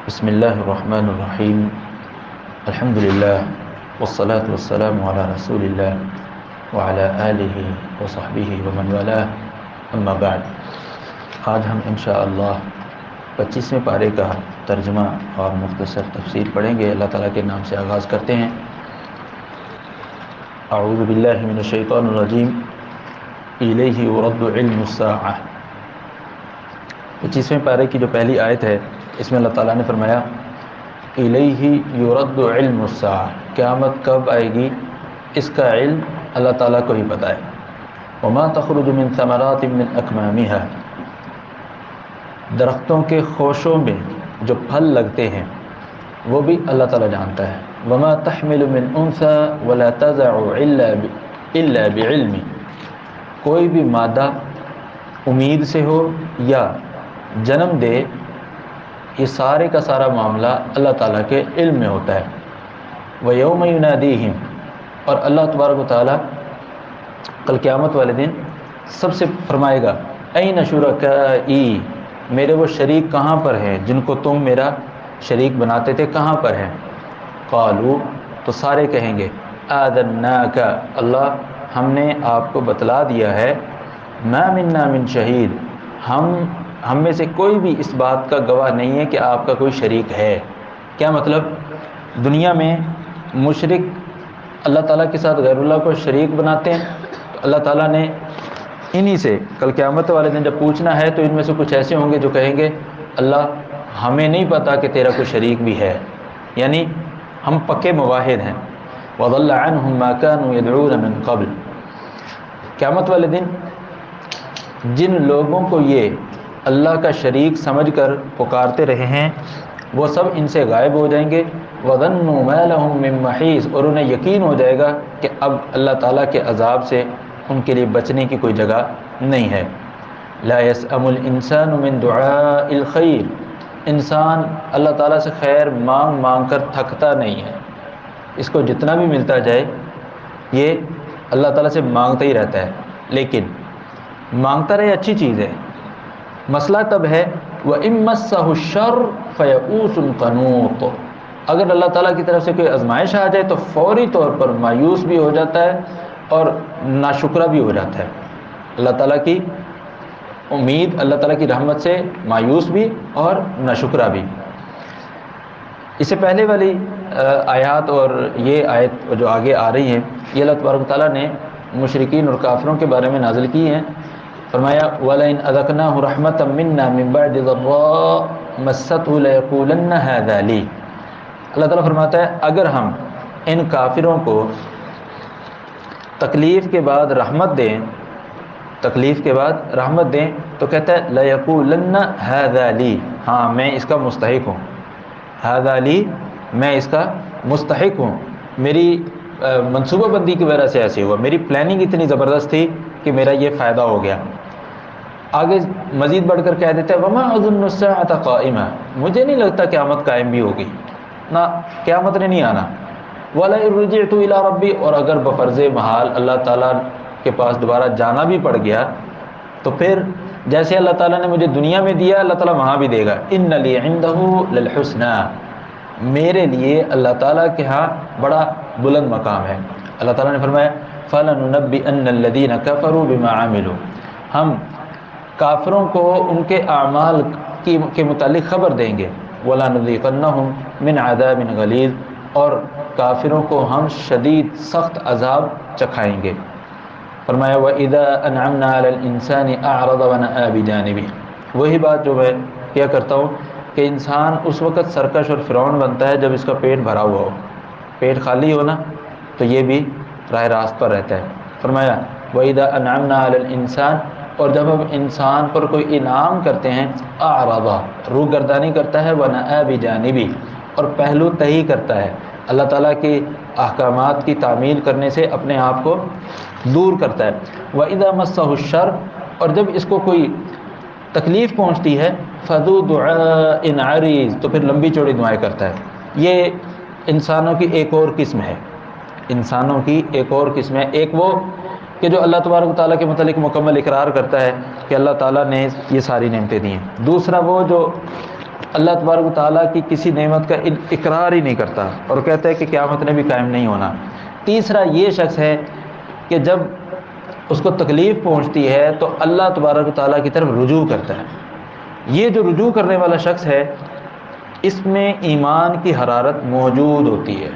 بسم اللہ الرحمن الرحیم الحمد للہ والصلاة والسلام علی رسول اللہ وعلی آلہ وصحبہ ومن والاه اما بعد۔ آج ہم انشاءاللہ 25ویں پارے کا ترجمہ اور مختصر تفسیر پڑھیں گے۔ اللہ تعالیٰ کے نام سے آغاز کرتے ہیں۔ اعوذ باللہ من الشیطان الرجیم الیہ یرد علم الساعہ۔ 25ویں پارے کی جو پہلی آیت ہے، اس میں اللہ تعالیٰ نے فرمایا الیہ یرد علم الساعہ، قیامت کب آئے گی اس کا علم اللہ تعالیٰ کو ہی پتہ ہے۔ وما تخرج من ثمرات من اکمامها، درختوں کے خوشوں میں جو پھل لگتے ہیں وہ بھی اللہ تعالیٰ جانتا ہے۔ وما تحمل من انثى ولا تضع الا بعلم، کوئی بھی مادہ امید سے ہو یا جنم دے، یہ سارے کا سارا معاملہ اللہ تعالیٰ کے علم میں ہوتا ہے۔ وَيَوْمَ يُنَادِيهِمْ، اور اللہ تبارک و تعالیٰ کل قیامت والے دن سب سے فرمائے گا اَيْنَ شُرَكَائِي، میرے وہ شریک کہاں پر ہیں جن کو تم میرا شریک بناتے تھے، کہاں پر ہیں؟ قالوا، تو سارے کہیں گے آذَنَّاكَ، اللہ ہم نے آپ کو بتلا دیا ہے، مَا مِنَّا مِن شہید، ہم میں سے کوئی بھی اس بات کا گواہ نہیں ہے کہ آپ کا کوئی شریک ہے۔ کیا مطلب؟ دنیا میں مشرک اللہ تعالیٰ کے ساتھ غیر اللہ کو شریک بناتے ہیں، تو اللہ تعالیٰ نے انہی سے کل قیامت والے دن جب پوچھنا ہے تو ان میں سے کچھ ایسے ہوں گے جو کہیں گے اللہ ہمیں نہیں پتا کہ تیرا کوئی شریک بھی ہے، یعنی ہم پکے موحد ہیں۔ وَضَلَّ عَنْهُمْ مَا كَانُوا يَدْعُونَ مِن قَبْلُ، قیامت والے دن جن لوگوں کو یہ اللہ کا شریک سمجھ کر پکارتے رہے ہیں وہ سب ان سے غائب ہو جائیں گے۔ وَظَنُّوا مَا لَهُم مِّن مَّحِيصٍ، اور انہیں یقین ہو جائے گا کہ اب اللہ تعالیٰ کے عذاب سے ان کے لیے بچنے کی کوئی جگہ نہیں ہے۔ لَا يَسْأَمُ الْإِنسَانُ مِن دُعَاءِ الْخَيْرِ، انسان اللہ تعالیٰ سے خیر مانگ مانگ کر تھکتا نہیں ہے، اس کو جتنا بھی ملتا جائے یہ اللہ تعالیٰ سے مانگتا ہی رہتا ہے، لیکن مانگتا رہے اچھی چیز ہے۔ مسئلہ تب ہے وَإِن مَّسَّهُ الشَّرُّ فَيَئُوسٌ قَنُوطٌ، اگر اللہ تعالیٰ کی طرف سے کوئی آزمائش آ جائے تو فوری طور پر مایوس بھی ہو جاتا ہے اور ناشکرا بھی ہو جاتا ہے۔ اللہ تعالیٰ کی امید، اللہ تعالیٰ کی رحمت سے مایوس بھی اور ناشکرا بھی۔ اس سے پہلے والی آیات اور یہ آیت جو آگے آ رہی ہیں یہ اللہ تبارک تعالیٰ نے مشرکین اور کافروں کے بارے میں نازل کی ہیں۔ فرمایا وَلَئِنْ أَذَقْنَاهُ رَحْمَةً مِنَّا مِنْ بَعْدِ ضَرَّاءٍ مَسَّتْهُ لَيَقُولَنَّ هَذَا لِي، اللہ تعالیٰ فرماتا ہے اگر ہم ان کافروں کو تکلیف کے بعد رحمت دیں، تکلیف کے بعد رحمت دیں تو کہتا ہے لَيَقُولَنَّ هَذَا لِي، ہاں میں اس کا مستحق ہوں، هَذَا لِي، میں اس کا مستحق ہوں، میری منصوبہ بندی کی وجہ سے ایسے ہوا، میری پلاننگ اتنی زبردست تھی کہ میرا یہ فائدہ ہو گیا۔ آگے مزید بڑھ کر کہہ دیتا ہے وَمَا أَظُنُّ السَّاعَةَ قَائِمَةً، مجھے نہیں لگتا قیامت قائم بھی ہوگی، نہ قیامت نے نہیں آنا۔ وَلَئِن رُجِعْتُ إِلَىٰ رَبِّي، اور اگر بفرض محال اللہ تعالیٰ کے پاس دوبارہ جانا بھی پڑ گیا تو پھر جیسے اللہ تعالیٰ نے مجھے دنیا میں دیا اللہ تعالیٰ وہاں بھی دے گا۔ إِنَّ لِي عِندَهُ لَلْحُسْنَىٰ، میرے لیے اللہ تعالیٰ کے ہاں بڑا بلند مقام ہے۔ اللہ تعالیٰ نے فرمایا فَلَنُنَبِّئَنَّ الَّذِينَ كَفَرُوا بِمَا عَمِلُوا، ہم کافروں کو ان کے اعمال کے متعلق خبر دیں گے۔ وَلَنُذِيقَنَّهُم مِّنْ عَذَابٍ غَلِيظٍ، اور کافروں کو ہم شدید سخت عذاب چکھائیں گے۔ فرمایا وَإِذَا أَنْعَمْنَا عَلَى الْإِنسَانِ أَعْرَضَ وَنَأَىٰ بِجَانِبِهِ، وہی بات جو میں کیا کرتا ہوں کہ انسان اس وقت سرکش اور فرعون بنتا ہے جب اس کا پیٹ بھرا ہوا ہو، پیٹ خالی ہو نا تو یہ بھی راہ راست پر رہتا ہے۔ فرمایا وَإِذَا أَنْعَمْنَا عَلَى الْإِنسَانِ، اور جب ہم انسان پر کوئی انعام کرتے ہیں أَعْرَضَ، روگردانی کرتا ہے، وَنَأَىٰ بِجَانِبِهِ، اور پہلو تہی کرتا ہے، اللہ تعالیٰ کے احکامات کی تعمیل کرنے سے اپنے آپ کو دور کرتا ہے۔ وَإِذَا مَسَّهُ الشَّرُّ، اور جب اس کو کوئی تکلیف پہنچتی ہے فَذُو دُعَاءٍ عَرِيضٍ، تو پھر لمبی چوڑی دعائیں کرتا ہے۔ یہ انسانوں کی ایک اور قسم ہے، انسانوں کی ایک اور قسم ہے۔ ایک وہ کہ جو اللہ تبارک و تعالیٰ کے متعلق مکمل اقرار کرتا ہے کہ اللہ تعالیٰ نے یہ ساری نعمتیں دی ہیں۔ دوسرا وہ جو اللہ تبارک و تعالیٰ کی کسی نعمت کا اقرار ہی نہیں کرتا اور کہتا ہے کہ قیامت نے بھی قائم نہیں ہونا۔ تیسرا یہ شخص ہے کہ جب اس کو تکلیف پہنچتی ہے تو اللہ تبارک و تعالیٰ کی طرف رجوع کرتا ہے۔ یہ جو رجوع کرنے والا شخص ہے اس میں ایمان کی حرارت موجود ہوتی ہے۔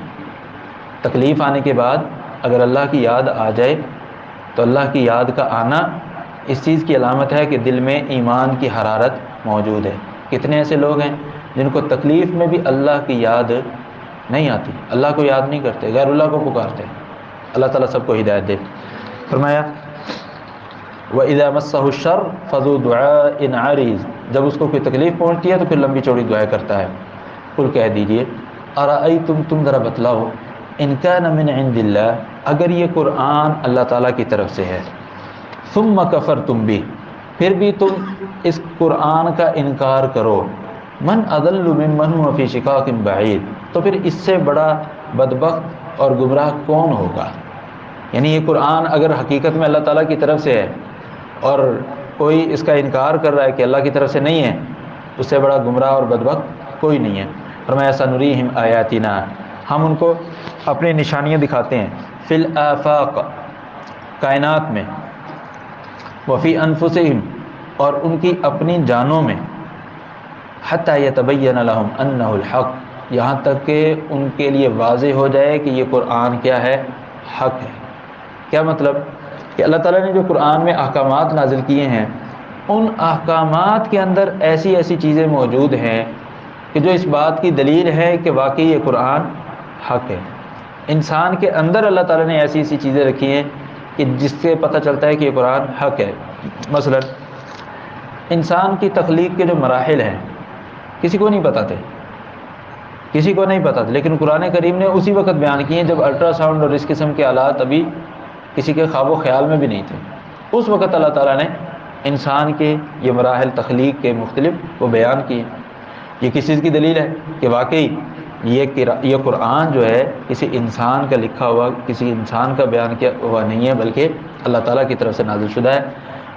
تکلیف آنے کے بعد اگر اللہ کی یاد آ جائے تو اللہ کی یاد کا آنا اس چیز کی علامت ہے کہ دل میں ایمان کی حرارت موجود ہے۔ کتنے ایسے لوگ ہیں جن کو تکلیف میں بھی اللہ کی یاد نہیں آتی، اللہ کو یاد نہیں کرتے، غیر اللہ کو پکارتے ہیں۔ اللہ تعالیٰ سب کو ہدایت دے۔ فرمایا وَإِذَا مَسَّهُ الشَّرُّ فَذُو دُعَاءٍ عَرِيضٍ، جب اس کو کوئی تکلیف پہنچتی ہے تو پھر لمبی چوڑی دعائیں کرتا ہے۔ قل کہہ دیجئے اَرَأَيْتُمْ، تم ذرا بتلاؤ، إِن كَانَ مِنْ عِنْدِ اللَّهِ، اگر یہ قرآن اللہ تعالیٰ کی طرف سے ہے، ثُمَّ كَفَرْتُمْ بِهِ، پھر بھی تم اس قرآن کا انکار کرو، مَنْ أَضَلُّ مِمَّنْ هُوَ فِي شِقَاقٍ بَعِيدٍ، تو پھر اس سے بڑا بدبخت اور گمراہ کون ہوگا؟ یعنی یہ قرآن اگر حقیقت میں اللہ تعالیٰ کی طرف سے ہے اور کوئی اس کا انکار کر رہا ہے کہ اللہ کی طرف سے نہیں ہے، اس سے بڑا گمراہ اور بدبخت کوئی نہیں ہے۔ فرمایا سنریہم آیاتنا، ہم ان کو اپنی نشانیاں دکھاتے ہیں، فی الآفاق، کائنات میں، وفی انفسہم، اور ان کی اپنی جانوں میں، حتی یتبین لہم انہ الحق، یہاں تک کہ ان کے لیے واضح ہو جائے کہ یہ قرآن کیا ہے؟ حق ہے۔ کیا مطلب؟ کہ اللہ تعالیٰ نے جو قرآن میں احکامات نازل کیے ہیں ان احکامات کے اندر ایسی ایسی چیزیں موجود ہیں کہ جو اس بات کی دلیل ہے کہ واقعی یہ قرآن حق ہے۔ انسان کے اندر اللہ تعالیٰ نے ایسی ایسی چیزیں رکھی ہیں کہ جس سے پتہ چلتا ہے کہ یہ قرآن حق ہے۔ مثلا انسان کی تخلیق کے جو مراحل ہیں کسی کو نہیں پتہ تھے، کسی کو نہیں پتہ تھا، لیکن قرآن کریم نے اسی وقت بیان کیے ہیں جب الٹرا ساؤنڈ اور اس قسم کے آلات ابھی کسی کے خواب و خیال میں بھی نہیں تھے۔ اس وقت اللہ تعالیٰ نے انسان کے یہ مراحل تخلیق کے مختلف وہ بیان کیے۔ یہ کس چیز کی دلیل ہے؟ کہ واقعی یہ قرآن جو ہے کسی انسان کا لکھا ہوا، کسی انسان کا بیان کیا ہوا نہیں ہے، بلکہ اللہ تعالیٰ کی طرف سے نازل شدہ ہے۔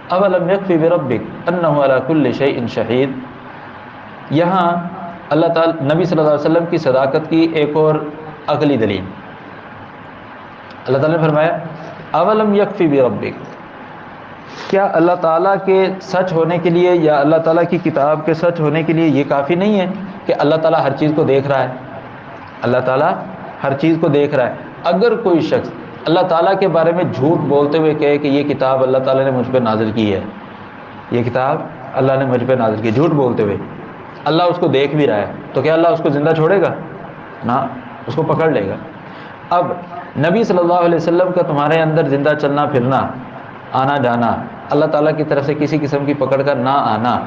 اولم یکفی بربک انہ علی کل شیء شہید، یہاں اللہ تعالیٰ نبی صلی اللہ علیہ وسلم کی صداقت کی ایک اور عقلی دلیل، اللہ تعالیٰ نے فرمایا اولم یکفی بربک، کیا اللہ تعالیٰ کے سچ ہونے کے لیے یا اللہ تعالیٰ کی کتاب کے سچ ہونے کے لیے یہ کافی نہیں ہے کہ اللہ تعالیٰ ہر چیز کو دیکھ رہا ہے؟ اللہ تعالیٰ ہر چیز کو دیکھ رہا ہے۔ اگر کوئی شخص اللہ تعالیٰ کے بارے میں جھوٹ بولتے ہوئے کہے کہ یہ کتاب اللہ تعالیٰ نے مجھ پہ نازل کی ہے، یہ کتاب اللہ نے مجھ پہ نازل کی، جھوٹ بولتے ہوئے، اللہ اس کو دیکھ بھی رہا ہے، تو کیا اللہ اس کو زندہ چھوڑے گا؟ نہ، اس کو پکڑ لے گا۔ اب نبی صلی اللہ علیہ وسلم کا تمہارے اندر زندہ چلنا پھرنا، آنا جانا، اللہ تعالیٰ کی طرف سے کسی قسم کی پکڑ کا نہ آنا،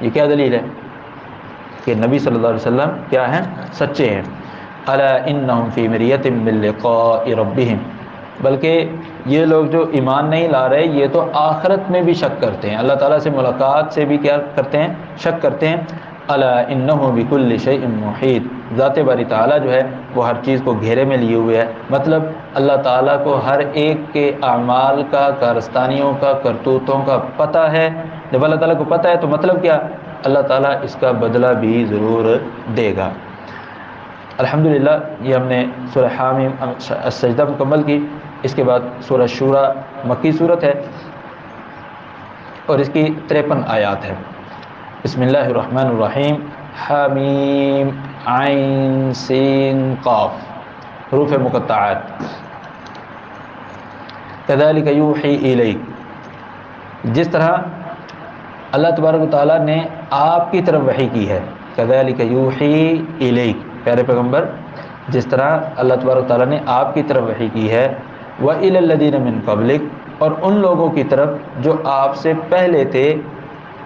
یہ کیا دلیل ہے؟ کہ نبی صلی اللہ علیہ وسلم کیا ہیں؟ سچے ہیں۔ الا انہم فی مریۃ من لقاء ربہم، بلکہ یہ لوگ جو ایمان نہیں لا رہے یہ تو آخرت میں بھی شک کرتے ہیں، اللہ تعالیٰ سے ملاقات سے بھی کیا کرتے ہیں؟ شک کرتے ہیں۔ الا انہ بکل شیء محیط، ذات باری تعالیٰ جو ہے وہ ہر چیز کو گھیرے میں لیے ہوئے ہے، مطلب اللہ تعالیٰ کو ہر ایک کے اعمال کا، کارستانیوں کا، کرتوتوں کا پتہ ہے۔ جب اللہ تعالیٰ کو پتہ ہے تو مطلب کیا؟ اللہ تعالیٰ اس کا بدلہ بھی ضرور دے گا۔ الحمدللہ یہ ہم نے سورہ حامیم السجدہ مکمل کی۔ اس کے بعد سورہ شورا مکی صورت ہے اور اس کی 53 آیات ہے۔ بسم اللہ الرحمن الرحیم، حامیم عین سین قاف، حروف مقطعات۔ کذالک یوحی الیک، جس طرح اللہ تبارک و تعالیٰ نے آپ کی طرف وحی کی ہے، کذالک یوحی الیک، پیارے پیغمبر جس طرح اللہ تبارک و تعالیٰ نے آپ کی طرف وحی کی ہے، وَإِلَى الَّذِينَ مِن قَبْلِكَ، اور ان لوگوں کی طرف جو آپ سے پہلے تھے،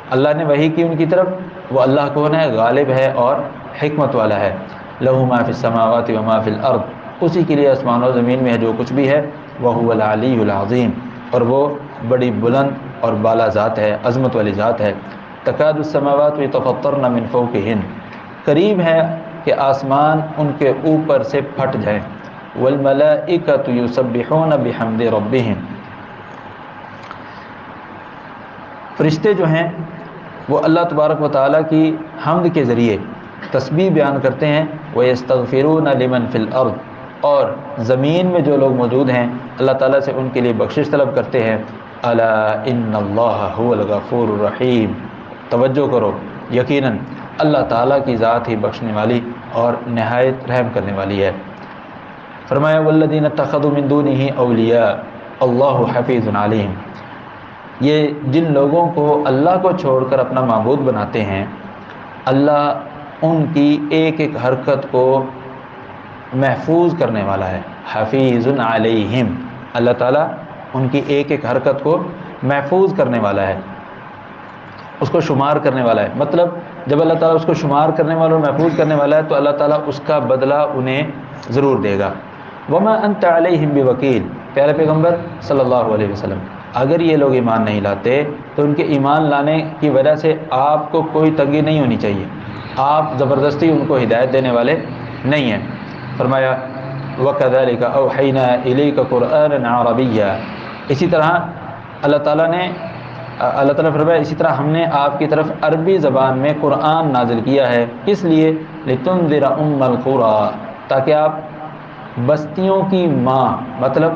اللہ نے وحی کی ان کی طرف۔ وہ اللہ کون ہے؟ غالب ہے اور حکمت والا ہے۔ لَهُ مَا فِي السَّمَاوَاتِ وَمَا فِي الْأَرْضِ، اسی کے لیے آسمان و زمین میں ہے جو کچھ بھی ہے۔ وَهُوَ الْعَلِيُّ الْعَظِيمُ، اور وہ بڑی بلند اور بالا ذات ہے، عظمت والی ذات ہے۔ تَكَادُ السَّمَاوَاتُ يَتَفَطَّرْنَ مِنْ فَوْقِهِنَّ، قریب ہے کہ آسمان ان کے اوپر سے پھٹ جائیں۔ وَالْمَلَائِكَةُ يُسَبِّحُونَ بِحَمْدِ رَبِّهِمْ، فرشتے جو ہیں وہ اللہ تبارک و تعالیٰ کی حمد کے ذریعے تسبیح بیان کرتے ہیں، وَيَسْتَغْفِرُونَ لِمَنْ فِي الْأَرْضِ، اور زمین میں جو لوگ موجود ہیں اللہ تعالیٰ سے ان کے لیے بخشش طلب کرتے ہیں۔ الا ان اللہ هو الغفور الرحیم، توجہ کرو، یقیناً اللہ تعالیٰ کی ذات ہی بخشنے والی اور نہایت رحم کرنے والی ہے۔ فرمایا والذین اتخذوا من دونہ اولیاء اللہ حفیظ علیم، یہ جن لوگوں کو اللہ کو چھوڑ کر اپنا معبود بناتے ہیں، اللہ ان کی ایک ایک حرکت کو محفوظ کرنے والا ہے۔ حفیظ علیہم، اللہ تعالیٰ ان کی ایک ایک حرکت کو محفوظ کرنے والا ہے، اس کو شمار کرنے والا ہے۔ مطلب جب اللہ تعالیٰ اس کو شمار کرنے والا اور محفوظ کرنے والا ہے تو اللہ تعالیٰ اس کا بدلہ انہیں ضرور دے گا۔ وما انت علیہم بوکیل، پیارے پیغمبر صلی اللہ علیہ وسلم، اگر یہ لوگ ایمان نہیں لاتے تو ان کے ایمان لانے کی وجہ سے آپ کو کوئی تنگی نہیں ہونی چاہیے، آپ زبردستی ان کو ہدایت دینے والے نہیں ہیں۔ فرمایا وَكَذَلِكَ أَوْحَيْنَا إِلَيْكَ قُرْآنًا عَرَبِيًّا، اسی طرح اللہ تعالیٰ فرمایا اسی طرح ہم نے آپ کی طرف عربی زبان میں قرآن نازل کیا ہے، اس لیے لِتُنذِرَ أُمَّ الْقُرَىٰ، تاکہ آپ بستیوں کی ماں مطلب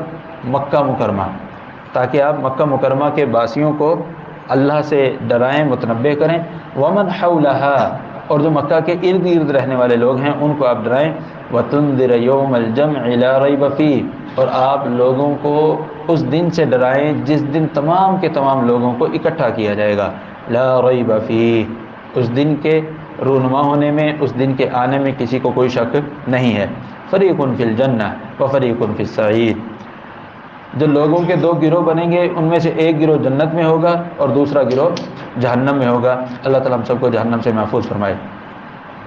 مکہ مکرمہ، تاکہ آپ مکہ مکرمہ کے باسیوں کو اللہ سے ڈرائیں، متنبہ کریں۔ وَمَنْ حَوْلَهَا، اور جو مکہ کے ارد گرد رہنے والے لوگ ہیں ان کو آپ ڈرائیں۔ وَتُنذِرَ يَوْمَ الْجَمْعِ لَا رَيْبَ فِيهِ، اور آپ لوگوں کو اس دن سے ڈرائیں جس دن تمام کے تمام لوگوں کو اکٹھا کیا جائے گا۔ لا ریب فیہ، اس دن کے رونما ہونے میں، اس دن کے آنے میں کسی کو کوئی شک نہیں ہے۔ فریق فی الجنہ و فریق فی السعیر، جو لوگوں کے دو گروہ بنیں گے ان میں سے ایک گروہ جنت میں ہوگا اور دوسرا گروہ جہنم میں ہوگا۔ اللہ تعالیٰ ہم سب کو جہنم سے محفوظ فرمائے۔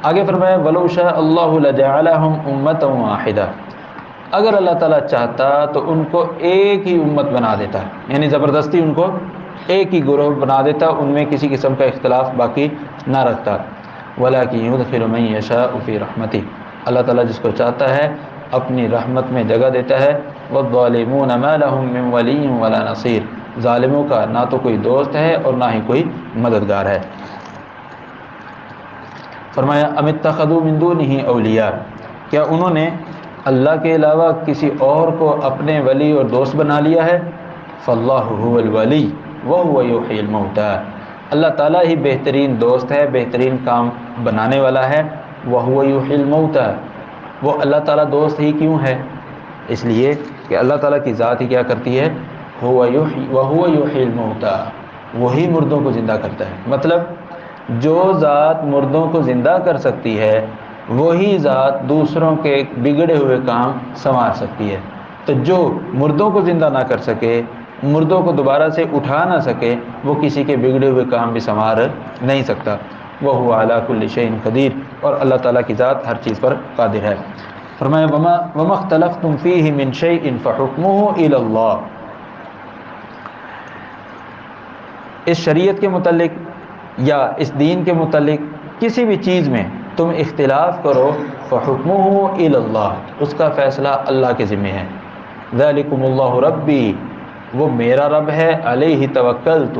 آگے فرمایا وَلَوْ شَاءَ اللَّهُ لَجَعَلَهُمْ أُمَّةً وَاحِدَةً، اگر اللہ تعالیٰ چاہتا تو ان کو ایک ہی امت بنا دیتا، یعنی زبردستی ان کو ایک ہی گروہ بنا دیتا، ان میں کسی قسم کا اختلاف باقی نہ رکھتا۔ وَلَٰكِن يُدْخِلُ مَن يَشَاءُ فِي رَحْمَتِهِ، اللہ تعالیٰ جس کو چاہتا ہے اپنی رحمت میں جگہ دیتا ہے۔ وَالظَّالِمُونَ مَا لَهُم مِّن وَلِيٍّ وَلَا نَصِيرٍ، ظالموں کا نہ تو کوئی دوست ہے اور نہ ہی کوئی مددگار ہے۔ فرمایا ام اتخذوا من دونہ اولیاء، کیا انہوں نے اللہ کے علاوہ کسی اور کو اپنے ولی اور دوست بنا لیا ہے؟ فاللہ هو الولی وهو یحیی الموتى، اللہ تعالیٰ ہی بہترین دوست ہے، بہترین کام بنانے والا ہے۔ وهو یحیی الموتى، وہ اللہ تعالیٰ دوست ہی کیوں ہے؟ اس لیے کہ اللہ تعالیٰ کی ذات ہی کیا کرتی ہے؟ وهو یحیی الموتى، وہی مردوں کو زندہ کرتا ہے۔ مطلب جو ذات مردوں کو زندہ کر سکتی ہے وہی ذات دوسروں کے بگڑے ہوئے کام سنوار سکتی ہے۔ تو جو مردوں کو زندہ نہ کر سکے، مردوں کو دوبارہ سے اٹھا نہ سکے، وہ کسی کے بگڑے ہوئے کام بھی سنوار نہیں سکتا۔ وَهُوَ عَلَىٰ كُلِّ شَيْءٍ قَدِيرٌ، اور اللہ تعالیٰ کی ذات ہر چیز پر قادر ہے۔ فرمایا وَمَا اخْتَلَفْتُمْ فِيهِ مِنْ شَيْءٍ فَحُكْمُهُ إِلَى اللَّهِ، اس شریعت کے متعلق یا اس دین کے متعلق کسی بھی چیز میں تم اختلاف کرو، فَحُكْمُهُ إِلَى اللَّهِ، اس کا فیصلہ اللہ کے ذمہ ہے۔ ذَلِكُمُ اللَّهُ رَبِّي، وہ میرا رب ہے، عَلَيْهِ تَوَكَّلْتُ،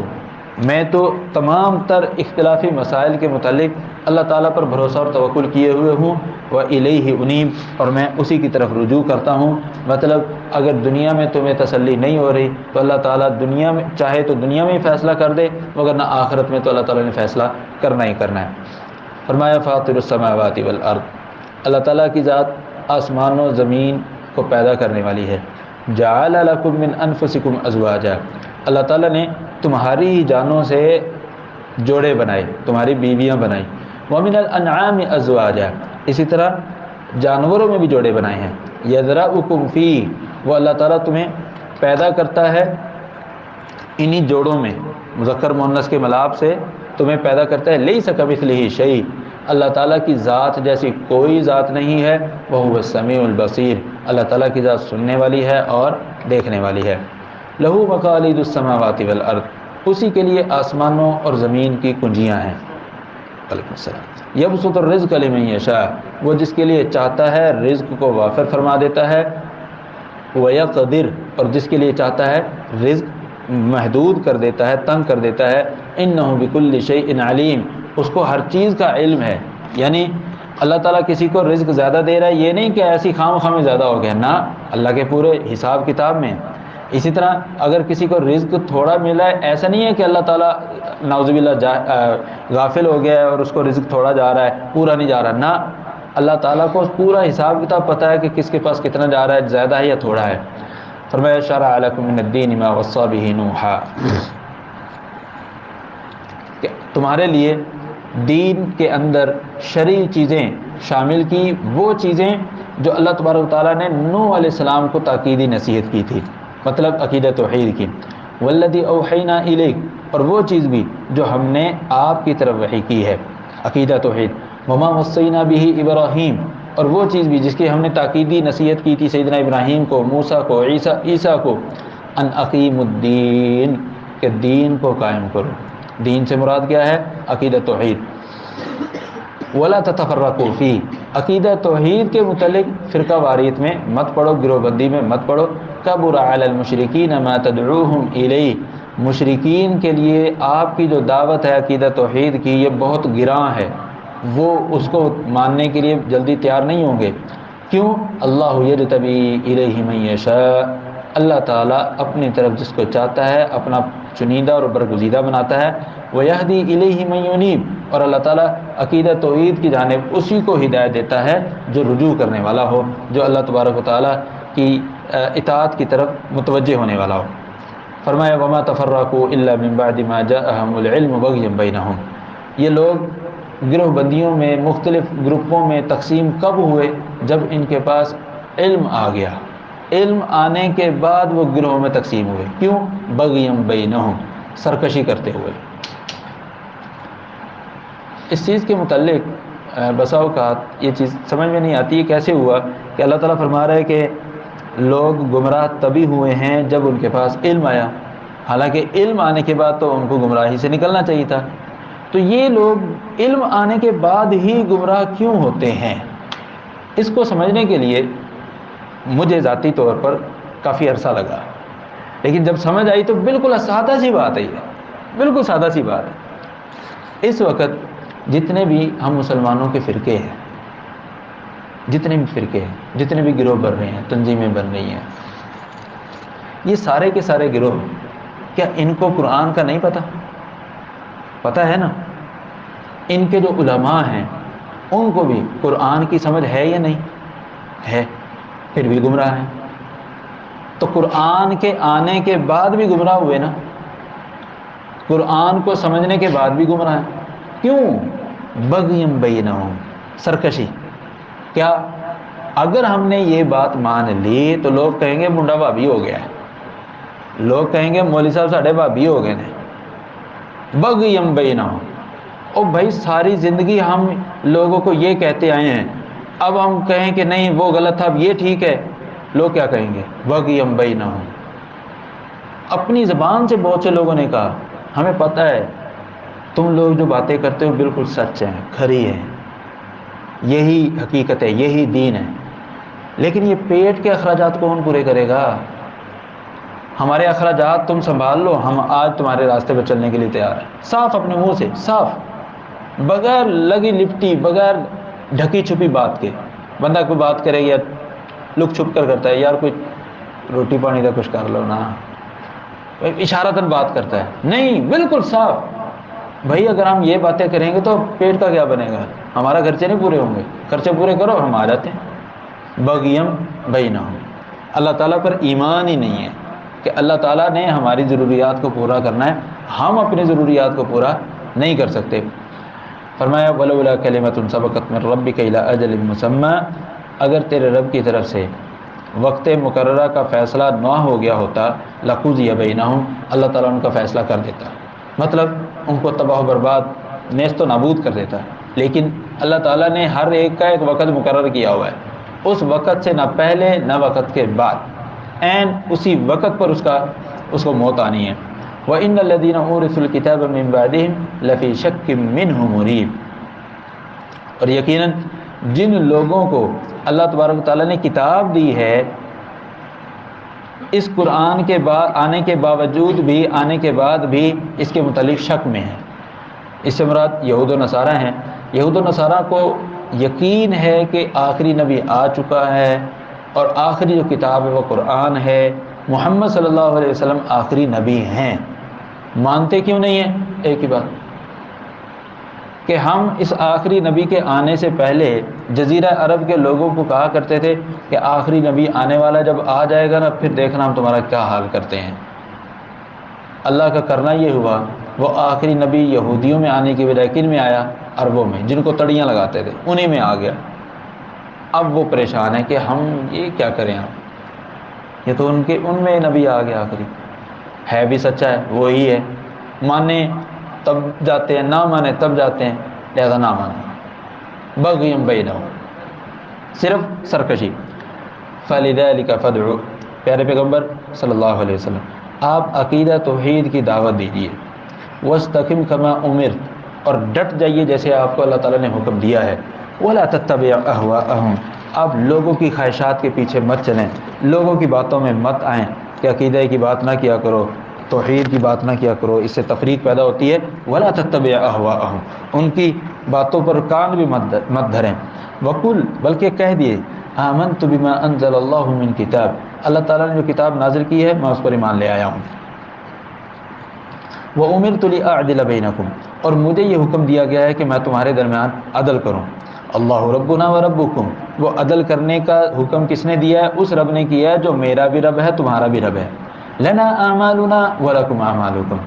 میں تو تمام تر اختلافی مسائل کے متعلق اللہ تعالیٰ پر بھروسہ اور توکل کیے ہوئے ہوں۔ وَإِلَيْهِ أُنِيبُ، اور میں اسی کی طرف رجوع کرتا ہوں۔ مطلب اگر دنیا میں تمہیں تسلی نہیں ہو رہی تو اللہ تعالیٰ دنیا میں چاہے تو دنیا میں ہی فیصلہ کر دے، مگر نہ آخرت میں تو اللہ تعالیٰ نے فیصلہ کرنا ہی کرنا ہے۔ فرمایا فاطر السماوات والارض، اللہ تعالیٰ کی ذات آسمان و زمین کو پیدا کرنے والی ہے۔ جعل لکم من انفسکم ازواجا، اللہ تعالیٰ نے تمہاری جانوں سے جوڑے بنائے، تمہاری بیویاں بنائی۔ ومن الانعام ازواجا، اسی طرح جانوروں میں بھی جوڑے بنائے ہیں۔ یذرأکم فی، وہ اللہ تعالیٰ تمہیں پیدا کرتا ہے انہی جوڑوں میں، مذکر مؤنث کے ملاپ سے تمہیں پیدا کرتا ہے۔ لیس کمثلہ شیء، اللہ تعالیٰ کی ذات جیسی کوئی ذات نہیں ہے۔ وہو السمیع البصیر، اللہ تعالیٰ کی ذات سننے والی ہے اور دیکھنے والی ہے۔ لہ مقالید السماوات والارض، اسی کے لیے آسمانوں اور زمین کی کنجیاں ہیں۔ وعلیکم السلام۔ یبسط الرزق لمن یشاء، وہ جس کے لیے چاہتا ہے رزق کو وافر فرما دیتا ہے۔ ویقدر، اور جس کے لیے چاہتا ہے رزق محدود کر دیتا ہے، تنگ کر دیتا ہے۔ انہ بکل شیء علیم، اس کو ہر چیز کا علم ہے، یعنی اللہ تعالیٰ کسی کو رزق زیادہ دے رہا ہے، یہ نہیں کہ ایسی خام خواہ زیادہ ہو گیا، نہ، اللہ کے پورے حساب کتاب میں۔ اسی طرح اگر کسی کو رزق تھوڑا ملا ہے، ایسا نہیں ہے کہ اللہ تعالیٰ نعوذ باللہ غافل ہو گیا ہے اور اس کو رزق تھوڑا جا رہا ہے، پورا نہیں جا رہا، نہ، اللہ تعالیٰ کو پورا حساب کتاب پتہ ہے کہ کس کے پاس کتنا جا رہا ہے، زیادہ ہے یا تھوڑا ہے۔ فرمایا شرع لکم من الدین ما وصی بہ نوحا، کہ تمہارے لیے دین کے اندر شرعی چیزیں شامل کی، وہ چیزیں جو اللہ تبارک و تعالیٰ نے نوح علیہ السلام کو تاکیدی نصیحت کی تھی، مطلب عقیدہ توحید کی، والذی اوحینا الیک، اور وہ چیز بھی جو ہم نے آپ کی طرف وحی کی ہے، عقیدہ توحید، وما وصینا بہ ابراہیم، اور وہ چیز بھی جس کی ہم نے تاکیدی نصیحت کی تھی سیدنا ابراہیم کو، موسیٰ کو، عیسیٰ کو، ان اقیم الدین، کہ دین کو قائم کرو۔ دین سے مراد کیا ہے؟ عقیدہ توحید۔ ولا تتفرقوا فی، عقیدہ توحید کے متعلق فرقہ واریت میں مت پڑھو، گروہ بندی میں مت پڑھو۔ کبر علی المشرکین ما تدعوہم الیہ، مشرکین کے لیے آپ کی جو دعوت ہے عقیدہ توحید کی، یہ بہت گراں ہے، وہ اس کو ماننے کے لیے جلدی تیار نہیں ہوں گے۔ کیوں؟ اللہ یجتبی الیہ من یشاء، اللہ تعالیٰ اپنی طرف جس کو چاہتا ہے اپنا چنیدہ اور برگزیدہ بناتا ہے، ویہدی الیہ من ینیب، اور اللہ تعالیٰ عقیدہ توحید کی جانب اسی کو ہدایت دیتا ہے جو رجوع کرنے والا ہو، جو اللہ تبارک و تعالیٰ کی اطاعت کی طرف متوجہ ہونے والا ہو۔ فرمایا وما تفرقوا الا من بعد ما جاءهم العلم بغیا بینہم، یہ لوگ گروہ بندیوں میں، مختلف گروپوں میں تقسیم کب ہوئے؟ جب ان کے پاس علم آ گیا، علم آنے کے بعد وہ گروہوں میں تقسیم ہوئے۔ کیوں؟ بغیم بینہم، سرکشی کرتے ہوئے۔ اس چیز کے متعلق بسا اوقات یہ چیز سمجھ میں نہیں آتی ہے کیسے ہوا کہ اللہ تعالیٰ فرما رہا ہے کہ لوگ گمراہ تبھی ہوئے ہیں جب ان کے پاس علم آیا، حالانکہ علم آنے کے بعد تو ان کو گمراہی سے نکلنا چاہیے تھا۔ تو یہ لوگ علم آنے کے بعد ہی گمراہ کیوں ہوتے ہیں؟ اس کو سمجھنے کے لیے مجھے ذاتی طور پر کافی عرصہ لگا، لیکن جب سمجھ آئی تو بالکل سادہ سی بات ہے، یہ بالکل سادہ سی بات ہے۔ اس وقت جتنے بھی ہم مسلمانوں کے فرقے ہیں، جتنے بھی فرقے ہیں، جتنے بھی گروہ بن رہے ہیں، تنظیمیں بن رہی ہیں، یہ سارے کے سارے گروہ، کیا ان کو قرآن کا نہیں پتہ؟ پتہ ہے نا۔ ان کے جو علماء ہیں ان کو بھی قرآن کی سمجھ ہے یا نہیں ہے، پھر بھی گمراہ ہیں۔ تو قرآن کے آنے کے بعد بھی گمراہ ہوئے نا، قرآن کو سمجھنے کے بعد بھی گمراہ ہیں۔ کیوں؟ بغیم بینہم، سرکشی۔ کیا؟ اگر ہم نے یہ بات مان لی تو لوگ کہیں گے منڈا بھابی ہو گیا ہے، لوگ کہیں گے مولوی صاحب ساڈے بھابی ہو گئے ہیں۔ بغیم بینہم، او بھائی ساری زندگی ہم لوگوں کو یہ کہتے آئے ہیں، اب ہم کہیں کہ نہیں وہ غلط تھا اب یہ ٹھیک ہے، لوگ کیا کہیں گے؟ بغیم بینہم۔ اپنی زبان سے بہت سے لوگوں نے کہا ہمیں پتہ ہے تم لوگ جو باتیں کرتے ہو بالکل سچ ہیں، کھری ہیں، یہی حقیقت ہے، یہی دین ہے، لیکن یہ پیٹ کے اخراجات کون پورے کرے گا؟ ہمارے اخراجات تم سنبھال لو، ہم آج تمہارے راستے پر چلنے کے لیے تیار ہیں۔ صاف اپنے منہ سے، صاف، بغیر لگی لپٹی، بغیر ڈھکی چھپی بات کے۔ بندہ کوئی بات کرے یا لک چھپ کر کرتا ہے، یار کوئی روٹی پانی کا کچھ کر لو نا، اشارتاً بات کرتا ہے، نہیں، بالکل صاف۔ بھائی اگر ہم یہ باتیں کریں گے تو پیٹ کا کیا بنے گا؟ ہمارا خرچے نہیں پورے ہوں گے، خرچے پورے کرو ہم آ جاتے ہیں۔ بغیم بینہم، اللہ تعالیٰ پر ایمان ہی نہیں ہے کہ اللہ تعالیٰ نے ہماری ضروریات کو پورا کرنا ہے، ہم اپنی ضروریات کو پورا نہیں کر سکتے۔ فرمایا ولولا کلمۃ سبقت من ربک الی اجل مسمی، اگر تیرے رب کی طرف سے وقت مقررہ کا فیصلہ نہ ہو گیا ہوتا، لقضی بینہم، اللہ تعالیٰ ان کا فیصلہ کر دیتا، مطلب ان کو تباہ و برباد، نیست و نابود کر دیتا۔ لیکن اللہ تعالیٰ نے ہر ایک کا ایک وقت مقرر کیا ہوا ہے، اس وقت سے نہ پہلے نہ وقت کے بعد، عین اسی وقت پر اس کو موت آنی ہے۔ وَإِنَّ الَّذِينَ أُورِثُوا الْكِتَابَ مِن بَعْدِهِمْ لَفِي شَكٍّ مِّنْهُ مُرِيبٍ، اور یقیناً جن لوگوں کو اللہ تبارک و تعالیٰ نے کتاب دی ہے، اس قرآن کے بعد آنے کے باوجود بھی، آنے کے بعد بھی اس کے متعلق شک میں ہے۔ اس سے مراد یہود و نصارہ ہیں۔ یہود و نصارہ کو یقین ہے کہ آخری نبی آ چکا ہے اور آخری جو کتاب ہے وہ قرآن ہے، محمد صلی اللہ علیہ وسلم آخری نبی ہیں، مانتے کیوں نہیں ہیں؟ ایک ہی بات کہ ہم اس آخری نبی کے آنے سے پہلے جزیرہ عرب کے لوگوں کو کہا کرتے تھے کہ آخری نبی آنے والا جب آ جائے گا نا پھر دیکھنا ہم تمہارا کیا حال کرتے ہیں۔ اللہ کا کرنا یہ ہوا وہ آخری نبی یہودیوں میں آنے کی بجائے کن میں آیا؟ عربوں میں، جن کو تڑیاں لگاتے تھے انہی میں آ گیا۔ اب وہ پریشان ہے کہ ہم یہ کیا کریں، آپ یہ تو ان میں نبی آ گیا آخری، ہے بھی سچا ہے وہی ہے، مانے تب جاتے ہیں، نہ مانے تب جاتے ہیں، لہذا نہ مانے، بغیم بینہم، صرف سرکشی۔ فَلِذَلِكَ فَادْعُ، پیارے پیغمبر صلی اللہ علیہ وسلم آپ عقیدہ توحید کی دعوت دیجیے، وَاسْتَقِمْ كَمَا أُمِرْتَ، اور ڈٹ جائیے جیسے آپ کو اللہ تعالیٰ نے حکم دیا ہے، وَلَا تَتَّبِعْ أَهْوَاءَهُمْ، آپ لوگوں کی خواہشات کے پیچھے مت چلیں، لوگوں کی باتوں میں مت آئیں کہ عقیدہ کی بات نہ کیا کرو، توحید کی بات نہ کیا کرو، اس سے تفریق پیدا ہوتی ہے۔ وَلَا تَتَّبِعْ أَهْوَاءَهُمْ، ان کی باتوں پر کان بھی مت دھریں، وَقُلْ، بلکہ کہہ دیے، آمنت بما انزل اللہ من کتاب، اللہ تعالیٰ نے جو کتاب نازل کی ہے میں اس پر ایمان لے آیا ہوں، وَأُمِرْتُ لِأَعْدِلَ بَيْنَكُمْ، اور مجھے یہ حکم دیا گیا ہے کہ میں تمہارے درمیان عدل کروں، اللہ ربنا و ربکم، وہ عدل کرنے کا حکم کس نے دیا ہے؟ اس رب نے کیا ہے جو میرا بھی رب ہے تمہارا بھی رب ہے، لنا اعمالنا ولکم اعمالکم،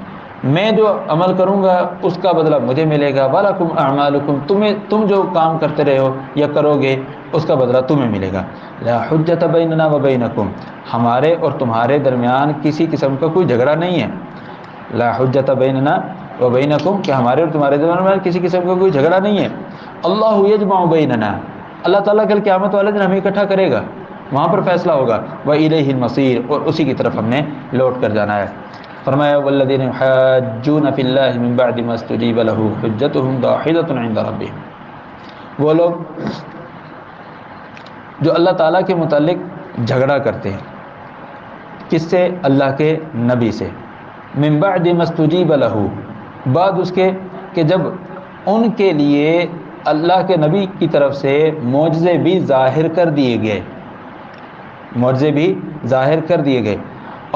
میں جو عمل کروں گا اس کا بدلہ مجھے ملے گا، ولکم اعمالکم، تم جو کام کرتے رہے ہو یا کرو گے اس کا بدلہ تمہیں ملے گا، لا حجت بیننا و بینکم، ہمارے اور تمہارے درمیان کسی قسم کا کوئی جھگڑا نہیں ہے، لا حجت بیننا و بینکم، کہ ہمارے اور تمہارے درمیان کسی قسم کا کوئی جھگڑا نہیں ہے، اللہ یجمع بیننا، اللہ تعالیٰ کل قیامت والے دن ہمیں اکٹھا کرے گا، وہاں پر فیصلہ ہوگا، وَإِلَيْهِ الْمَصِيرُ، اور اسی کی طرف ہم نے لوٹ کر جانا ہے۔ فرمایا وَالَّذِينَ يُحَاجُّونَ فِي اللَّهِ مِن بَعْدِ مَا اسْتُجِيبَ لَهُ حُجَّتُهُمْ دَاحِضَةٌ عِندَ رَبِّهِمْ، وہ لوگ جو اللہ تعالیٰ کے متعلق جھگڑا کرتے ہیں، کس سے؟ اللہ کے نبی سے، من بعد ما استجیب لہ، بعد اس کے کہ جب ان کے لیے اللہ کے نبی کی طرف سے معجزے بھی ظاہر کر دیے گئے، معجزے بھی ظاہر کر دیے گئے،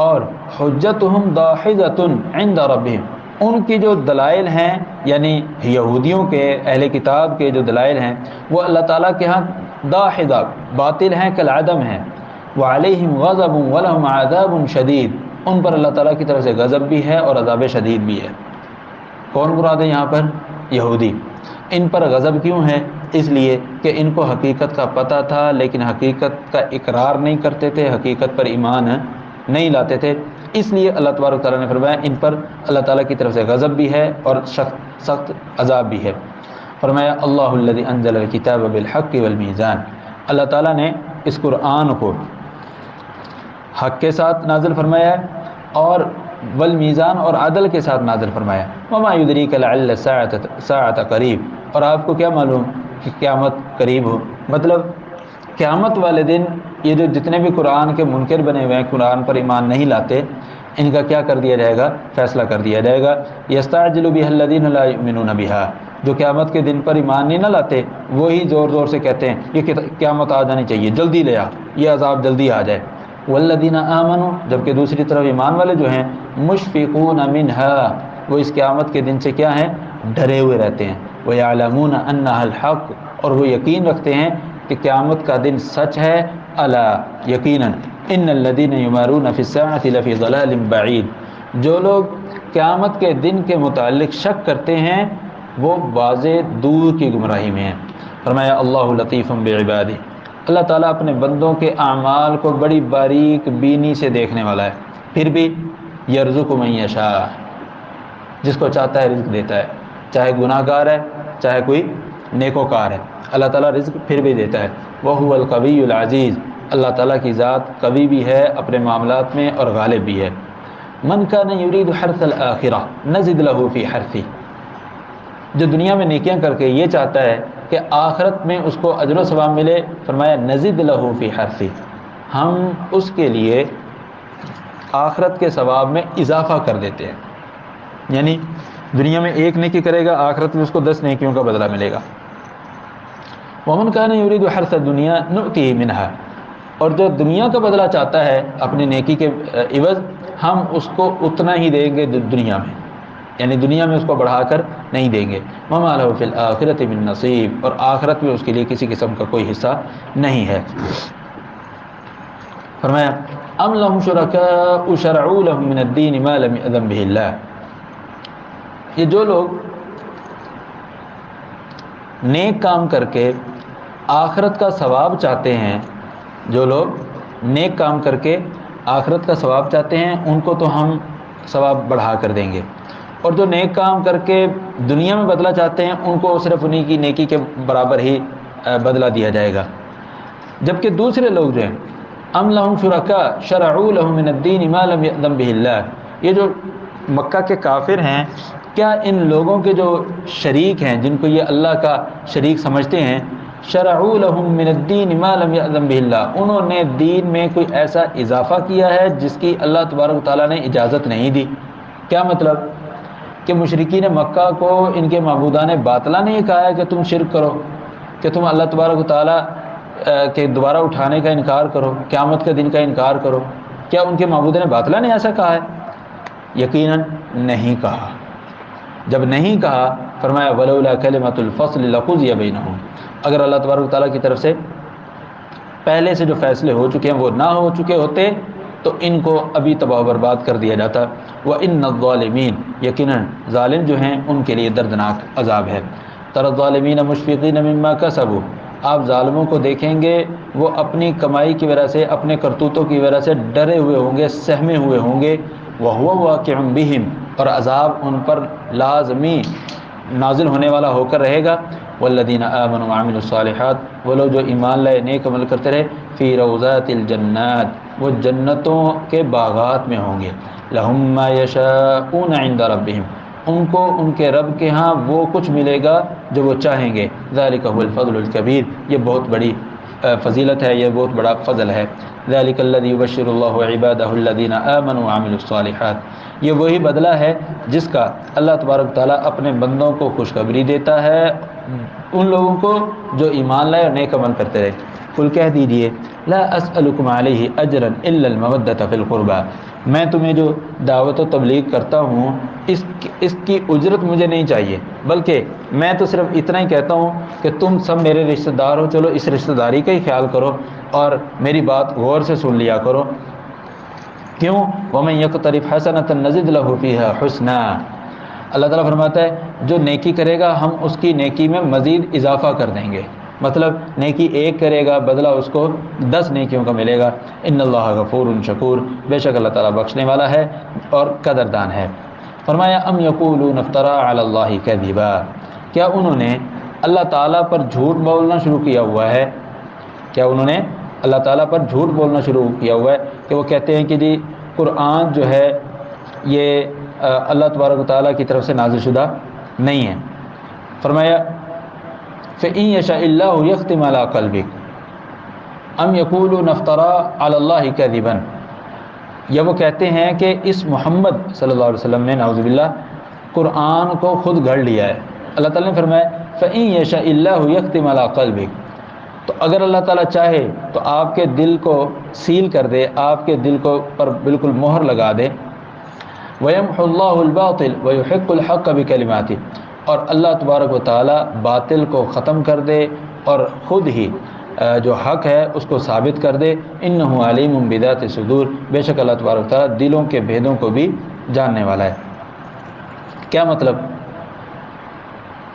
اور حجتہم داحضۃ عند ربہم، ان کی جو دلائل ہیں یعنی یہودیوں کے اہل کتاب کے جو دلائل ہیں وہ اللہ تعالیٰ کے ہاں داحضہ، باطل ہیں، کالعدم ہیں، وعلیہم غضب ولہم عذاب شدید، ان پر اللہ تعالیٰ کی طرف سے غضب بھی ہے اور عذاب شدید بھی ہے۔ کون مراد ہے یہاں پر؟ یہودی۔ ان پر غضب کیوں ہے؟ اس لیے کہ ان کو حقیقت کا پتہ تھا لیکن حقیقت کا اقرار نہیں کرتے تھے، حقیقت پر ایمان نہیں لاتے تھے، اس لیے اللہ تبارک تعالیٰ نے فرمایا ان پر اللہ تعالیٰ کی طرف سے غضب بھی ہے اور سخت عذاب بھی ہے۔ فرمایا اللہ الذی انزل الکتاب بالحق والمیزان، اللہ تعالیٰ نے اس قرآن کو حق کے ساتھ نازل فرمایا ہے اور والمیزان، اور عدل کے ساتھ نازل فرمایا، وما یدریک لعل الساعۃ قریب، اور آپ کو کیا معلوم کہ قیامت قریب ہو، مطلب قیامت والے دن یہ جو جتنے بھی قرآن کے منکر بنے ہوئے ہیں، قرآن پر ایمان نہیں لاتے، ان کا کیا کر دیا جائے گا؟ فیصلہ کر دیا جائے گا۔ یستعجل بها الذین لا یؤمنون بها، جو قیامت کے دن پر ایمان نہیں نہ لاتے وہی زور زور سے کہتے ہیں یہ قیامت آ جانی چاہیے، جلدی لے آ، یہ عذاب جلدی آ جائے۔ والذین آمنوا، جبکہ دوسری طرف ایمان والے جو ہیں، مشفقون منها، وہ اس قیامت کے دن سے کیا ہیں؟ ڈرے ہوئے رہتے ہیں، ویعلمون انها الحق، اور وہ یقین رکھتے ہیں کہ قیامت کا دن سچ ہے، الا یقینا ان الذین یمارون فی الساعۃ لفی ضلال بعید، جو لوگ قیامت کے دن کے متعلق شک کرتے ہیں وہ واضح دور کی گمراہی میں ہیں۔ فرمایا اللہ لطیف بعبادہ، اللہ تعالیٰ اپنے بندوں کے اعمال کو بڑی باریک بینی سے دیکھنے والا ہے، پھر بھی یرزق من یشاء، جس کو چاہتا ہے رزق دیتا ہے، چاہے گناہ گار ہے چاہے کوئی نیکوکار ہے، اللہ تعالیٰ رزق پھر بھی دیتا ہے۔ وَهُوَ الْقَوِيُّ الْعَزِيزُ، اللہ تعالیٰ کی ذات قوی بھی ہے اپنے معاملات میں اور غالب بھی ہے۔ مَنْ كَانَ يُرِيدُ حَرْثَ الْآخِرَةِ نَزِدْ لَهُ فِي حَرْثِهِ، جو دنیا میں نیکیاں کر کے یہ چاہتا ہے کہ آخرت میں اس کو اجر و ثواب ملے، فرمایا نزد لہ فی حرثہ، ہم اس کے لیے آخرت کے ثواب میں اضافہ کر دیتے ہیں، یعنی دنیا میں ایک نیکی کرے گا آخرت میں اس کو 10 نیکیوں کا بدلہ ملے گا۔ ومن کان یرید حرث الدنیا نؤتیہ منہا، اور جو دنیا کا بدلہ چاہتا ہے اپنی نیکی کے عوض، ہم اس کو اتنا ہی دیں گے دنیا میں، یعنی دنیا میں اس کو بڑھا کر نہیں دیں گے۔ وما لہ فی الآخرۃ من نصیب، اور آخرت میں اس کے لیے کسی قسم کا کوئی حصہ نہیں ہے۔ فرمایا ام لہم شرکاء شرعوا لہم من الدین ما لم یأذن بہ اللہ، یہ جو لوگ نیک کام کر کے آخرت کا ثواب چاہتے ہیں، جو لوگ نیک کام کر کے آخرت کا ثواب چاہتے ہیں، ان کو تو ہم ثواب بڑھا کر دیں گے، اور جو نیک کام کر کے دنیا میں بدلہ چاہتے ہیں ان کو صرف انہی کی نیکی کے برابر ہی بدلہ دیا جائے گا۔ جبکہ دوسرے لوگ جو ہیں ام لہم شرکاء شرعوا لہم من الدین ما لم یأذن بہ اللہ، یہ جو مکہ کے کافر ہیں، کیا ان لوگوں کے جو شریک ہیں، جن کو یہ اللہ کا شریک سمجھتے ہیں، شرعوا لہم من الدین ما لم یأذن بہ اللہ، انہوں نے دین میں کوئی ایسا اضافہ کیا ہے جس کی اللہ تبارک و تعالیٰ نے اجازت نہیں دی۔ کیا مطلب کہ مشرکین مکہ کو ان کے معبودان باطلہ نے یہ کہا ہے کہ تم شرک کرو، کہ تم اللہ تبارک و تعالیٰ کے دوبارہ اٹھانے کا انکار کرو، قیامت کے دن کا انکار کرو، کیا ان کے معبودان باطلہ نے ایسا کہا ہے؟ یقیناً نہیں کہا۔ جب نہیں کہا، فرمایا ولولا کلمۃ الفصل لقضی بینہم، اگر اللہ تبارک و تعالیٰ کی طرف سے پہلے سے جو فیصلے ہو چکے ہیں وہ نہ ہو چکے ہوتے تو ان کو ابھی تباہ و برباد کر دیا جاتا۔ وَإِنَّ الظَّالِمِينَ، یقیناً ظالم جو ہیں ان کے لیے دردناک عذاب ہے۔ تَرَى الظَّالِمِينَ مُشْفِقِينَ مِمَّا كَسَبُوا، آپ ظالموں کو دیکھیں گے وہ اپنی کمائی کی وجہ سے، اپنے کرتوتوں کی وجہ سے ڈرے ہوئے ہوں گے، سہمے ہوئے ہوں گے۔ وَهُوَ وَاقِعٌ بِهِمْ، اور عذاب ان پر لازمی نازل ہونے والا ہو کر رہے گا۔ والذین آمنوا وعملوا الصالحات، وہ لوگ جو ایمان لائے نیک عمل کرتے رہے، فی روضات الجنات، وہ جنتوں کے باغات میں ہوں گے۔ لہم ما یشاءون عند ربہم، ان کو ان کے رب کے ہاں وہ کچھ ملے گا جو وہ چاہیں گے۔ ذالک هو الفضل الکبیر، یہ بہت بڑی فضیلت ہے، یہ بہت بڑا فضل ہے۔ ذالک الذی یبشر اللہ عبادہ الذین آمنوا وعملوا الصالحات، یہ وہی بدلہ ہے جس کا اللہ تبارک تعالیٰ اپنے بندوں کو خوشخبری دیتا ہے، ان لوگوں کو جو ایمان لائے اور نیک عمل کرتے رہے۔ قل کہہ دیجئے لا اسألکم علیہ اجرا الا المودۃ فی القربى، میں تمہیں جو دعوت و تبلیغ کرتا ہوں اس کی اجرت مجھے نہیں چاہیے، بلکہ میں تو صرف اتنا ہی کہتا ہوں کہ تم سب میرے رشتہ دار ہو، چلو اس رشتہ داری کا ہی خیال کرو اور میری بات غور سے سن لیا کرو۔ کیوں؟ وَمَن يَقْتَرِفْ حَسَنَةً نَزِدْ لَهُ فِيهَا حُسْنًا، اللہ تعالیٰ فرماتا ہے جو نیکی کرے گا ہم اس کی نیکی میں مزید اضافہ کر دیں گے، مطلب نیکی ایک کرے گا بدلہ اس کو 10 نیکیوں کا ملے گا۔ ان اللہ غفور شکور، بے شک اللہ تعالیٰ بخشنے والا ہے اور قدردان ہے۔ فرمایا ام یقولون افترى علی اللہ کذبا، کیا انہوں نے اللہ تعالیٰ پر جھوٹ بولنا شروع کیا ہوا ہے؟ کیا انہوں نے اللہ تعالیٰ پر جھوٹ بولنا شروع کیا ہوا ہے کہ وہ کہتے ہیں کہ جی قرآن جو ہے یہ اللہ تبارک و تعالیٰ کی طرف سے نازل شدہ نہیں ہے۔ فرمایا فَإِن يَشَاءِ اللَّهُ يَخْتِمْ عَلَىٰ قَلْبِكَ أَمْ يَقُولُونَ افْتَرَىٰ عَلَى اللَّهِ كَذِبًا، یا وہ کہتے ہیں کہ اس محمد صلی اللہ علیہ وسلم نے نعوذ باللہ قرآن کو خود گھڑ لیا ہے۔ اللہ تعالیٰ نے فرمایا فَإِن يَشَاءِ اللَّهُ يَخْتِمْ عَلَىٰ قَلْبِكَ، تو اگر اللہ تعالیٰ چاہے تو آپ کے دل کو سیل کر دے، آپ کے دل کو پر بالکل مہر لگا دے۔ وَيَمْحُ اللَّهُ الْبَاطِلَ وَيُحِقُّ الْحَقَّ بِكَلِمَاتِهِ، اور اللہ تبارک و تعالیٰ باطل کو ختم کر دے اور خود ہی جو حق ہے اس کو ثابت کر دے۔ اِنَّهُ عَلِيمٌ بِذَاتِ الصُّدُورِ، بے شک اللہ تبارک و تعالیٰ دلوں کے بھیدوں کو بھی جاننے والا ہے۔ کیا مطلب؟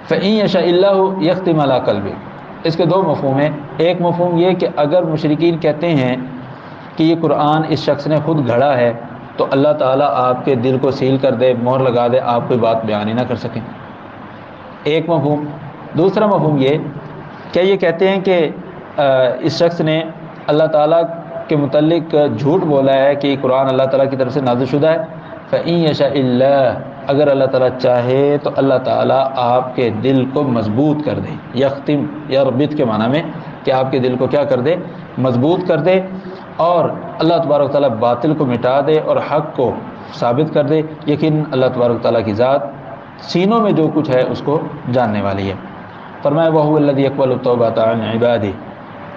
فَإِن يَشَاءِ اللَّهُ يَخْتِمْ عَلَىٰ قَلْبِكَ، اس کے دو مفہوم ہیں۔ ایک مفہوم یہ کہ اگر مشرکین کہتے ہیں کہ یہ قرآن اس شخص نے خود گھڑا ہے تو اللہ تعالیٰ آپ کے دل کو سیل کر دے، مہر لگا دے، آپ کوئی بات بیان ہی نہ کر سکیں، ایک مفہوم۔ دوسرا مفہوم یہ، کیا یہ کہتے ہیں کہ اس شخص نے اللہ تعالیٰ کے متعلق جھوٹ بولا ہے کہ قرآن اللہ تعالیٰ کی طرف سے نازل شدہ ہے؟ فَإِن يَشَاءِ اللَّهُ، اگر اللہ تعالیٰ چاہے تو اللہ تعالیٰ آپ کے دل کو مضبوط کر دے، یختم یربط کے معنی میں کہ آپ کے دل کو کیا کر دے؟ مضبوط کر دے، اور اللہ تبارک تعالیٰ باطل کو مٹا دے اور حق کو ثابت کر دے۔ یقین اللہ تبارک تعالیٰ کی ذات سینوں میں جو کچھ ہے اس کو جاننے والی ہے۔ فرمایا وَهُوَ الَّذِي يَقْبَلُ التَّوْبَةَ عَنْ عِبَادِهِ،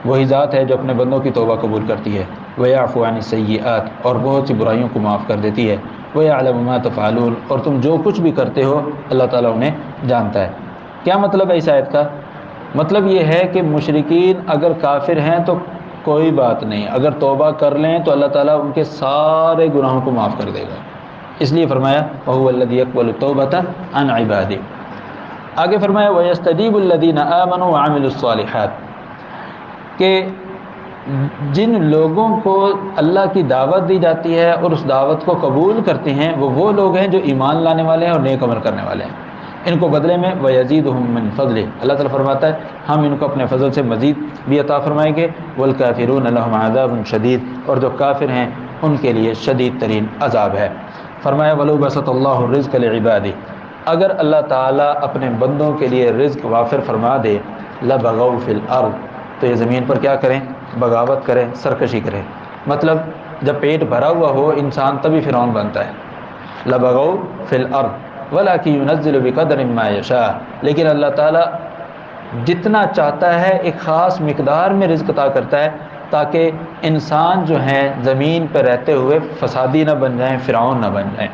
وہی ذات ہے جو اپنے بندوں کی توبہ قبول کرتی ہے، وَيَعْفُو عَنِ السَّيِّئَاتِ، اور بہت سی برائیوں کو معاف کر دیتی ہے، وَيَعْلَمُ مَا تَفْعَلُونَ، اور تم جو کچھ بھی کرتے ہو اللہ تعالیٰ انہیں جانتا ہے۔ کیا مطلب ہے اس آیت کا؟ مطلب یہ ہے کہ مشرکین اگر کافر ہیں تو کوئی بات نہیں، اگر توبہ کر لیں تو اللہ تعالیٰ ان کے سارے گناہوں کو معاف کر دے گا، اس لیے فرمایا وَهُوَ الَّذِي يَقْبَلُ التَّوْبَةَ عَنْ عِبَادِهِ۔ آگے فرمایا وَيَسْتَجِيبُ الَّذِينَ آمَنُوا وَعَمِلُوا الصَّالِحَاتِ، کہ جن لوگوں کو اللہ کی دعوت دی جاتی ہے اور اس دعوت کو قبول کرتے ہیں وہ لوگ ہیں جو ایمان لانے والے ہیں اور نیک عمل کرنے والے ہیں، ان کو بدلے میں وَيَزِيدُهُم مِّن فَضْلِهِ، اللہ تعالیٰ فرماتا ہے ہم ان کو اپنے فضل سے مزید بھی عطا فرمائیں گے، وَالْكَافِرُونَ لَهُمْ عَذَابٌ شَدِيدٌ، اور جو کافر ہیں ان کے لیے شدید ترین عذاب ہے۔ فرمایا وَلَوْ بَسَطَ اللَّهُ الرِّزْقَ لِعِبَادِهِ، اگر اللہ تعالیٰ اپنے بندوں کے لیے رزق وافر فرما دے، لَبَغَوْا فِي الْأَرْضِ، تو یہ زمین پر کیا کریں؟ بغاوت کریں، سرکشی کریں۔ مطلب جب پیٹ بھرا ہوا ہو انسان تبھی فرعون بنتا ہے، لَبَغَوْا فِي الْأَرْضِ وَلَكِنْ يُنَزِّلُ بِقَدْرٍ مَا يَشَاءُ، لیکن اللہ تعالیٰ جتنا چاہتا ہے ایک خاص مقدار میں رزق عطا کرتا ہے تاکہ انسان جو ہیں زمین پر رہتے ہوئے فسادی نہ بن جائیں، فرعون نہ بن جائیں۔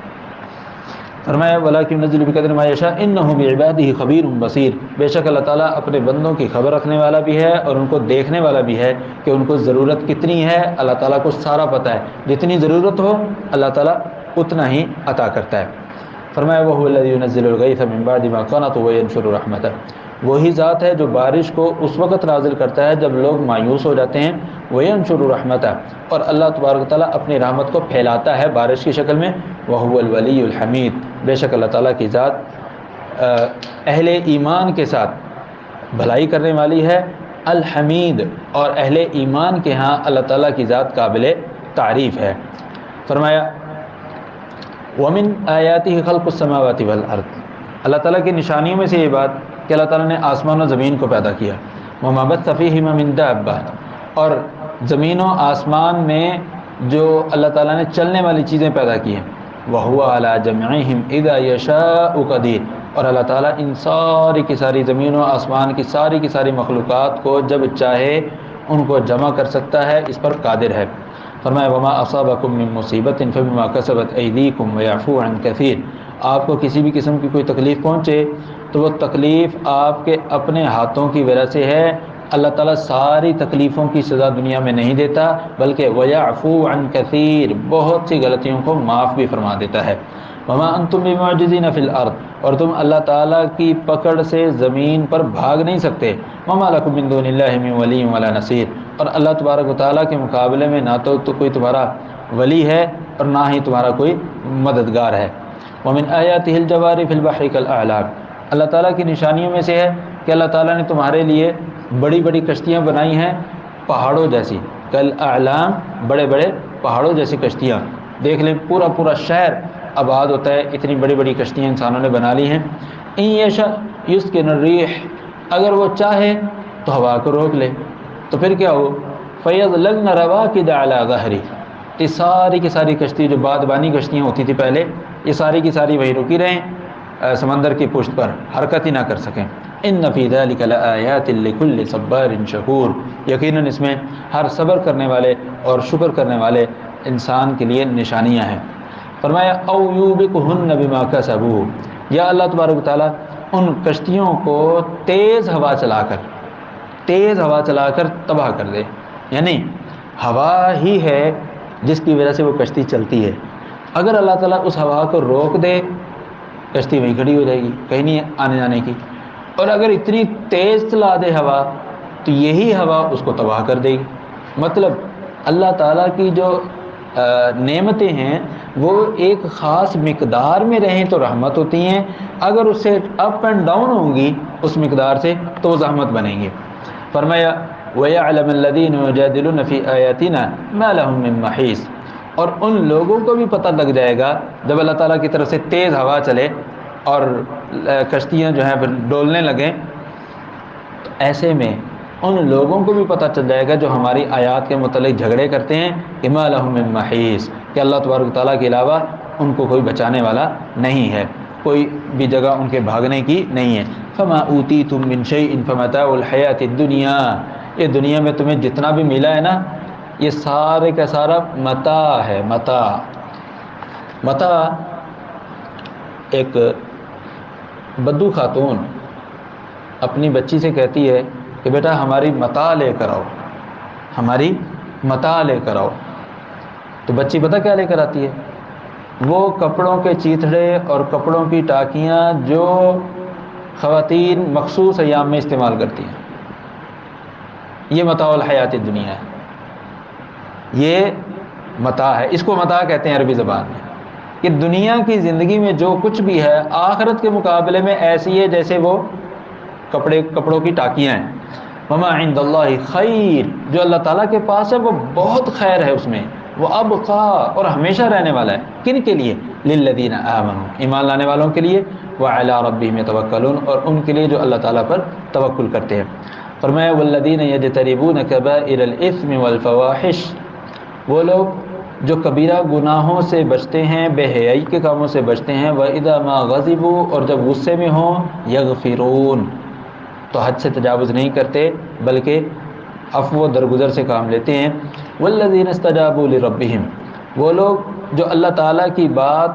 فرمایا وَلَكِنْ يُنَزِّلُ بِقَدْرٍ مَا يَشَاءُ إِنَّهُ بِعِبَادِهِ خَبِيرٌ بَصِيرٌ، بے شک اللہ تعالیٰ اپنے بندوں کی خبر رکھنے والا بھی ہے اور ان کو دیکھنے والا بھی ہے کہ ان کو ضرورت کتنی ہے، اللہ تعالیٰ کو سارا پتہ ہے، جتنی ضرورت ہو اللہ تعالیٰ اتنا ہی عطا کرتا ہے۔ فرمایا وَهُوَ الَّذِي يُنَزِّلُ الْغَيْثَ مِن بَعْدِ مَا قَنَطُوا وَيَنشُرُ رَحْمَتَهُ، وہی ذات ہے جو بارش کو اس وقت نازل کرتا ہے جب لوگ مایوس ہو جاتے ہیں، وَيَنشُرُ رَحْمَتَهُ، اور اللہ تبارک و تعالیٰ اپنی رحمت کو پھیلاتا ہے بارش کی شکل میں، وَهُوَ الْوَلِيُّ الْحَمِيدُ، بے شک اللہ تعالیٰ کی ذات اہل ایمان کے ساتھ بھلائی کرنے والی ہے، الحمید، اور اہل ایمان کے ہاں اللہ تعالیٰ کی ذات قابل تعریف ہے۔ فرمایا وَمِنْ آيَاتِهِ خَلْقُ السَّمَاوَاتِ وَالْأَرْضِ، اللہ تعالیٰ کی نشانیوں میں سے یہ بات کہ اللہ تعالیٰ نے آسمان و زمین کو پیدا کیا، وَمَا بَثَّ فِيهِمَا مِن دَابَّةٍ، اور زمین و آسمان میں جو اللہ تعالیٰ نے چلنے والی چیزیں پیدا کی ہیں، وَهُوَ عَلَى جَمْعِهِمْ إِذَا يَشَاءُ قَدِيرٌ، اور اللہ تعالیٰ ان ساری کی ساری زمین و آسمان کی ساری مخلوقات کو جب چاہے ان کو جمع کر سکتا ہے، اس پر قادر ہے۔ فرمایا وَمَا أَصَابَكُم مِّن مُّصِيبَةٍ فَبِمَا كَسَبَتْ أَيْدِيكُمْ وَيَعْفُو عَن كَثِيرٍ، آپ کو کسی بھی قسم کی کوئی تکلیف پہنچے تو وہ تکلیف آپ کے اپنے ہاتھوں کی وجہ سے ہے، اللہ تعالیٰ ساری تکلیفوں کی سزا دنیا میں نہیں دیتا بلکہ وَيَعْفُو عَن كَثِيرٍ، بہت سی غلطیوں کو معاف بھی فرما دیتا ہے۔ وَمَا أَنتُم بِمُعْجِزِينَ فِي الْأَرْضِ، اور تم اللہ تعالیٰ کی پکڑ سے زمین پر بھاگ نہیں سکتے، وَمَا لَكُم مِّن دُونِ اللَّهِ مِن وَلِيٍّ وَلَا نَصِيرٍ، اور اللہ تبارک و تعالیٰ کے مقابلے میں نہ تو کوئی تمہارا ولی ہے اور نہ ہی تمہارا کوئی مددگار ہے۔ وَمِنْ آيَاتِهِ الْجَوَارِ فِي الْبَحْرِ كَالْأَعْلَامِ، اللہ تعالیٰ کی نشانیوں میں سے ہے کہ اللہ تعالیٰ نے تمہارے لیے بڑی بڑی کشتیاں بنائی ہیں پہاڑوں جیسی، کالاعلام، بڑے بڑے پہاڑوں جیسی کشتیاں، دیکھ لیں پورا شہر آباد ہوتا ہے، اتنی بڑی بڑی کشتیاں انسانوں نے بنا لی ہیں۔ ان یشاء یسکن الریح، اگر وہ چاہے تو ہوا کو روک لے تو پھر کیا ہو، فیظللن رواکد علی ظہری، یہ ساری کی ساری کشتی جو بادبانی کشتیاں ہوتی تھی پہلے، یہ ساری کی ساری وہی رکی رہیں سمندر کی پشت پر، حرکت ہی نہ کر سکیں۔ ان فی ذلک لآیات لکل صبار شکور، یقیناً اس میں ہر صبر کرنے والے اور شکر کرنے والے انسان کے لیے نشانیاں ہیں۔ فرمایا او یوبقہن بما کسبوا، یا اللہ تبارک و تعالیٰ ان کشتیوں کو تیز ہوا چلا کر تباہ کر دے، یعنی ہوا ہی ہے جس کی وجہ سے وہ کشتی چلتی ہے، اگر اللہ تعالیٰ اس ہوا کو روک دے کشتی وہیں کھڑی ہو جائے گی، کہیں نہیں آنے جانے کی، اور اگر اتنی تیز چلا دے ہوا تو یہی ہوا اس کو تباہ کر دے گی۔ مطلب اللہ تعالیٰ کی جو نعمتیں ہیں وہ ایک خاص مقدار میں رہیں تو رحمت ہوتی ہیں، اگر اس سے اپ اینڈ ڈاؤن ہوں گی اس مقدار سے تو وہ زحمت بنیں گے۔ فرمایا وَيَعْلَمَ الَّذِينَ يُجَادِلُونَ فِي آيَاتِنَا مَا لَهُم مِّن مَّحِيصٍ، اور ان لوگوں کو بھی پتہ لگ جائے گا جب اللہ تعالیٰ کی طرف سے تیز ہوا چلے اور کشتیاں جو ہیں پھر ڈولنے لگیں، تو ایسے میں ان لوگوں کو بھی پتہ چل جائے گا جو ہماری آیات کے متعلق جھگڑے کرتے ہیں کہ ما لہم من محیص، کہ اللہ تبارک و تعالیٰ کے علاوہ ان کو کوئی بچانے والا نہیں ہے، کوئی بھی جگہ ان کے بھاگنے کی نہیں ہے۔ فما اوتیتم من شیء فمتاع الحیات الدنیا، یہ دنیا میں تمہیں جتنا بھی ملا ہے نا، یہ سارے کا سارا متاع ہے، متاع۔ متاع، ایک بدو خاتون اپنی بچی سے کہتی ہے کہ بیٹا ہماری متاع لے کر آؤ، ہماری متاع لے کر آؤ، تو بچی پتہ کیا لے کر آتی ہے؟ وہ کپڑوں کے چیتھڑے اور کپڑوں کی ٹاکیاں جو خواتین مخصوص ایام میں استعمال کرتی ہیں، یہ متاع الحیات الدنیا ہے، یہ متاع ہے، اس کو متاع کہتے ہیں عربی زبان میں، کہ دنیا کی زندگی میں جو کچھ بھی ہے آخرت کے مقابلے میں ایسی ہے جیسے وہ کپڑوں کی ٹاکیاں ہیں۔ وما عند اللہ خیر، جو اللہ تعالیٰ کے پاس ہے وہ بہت خیر ہے اس میں، وہ ابقا، اور ہمیشہ رہنے والا ہے۔ کن کے لیے؟ للذین آمنوا، ایمان لانے والوں کے لیے، وعلی ربہم یتوکلون، اور ان کے لیے جو اللہ تعالیٰ پر توکل کرتے ہیں۔ فرمایا والذین یجتنبون کبائر الاثم والفواحش، وہ لوگ جو کبیرہ گناہوں سے بچتے ہیں، بے حیائی کے کاموں سے بچتے ہیں، وَإِذَا مَا غَضِبُوا، اور جب غصے میں ہوں، یغفرون، تو حد سے تجاوز نہیں کرتے بلکہ عفو و درگزر سے کام لیتے ہیں۔ والذین استجابوا لربہم، وہ لوگ جو اللہ تعالیٰ کی بات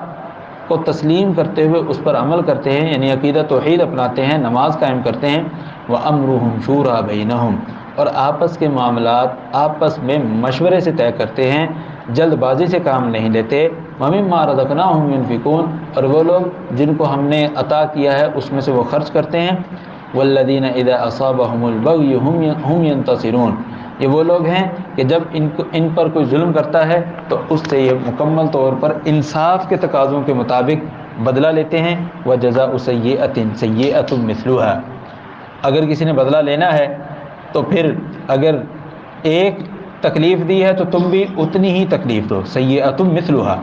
کو تسلیم کرتے ہوئے اس پر عمل کرتے ہیں، یعنی عقیدہ توحید اپناتے ہیں، نماز قائم کرتے ہیں، وَأَمْرُهُمْ شُورَىٰ بَيْنَهُمْ، اور آپس کے معاملات آپس میں مشورے سے طے کرتے ہیں، جلد بازی سے کام نہیں لیتے۔ وَمِمَّا رَزَقْنَاهُمْ يُنْفِقُونَ، اور وہ لوگ جن کو ہم نے عطا کیا ہے اس میں سے وہ خرچ کرتے ہیں۔ وَالَّذِينَ إِذَا أَصَابَهُمُ الْبَغْيُ هُمْ يَنْتَصِرُونَ، یہ وہ لوگ ہیں کہ جب ان پر کوئی ظلم کرتا ہے تو اس سے یہ مکمل طور پر انصاف کے تقاضوں کے مطابق بدلہ لیتے ہیں۔ وَجَزَاءُ سَيِّئَةٍ سَيِّئَةٌ مِثْلُهَا، اگر کسی نے بدلہ لینا ہے تو پھر اگر ایک تکلیف دی ہے تو تم بھی اتنی ہی تکلیف دو، سیئۃ مثلھا۔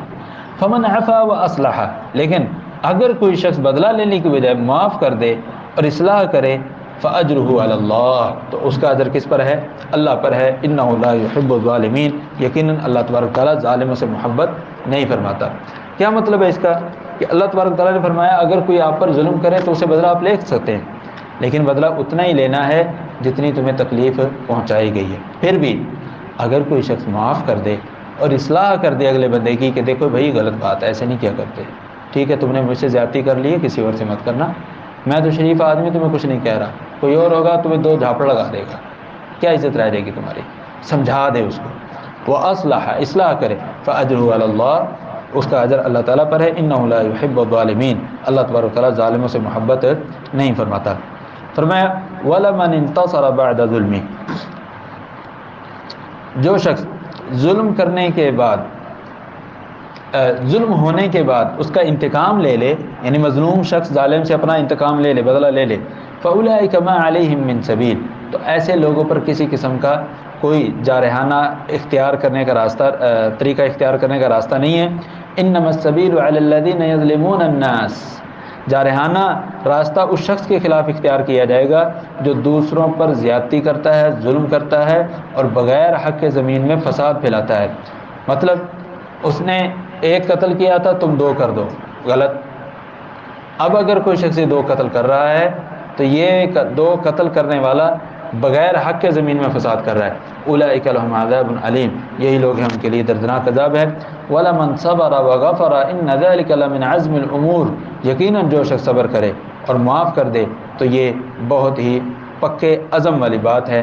فمن عفا واصلح، لیکن اگر کوئی شخص بدلہ لینے کی بجائے معاف کر دے اور اصلاح کرے، فاجرہ علی اللہ، تو اس کا اجر کس پر ہے؟ اللہ پر ہے۔ انہ لا یحب الظالمین، یقیناً اللہ تبارک تعالیٰ ظالموں سے محبت نہیں فرماتا۔ کیا مطلب ہے اس کا؟ کہ اللہ تبارک تعالیٰ نے فرمایا اگر کوئی آپ پر ظلم کرے تو اسے بدلہ آپ لے سکتے ہیں، لیکن بدلہ اتنا ہی لینا ہے جتنی تمہیں تکلیف پہنچائی گئی ہے۔ پھر بھی اگر کوئی شخص معاف کر دے اور اصلاح کر دے اگلے بندے کی کہ دیکھو بھائی غلط بات ہے، ایسے نہیں کیا کرتے، ٹھیک ہے تم نے مجھ سے زیادتی کر لی ہے، کسی اور سے مت کرنا، میں تو شریف آدمی تمہیں کچھ نہیں کہہ رہا، کوئی اور ہوگا تمہیں دو جھاپڑ لگا دے گا، کیا عزت رہ جائے گی تمہاری؟ سمجھا دے اس کو، وہ اصلاح کرے، فاجرہ علی اللہ، اس کا اجر اللہ تعالیٰ پر ہے۔ انہ لا یحب الظالمین، اللہ تبارک تعالیٰ ظالموں سے محبت نہیں فرماتا۔ فرمایا وَلَمَنِ انتصر بَعْدَ ظُلْمِ، جو شخص ظلم کرنے کے بعد، ظلم ہونے کے بعد اس کا انتقام لے لے، یعنی مظلوم شخص ظالم سے اپنا انتقام لے لے، بدلہ لے لے، فَأُولَٰئِكَ مَا عَلَيْهِم مِّن سَبِيلٍ، تو ایسے لوگوں پر کسی قسم کا کوئی جارحانہ اختیار کرنے کا راستہ، طریقہ اختیار کرنے کا راستہ نہیں ہے۔ إِنَّمَا السَّبِيلُ عَلَى الَّذِينَ يَظْلِمُونَ النَّاسَ، جارحانہ راستہ اس شخص کے خلاف اختیار کیا جائے گا جو دوسروں پر زیادتی کرتا ہے، ظلم کرتا ہے اور بغیر حق کے زمین میں فساد پھیلاتا ہے۔ مطلب اس نے ایک قتل کیا تھا، تم دو کر دو، غلط۔ اب اگر کوئی شخص دو قتل کر رہا ہے تو یہ دو قتل کرنے والا بغیر حق کے زمین میں فساد کر رہا ہے۔ اولئک لهم عذاب علیم، یہی لوگ ہیں ان کے لیے دردناک عذاب ہے۔ وَلَمَنْ صَبَرَ وَغَفَرَ إِنَّ ذَلِكَ لَمِنْ عَزْمِ الْأُمُورِ، یقیناً جو شخص صبر کرے اور معاف کر دے تو یہ بہت ہی پکے عزم والی بات ہے،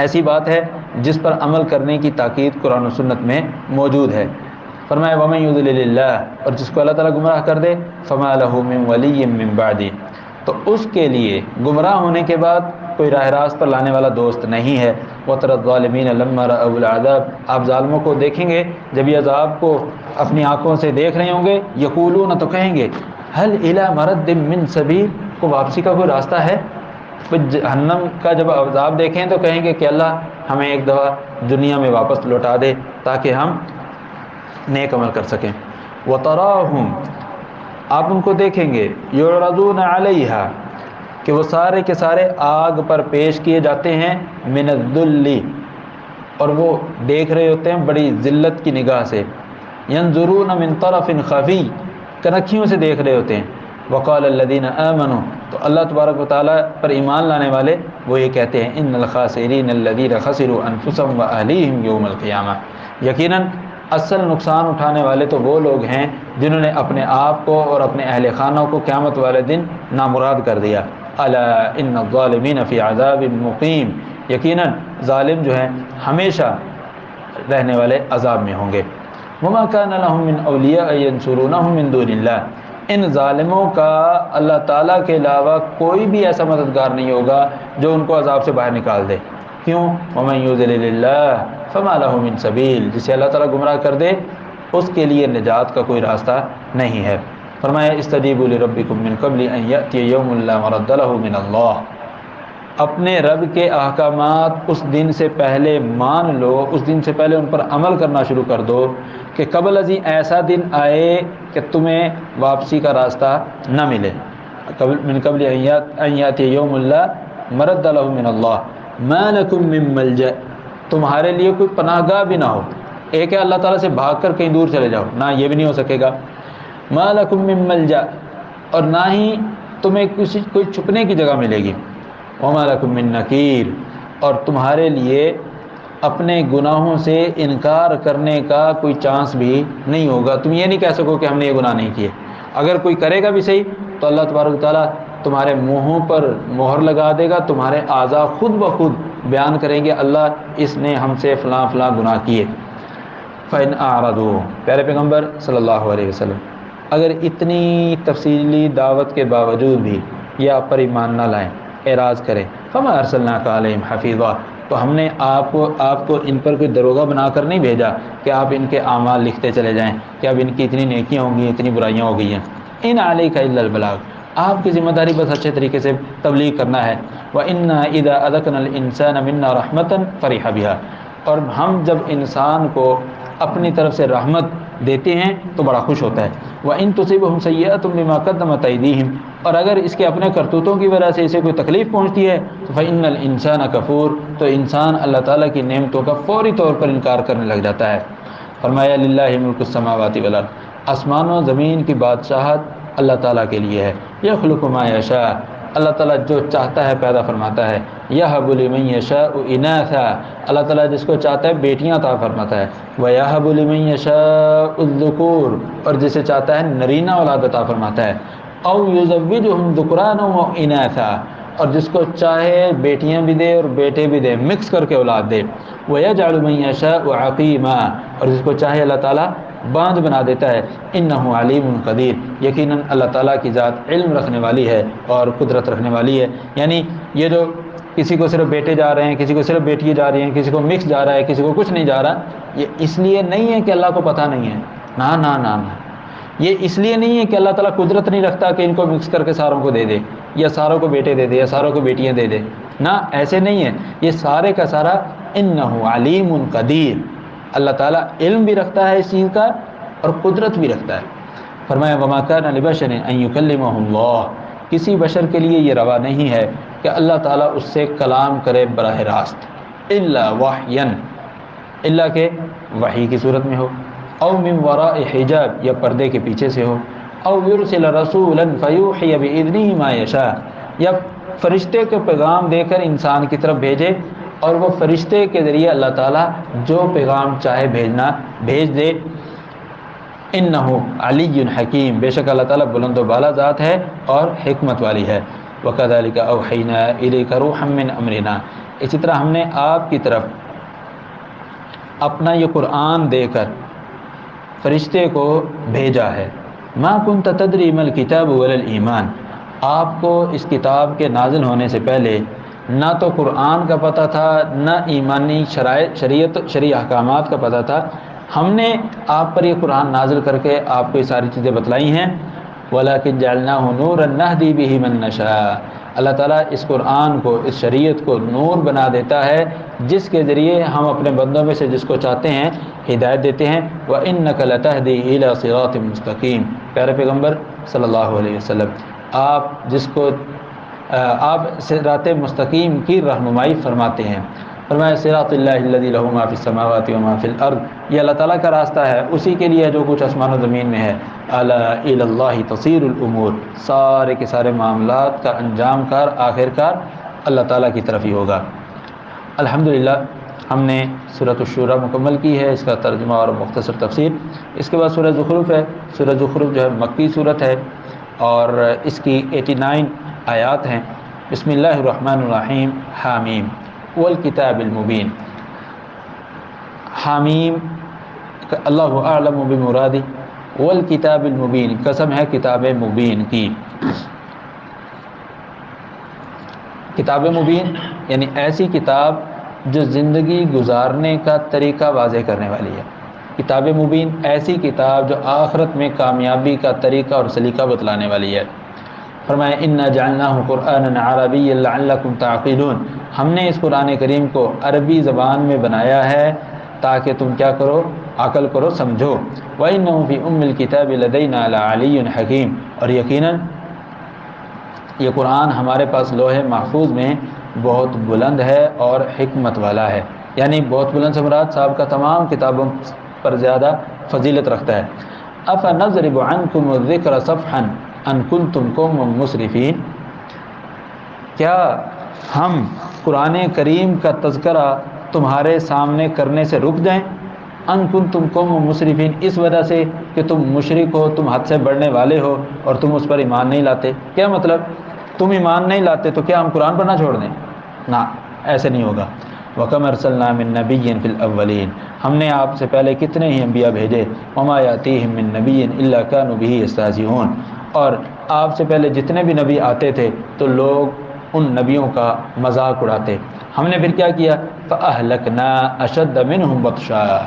ایسی بات ہے جس پر عمل کرنے کی تاکید قرآن و سنت میں موجود ہے۔ فرمایا وَمَن يُضْلِلِ اللَّهُ، اور جس کو اللہ تعالیٰ گمراہ کر دے، فَمَا لَهُ مِن وَلِيٍّ مِّن بَعْدِهِ، تو اس کے لیے گمراہ ہونے کے بعد کوئی راہ راست پر لانے والا دوست نہیں ہے۔ وَتَرَى الظَّالِمِينَ لَمَّا رَأَوُا الْعَذَابَ، آپ ظالموں کو دیکھیں گے جب یہ عذاب کو اپنی آنکھوں سے دیکھ رہے ہوں گے، یقولون، تو کہیں گے هَلْ إِلَى مَرَدٍ مِّن سَبِيلٍ، کو واپسی کا کوئی راستہ ہے؟ جہنم کا جب عذاب دیکھیں تو کہیں گے کہ اللہ ہمیں ایک دفعہ دنیا میں واپس لوٹا دے تاکہ ہم نیک عمل کر سکیں۔ وَتَرَاهُمْ، آپ ان کو دیکھیں گے، يُعْرَضُونَ عَلَيْهَا، کہ وہ سارے کے سارے آگ پر پیش کیے جاتے ہیں، من الذل، اور وہ دیکھ رہے ہوتے ہیں بڑی ذلت کی نگاہ سے، ينظرون من طرف خفی، کنکھیوں سے دیکھ رہے ہوتے ہیں۔ وقال الذين آمنوا، تو اللہ تبارک و تعالیٰ پر ایمان لانے والے وہ یہ کہتے ہیں ان الخاسرین الذین خسروا انفسهم واہلیہم یوم القیامہ، یقیناً اصل نقصان اٹھانے والے تو وہ لوگ ہیں جنہوں نے اپنے آپ کو اور اپنے اہل خانہ کو قیامت والے دن نامراد کر دیا۔ الا ان الظالمین فی عذاب مقیم، یقیناً ظالم جو ہیں ہمیشہ رہنے والے عذاب میں ہوں گے۔ وما كان لهم من اولیاء ينصرونهم من دون اللہ، ان ظالموں کا اللہ تعالیٰ کے علاوہ کوئی بھی ایسا مددگار نہیں ہوگا جو ان کو عذاب سے باہر نکال دے۔ کیوں؟ ومن یضلل اللہ فما له من سبیل، جسے اللہ تعالیٰ گمراہ کر دے اس کے لیے نجات کا کوئی راستہ نہیں ہے۔ فرمایا استجیبوا لربکم من قبل ان یأتی یوم لا مرد له من اللہ، اپنے رب کے احکامات اس دن سے پہلے مان لو، اس دن سے پہلے ان پر عمل کرنا شروع کر دو کہ قبل ازیں ایسا دن آئے کہ تمہیں واپسی کا راستہ نہ ملے۔ من قبل ان یاتی یوم لا مرد له من اللہ ما لکم من ملجأ، تمہارے لیے کوئی پناہ گاہ بھی نہ ہو۔ ایک ہے اللہ تعالیٰ سے بھاگ کر کہیں دور چلے جاؤ، نہ یہ بھی نہیں ہو سکے گا۔ ما لکم من ملجأ، اور نہ ہی تمہیں کوئی چھپنے کی جگہ ملے گی۔ وما لکم من نکیر، اور تمہارے لیے اپنے گناہوں سے انکار کرنے کا کوئی چانس بھی نہیں ہوگا۔ تم یہ نہیں کہہ سکو کہ ہم نے یہ گناہ نہیں کیے، اگر کوئی کرے گا بھی صحیح تو اللہ تبارک و تعالیٰ تمہارے منہوں پر مہر لگا دے گا، تمہارے اعضاء خود بخود بیان کریں گے اللہ اس نے ہم سے فلاں فلاں گناہ کیے۔ فَإِنْ أَعْرَضُوا، پیارے پیغمبر صلی اللہ علیہ وسلم اگر اتنی تفصیلی دعوت کے باوجود بھی یہ آپ پر ایمان نہ لائیں، اعراض کریں، فَمَا أَرْسَلْنَاكَ عَلَيْهِمْ حَفِيظًا، تو ہم نے آپ کو ان پر کوئی دروغہ بنا کر نہیں بھیجا کہ آپ ان کے اعمال لکھتے چلے جائیں کہ اب ان کی اتنی نیکیاں ہوں گی، اتنی برائیاں ہو گئی ہیں۔ ان علیک الا البلاغ، آپ کی ذمہ داری بس اچھے طریقے سے تبلیغ کرنا ہے۔ وَإِنَّا إِذَا أَذَقْنَا الْإِنسَانَ مِنَّا رَحْمَةً فَرِحَ بِهَا، اور ہم جب انسان کو اپنی طرف سے رحمت دیتے ہیں تو بڑا خوش ہوتا ہے۔ وَإِن تُصِبْهُمْ سَيِّئَةٌ بِمَا قَدَّمَتْ أَيْدِيهِمْ، اور اگر اس کے اپنے کرتوتوں کی وجہ سے اسے کوئی تکلیف پہنچتی ہے تو فَإِنَّ الْإِنسَانَ كَفُورٌ، تو انسان اللہ تعالیٰ کی نعمتوں کا فوری طور پر انکار کرنے لگ جاتا ہے۔ فرمایا للہ ملک السماوات والارض، آسمان و زمین کی بادشاہت اللہ تعالیٰ کے لیے ہے۔ یخلق ما یشاء، اللہ تعالیٰ جو چاہتا ہے پیدا فرماتا ہے۔ یہب لمن یشاء اناثا، اللہ تعالیٰ جس کو چاہتا ہے بیٹیاں عطا فرماتا ہے۔ ویہب لمن یشاء الذکور، اور جسے چاہتا ہے نرینہ اولاد عطا فرماتا ہے۔ او یزوجہم ذکرانا و اناثا، اور جس کو چاہے بیٹیاں بھی دے اور بیٹے بھی دے، مکس کر کے اولاد دے۔ ویجعل من یشاء عقیما، اور جس کو چاہے اللہ تعالیٰ باندھ بنا دیتا ہے۔ انہ علیم قدیر، یقیناً اللہ تعالیٰ کی ذات علم رکھنے والی ہے اور قدرت رکھنے والی ہے۔ یعنی یہ جو کسی کو صرف بیٹے جا رہے ہیں، کسی کو صرف بیٹی جا رہی ہیں، کسی کو مکس جا رہا ہے، کسی کو کچھ نہیں جا رہا، یہ اس لیے نہیں ہے کہ اللہ کو پتہ نہیں ہے، نہ نہ نہ نہ، یہ اس لیے نہیں ہے کہ اللہ تعالیٰ قدرت نہیں رکھتا کہ ان کو مکس کر کے ساروں کو دے دے، یا ساروں کو بیٹے دے دے، یا ساروں کو بیٹیاں دے دے، نہ ایسے نہیں ہے۔ یہ سارے کا سارا انہ علیم قدیر، اللہ تعالیٰ علم بھی رکھتا ہے اس چیز کا اور قدرت بھی رکھتا ہے۔ فرمایا وما کان لبشر ان یکلمہ اللہ، کسی بشر کے لیے یہ روا نہیں ہے کہ اللہ تعالیٰ اس سے کلام کرے براہ راست، الا وحیا، الا کہ وحی کی صورت میں ہو، او من وراء حجاب، یا پردے کے پیچھے سے ہو، او یرسل رسولا فیوحی باذنہ ما یشاء، یا فرشتے کو پیغام دے کر انسان کی طرف بھیجے اور وہ فرشتے کے ذریعے اللہ تعالیٰ جو پیغام چاہے بھیجنا بھیج دے۔ انہ علی حکیم، بے شک اللہ تعالیٰ بلند و بالا ذات ہے اور حکمت والی ہے۔ وکذالک اوحینا الیک روحا من امرنا، اسی طرح ہم نے آپ کی طرف اپنا یہ قرآن دے کر فرشتے کو بھیجا ہے۔ ما کنت تدری ما الکتاب ولا الایمان، آپ کو اس کتاب کے نازل ہونے سے پہلے نہ تو قرآن کا پتہ تھا، نہ ایمانی شرعی احکامات کا پتہ تھا۔ ہم نے آپ پر یہ قرآن نازل کر کے آپ کو یہ ساری چیزیں بتلائی ہیں۔ وَلَكِنْ جَعَلْنَاهُ نُورًا نَهْدِي بِهِ مَن نَّشَاءُ، اللہ تعالیٰ اس قرآن کو، اس شریعت کو نور بنا دیتا ہے جس کے ذریعے ہم اپنے بندوں میں سے جس کو چاہتے ہیں ہدایت دیتے ہیں۔ وَإِنَّكَ لَتَهْدِي إِلَى صِرَاطٍ مُسْتَقِيمٍ، پیارے پیغمبر صلی اللہ علیہ وسلم آپ صراط مستقیم کی رہنمائی فرماتے ہیں۔ فرمایا صراط اللہ الذی لہ ما فی السماوات و ما فی الارض، یہ اللہ تعالیٰ کا راستہ ہے، اسی کے لیے جو کچھ آسمان و زمین میں ہے۔ الا الی اللہ تصیر الامور، سارے کے سارے معاملات کا انجام کار آخر کار اللہ تعالیٰ کی طرف ہی ہوگا۔ الحمدللہ ہم نے سورۃ الشورى مکمل کی ہے، اس کا ترجمہ اور مختصر تفسیر۔ اس کے بعد سورہ زخرف ہے۔ سورہ زخرف جو ہے مکی صورت ہے اور اس کی 89 آیات ہیں۔ بسم اللہ الرحمن الرحیم، حامیم والکتاب المبین۔ حامیم اللہ اعلم بمرادی، والکتاب المبین قسم ہے کتاب مبین کی۔ کتاب مبین یعنی ایسی کتاب جو زندگی گزارنے کا طریقہ واضح کرنے والی ہے۔ کتاب مبین ایسی کتاب جو آخرت میں کامیابی کا طریقہ اور سلیقہ بتلانے والی ہے۔ فرمایا انا جعلناہ قرآنا عربیا لعلکم تعقلون، ہم نے اس قرآن کریم کو عربی زبان میں بنایا ہے تاکہ تم کیا کرو، عقل کرو، سمجھو۔ وَإِنَّهُ فِي أُمِّ الْكِتَابِ لَدَيْنَا لَعَلِيٌّ حَكِيمٌ، اور یقیناً یہ قرآن ہمارے پاس لوح محفوظ میں بہت بلند ہے اور حکمت والا ہے، یعنی بہت بلند سے مراد صاحب کا تمام کتابوں پر زیادہ فضیلت رکھتا ہے۔ أَفَنَضْرِبُ عَنْكُمُ الذِّكْرَ صَفْحًا أَن كُنتُمْ قَوْمًا مُسْرِفِينَ، کیا ہم قرآن کریم کا تذکرہ تمہارے سامنے کرنے سے رک جائیں؟ ان کنتم قوم مسرفین، اس وجہ سے کہ تم مشرک ہو، تم حد سے بڑھنے والے ہو اور تم اس پر ایمان نہیں لاتے۔ کیا مطلب؟ تم ایمان نہیں لاتے تو کیا ہم قرآن پڑھنا چھوڑ دیں؟ نہ، ایسے نہیں ہوگا۔ وَكَمْ أَرْسَلْنَا مِن نَبِيٍّ فِي الْأَوَّلِينَ، ہم نے آپ سے پہلے کتنے ہی انبیاء بھیجے۔ وَمَا يَأْتِيهِم مِّن نَبِيٍّ إِلَّا كَانُوا بِهِ يَسْتَهْزِئُونَ، اور آپ سے پہلے جتنے بھی نبی آتے تھے تو لوگ ان نبیوں کا مذاق اڑاتے۔ ہم نے پھر کیا کیا؟ فَأَهْلَكْنَا أَشَدَّ مِنْهُمْ بَطْشًا،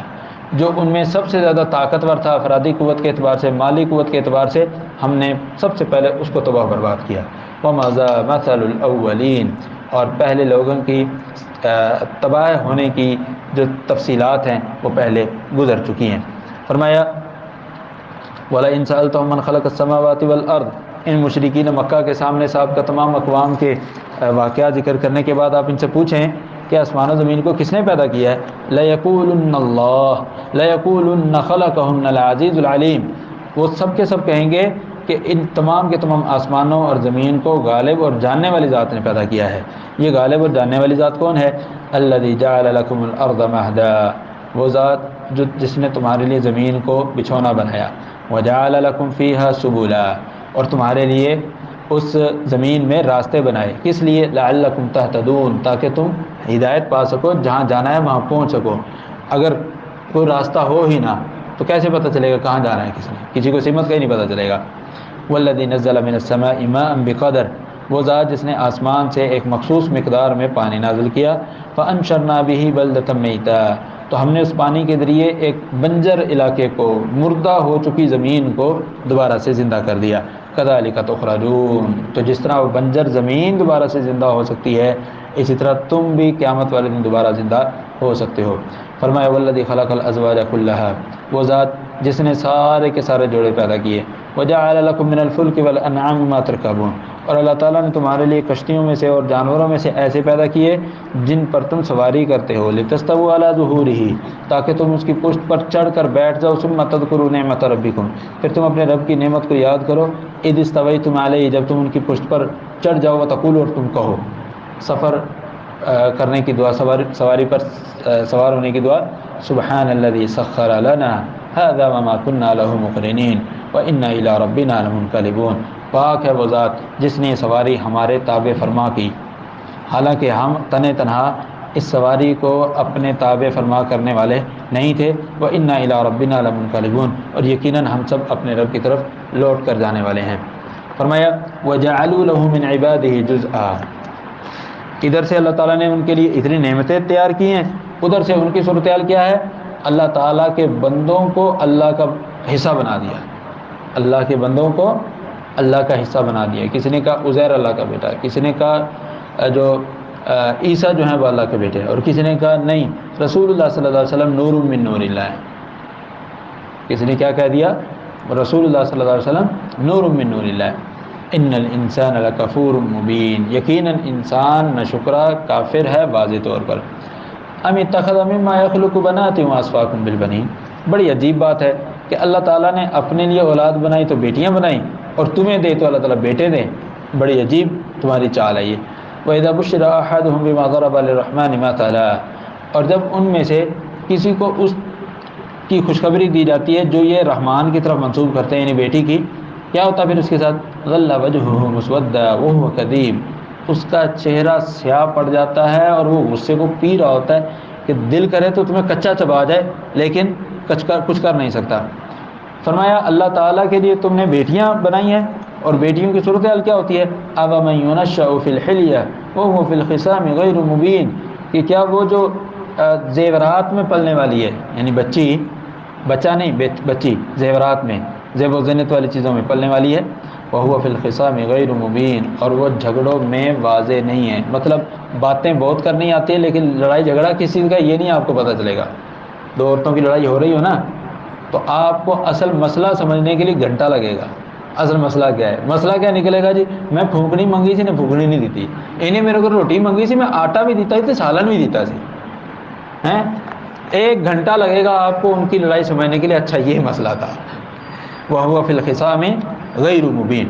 جو ان میں سب سے زیادہ طاقتور تھا افرادی قوت کے اعتبار سے، مالی قوت کے اعتبار سے، ہم نے سب سے پہلے اس کو تباہ برباد کیا۔ وَمَضَى مَثَلُ الْأَوَّلِينَ، اور پہلے لوگوں کی تباہ ہونے کی جو تفصیلات ہیں وہ پہلے گزر چکی ہیں۔ فرمایا وَلَئِن سَأَلْتَهُم مَّنْ خَلَقَ السَّمَاوَاتِ وَالْأَرْضَ، ان مشرکین مکہ کے سامنے صاحب کا تمام اقوام کے واقعات ذکر کرنے کے بعد آپ ان سے پوچھیں کہ آسمان و زمین کو کس نے پیدا کیا ہے؟ لَيَقُولُنَّ اللَّهُ لَيَقُولُنَّ خَلَقَهُنَّ الْعَزِيزُ الْعَلِيمُ، وہ سب کے سب کہیں گے کہ ان تمام کے تمام آسمانوں اور زمین کو غالب اور جاننے والی ذات نے پیدا کیا ہے۔ یہ غالب اور جاننے والی ذات کون ہے؟ الذی جعل لکم الارض مہدا، وہ ذات جس نے تمہارے لیے زمین کو بچھونا بنایا۔ وجعل لکم فیہا سبلا، اور تمہارے لیے اس زمین میں راستے بنائے، کس لیے؟ لعلکم تہتدون، تاکہ تم ہدایت پا سکو، جہاں جانا ہے وہاں پہنچ سکو۔ اگر کوئی راستہ ہو ہی نہ تو کیسے پتہ چلے گا کہاں جانا ہے؟ کسی کو سمت کا ہی نہیں پتہ چلے گا۔ والذی نزل من السماء ماء بقدر، وہ ذات جس نے آسمان سے ایک مخصوص مقدار میں پانی نازل کیا۔ فانشرنا به بلدة میتا، تو ہم نے اس پانی کے ذریعے ایک بنجر علاقے کو، مردہ ہو چکی زمین کو دوبارہ سے زندہ کر دیا۔ کذالک تخرجون، تو جس طرح وہ بنجر زمین دوبارہ سے زندہ ہو سکتی ہے، اسی طرح تم بھی قیامت والے دن دوبارہ زندہ ہو سکتے ہو۔ فرمایا والذی خلق الازواج کلھا، وہ ذات جس نے سارے کے سارے جوڑے پیدا کیے۔ وجعل لکم من الفلک والانعام ما ترکبون، اور اللہ تعالیٰ نے تمہارے لیے کشتیوں میں سے اور جانوروں میں سے ایسے پیدا کیے جن پر تم سواری کرتے ہو۔ لتستووا علی ظہورہ، تاکہ تم اس کی پشت پر چڑھ کر بیٹھ جاؤ۔ ثم تذکروا نعمت ربکم، پھر تم اپنے رب کی نعمت کو یاد کرو۔ اذ استویتم علیہ، جب تم ان کی پشت پر چڑھ جاؤ۔ وتقولوا، اور تم کہو، سفر کرنے کی دعا، سواری پر سوار ہونے کی دعا، سبحان الذی سخر لنا هذا وما كنا له مقرنین وإنا إلی ربنا لمنقلبون، پاک ہے وہ ذات جس نے سواری ہمارے تابع فرما کی، حالانکہ ہم تنہا اس سواری کو اپنے تابع فرما کرنے والے نہیں تھے۔ وإنا إلی ربنا لمنقلبون، اور یقیناً ہم سب اپنے رب کی طرف لوٹ کر جانے والے ہیں۔ فرمایا وجعلوا له من عباده جزءا، ادھر سے اللہ تعالیٰ نے ان کے لیے اتنی نعمتیں تیار کی ہیں، ادھر سے ان کی صورتحال کیا ہے؟ اللہ تعالیٰ کے بندوں کو اللہ کا حصہ بنا دیا، اللہ کے بندوں کو اللہ کا حصہ بنا دیا۔ کسی نے کہا عزیر اللہ کا بیٹا، کسی نے کہا جو عیسیٰ جو ہیں وہ اللہ کے بیٹے، اور کسی نے کہا نہیں رسول اللہ صلی اللہ علیہ وسلم نور من نور اللہ ہے۔ کسی نے کیا کہہ دیا؟ رسول اللہ صلی اللہ علیہ وسلم نور من نور اللہ۔ ان الانسان لکفور مبین، یقیناً انسان ناشکرا کافر ہے واضح طور پر۔ ام اتخذ مما یخلق بنات واصفاکم بالبنین. بڑی عجیب بات ہے کہ اللہ تعالیٰ نے اپنے لیے اولاد بنائی تو بیٹیاں بنائیں، اور تمہیں دے تو اللہ تعالیٰ بیٹے دیں. بڑی عجیب تمہاری چال ہے یہ. وَإِذَا بُشِّرَ أَحَدُهُم بِمَا ضَرَبَ لِلرَّحْمَنِ مَثَلًا، اور جب ان میں سے کسی کو اس کی خوشخبری دی جاتی ہے جو یہ رحمان کی طرف منسوب کرتے ہیں، یعنی بیٹی کی، کیا ہوتا پھر اس کے ساتھ؟ غَلَّ وَجْهُهُ مُسْوَدًّا وَهُوَ كَظِيمٌ، اس کا چہرہ سیاہ پڑ جاتا ہے اور وہ غصے کو پی رہا ہوتا ہے کہ دل کرے تو تمہیں کچا چبا جائے لیکن کچھ کر نہیں سکتا. فرمایا اللہ تعالیٰ کے لیے تم نے بیٹیاں بنائی ہیں، اور بیٹیوں کی صورتحال کیا ہوتی ہے؟ أَوَمَن يُنَشَّأُ فِي الْحِلْيَةِ وَهُوَ فِي الْخِصَامِ غَيْرُ مُبِينٍ، کہ کیا وہ جو زیورات میں پلنے والی ہے، یعنی بچہ نہیں بچی زیورات میں، زیب و زینت والی چیزوں میں پلنے والی ہے، وَهُوَ فِي الْخِصَامِ غَيْرُ مُبِينٍ، اور وہ جھگڑوں میں واضح نہیں ہے. مطلب باتیں بہت کرنی آتی ہے لیکن لڑائی جھگڑا کس چیز کا یہ نہیں آپ کو پتہ چلے گا. دو عورتوں کی لڑائی ہو رہی ہو نا تو آپ کو اصل مسئلہ سمجھنے کے لیے گھنٹہ لگے گا. اصل مسئلہ کیا ہے؟ مسئلہ کیا نکلے گا جی؟ میں پھونکنی منگی سی نے پھونکنی نہیں دیتی، انہیں میرے کو روٹی منگی سی میں آٹا بھی دیتا تھی سالن بھی دیتا سی ہیں. 1 گھنٹہ لگے گا آپ کو ان کی لڑائی سمجھنے کے لیے. اچھا یہ مسئلہ تھا. وَهُوَ فِي الْخِصَامِ غَيْرُ مُبِينٍ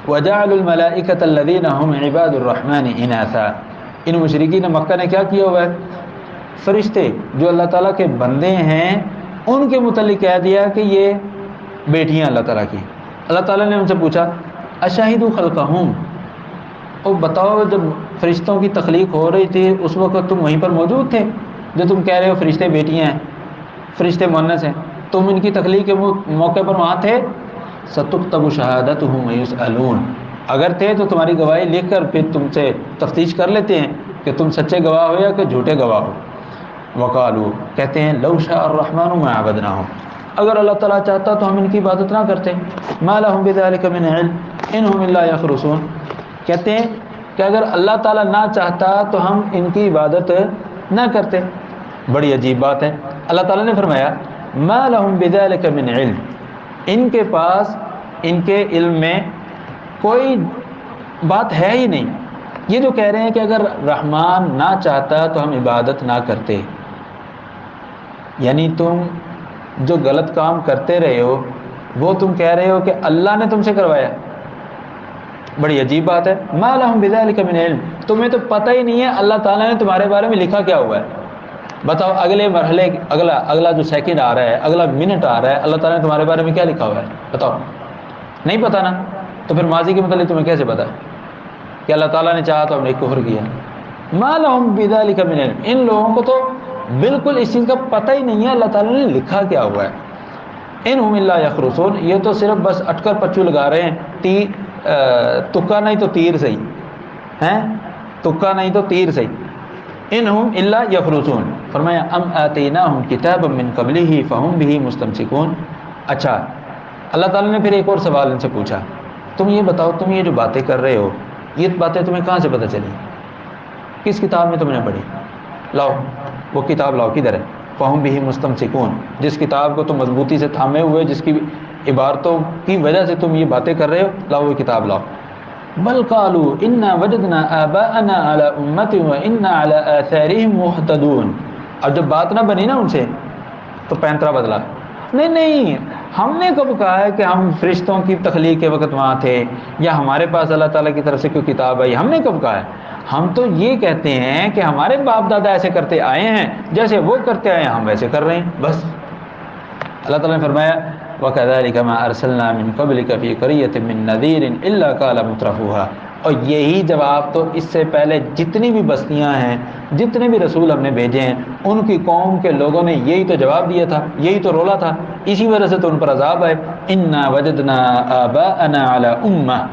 وَجَعَلُوا الْمَلَائِكَةَ الَّذِينَ هُمْ عِبَادُ الرَّحْمَنِ إِنَاثًا. ان مشرکین مکہ نے کیا کیا ہوا ہے؟ فرشتے جو اللہ تعالیٰ کے بندے ہیں ان کے متعلق کہہ دیا کہ یہ بیٹیاں اللہ تعالیٰ کی. اللہ تعالیٰ نے ان سے پوچھا اشہدوا خلقہم، اور بتاؤ جب فرشتوں کی تخلیق ہو رہی تھی اس وقت تم وہیں پر موجود تھے؟ جو تم کہہ رہے ہو فرشتے بیٹیاں ہیں، فرشتے مؤنث ہیں، تم ان کی تخلیق کے موقع پر وہاں تھے؟ ستکتب شہادتہم ویسألون، اگر تھے تو تمہاری گواہی لکھ کر پھر تم سے تفتیش کر لیتے ہیں کہ تم سچے گواہ ہو یا کہ جھوٹے گواہ ہو. وقالو، کہتے ہیں لو شاء الرحمن ما عبدناہم، اگر اللہ تعالیٰ چاہتا تو ہم ان کی عبادت نہ کرتے. ما لہم بذلک من علم ان ہم الا یخرصون، کہتے ہیں کہ اگر اللہ تعالیٰ نہ چاہتا تو ہم ان کی عبادت نہ کرتے. بڑی عجیب بات ہے. اللہ تعالیٰ نے فرمایا ما لہم بذلک من علم، ان کے پاس ان کے علم میں کوئی بات ہے ہی نہیں. یہ جو کہہ رہے ہیں کہ اگر رحمان نہ چاہتا تو ہم عبادت نہ کرتے، یعنی تم جو غلط کام کرتے رہے ہو وہ تم کہہ رہے ہو کہ اللہ نے تم سے کروایا. بڑی عجیب بات ہے. ما لہم بذلک من علم، تمہیں تو پتہ ہی نہیں ہے اللہ تعالیٰ نے تمہارے بارے میں لکھا کیا ہوا ہے. بتاؤ اگلے مرحلے اگلا جو سیکنڈ آ رہا ہے، اگلا منٹ آ رہا ہے، اللہ تعالیٰ نے تمہارے بارے میں کیا لکھا ہوا ہے؟ بتاؤ. نہیں پتہ نا، تو پھر ماضی کے متعلق تمہیں کیسے پتہ ہے کہ اللہ تعالیٰ نے چاہا تو ہم نے کفر کیا؟ ما لہم بذلک من علم، ان لوگوں کو تو بالکل اس چیز کا پتہ ہی نہیں ہے اللہ تعالیٰ نے لکھا کیا ہوا ہے. ان ہم الا یخرصون، یہ تو صرف بس اٹکر پچو لگا رہے ہیں. تکا نہیں تو تیر صحیح ہیں، تکا نہیں تو تیر صحیح. ان ہم الا یخرصون. فرمایا ام آتیناہم کتابا من قبلہ فہم بہ مستمسکون. اچھا اللہ تعالیٰ نے پھر ایک اور سوال ان سے پوچھا، تم یہ بتاؤ تم یہ جو باتیں کر رہے ہو یہ باتیں تمہیں کہاں سے پتہ چلی؟ کس کتاب میں تم نے پڑھی؟ لاؤ وہ کتاب لاؤ، کدھر ہے؟ فہم بہ مستمسکون، جس کتاب کو تم مضبوطی سے تھامے ہوئے، جس کی عبارتوں کی وجہ سے تم یہ باتیں کر رہے ہو، لاؤ وہ کتاب لاؤ. بل قالوا انا وجدنا آباءنا على امت وانا على آثارهم مهتدون. اب جب بات نہ بنی نا ان سے تو پینترا بدلا. نہیں ہم نے کب کہا ہے کہ ہم فرشتوں کی تخلیق کے وقت وہاں تھے یا ہمارے پاس اللہ تعالیٰ کی طرف سے کوئی کتاب آئی؟ ہم نے کب کہا ہے؟ ہم تو یہ کہتے ہیں کہ ہمارے باپ دادا ایسے کرتے آئے ہیں، جیسے وہ کرتے آئے ہیں ہم ویسے کر رہے ہیں بس. اللہ تعالیٰ نے فرمایا وَكَذَلِكَ مَا أَرْسَلْنَا مِن قَبْلِكَ فِي قَرْيَةٍ مِّن نَذِيرٍ إِلَّا قَالَ مُتْرَفُوهَا. اور یہی جواب تو اس سے پہلے جتنی بھی بستیاں ہیں، جتنے بھی رسول ہم نے بھیجے ہیں، ان کی قوم کے لوگوں نے یہی تو جواب دیا تھا، یہی تو رولا تھا، اسی وجہ سے تو ان پر عذاب آئے. إِنَّا وَجَدْنَا آبَاءَنَا عَلَى أُمَّةٍ.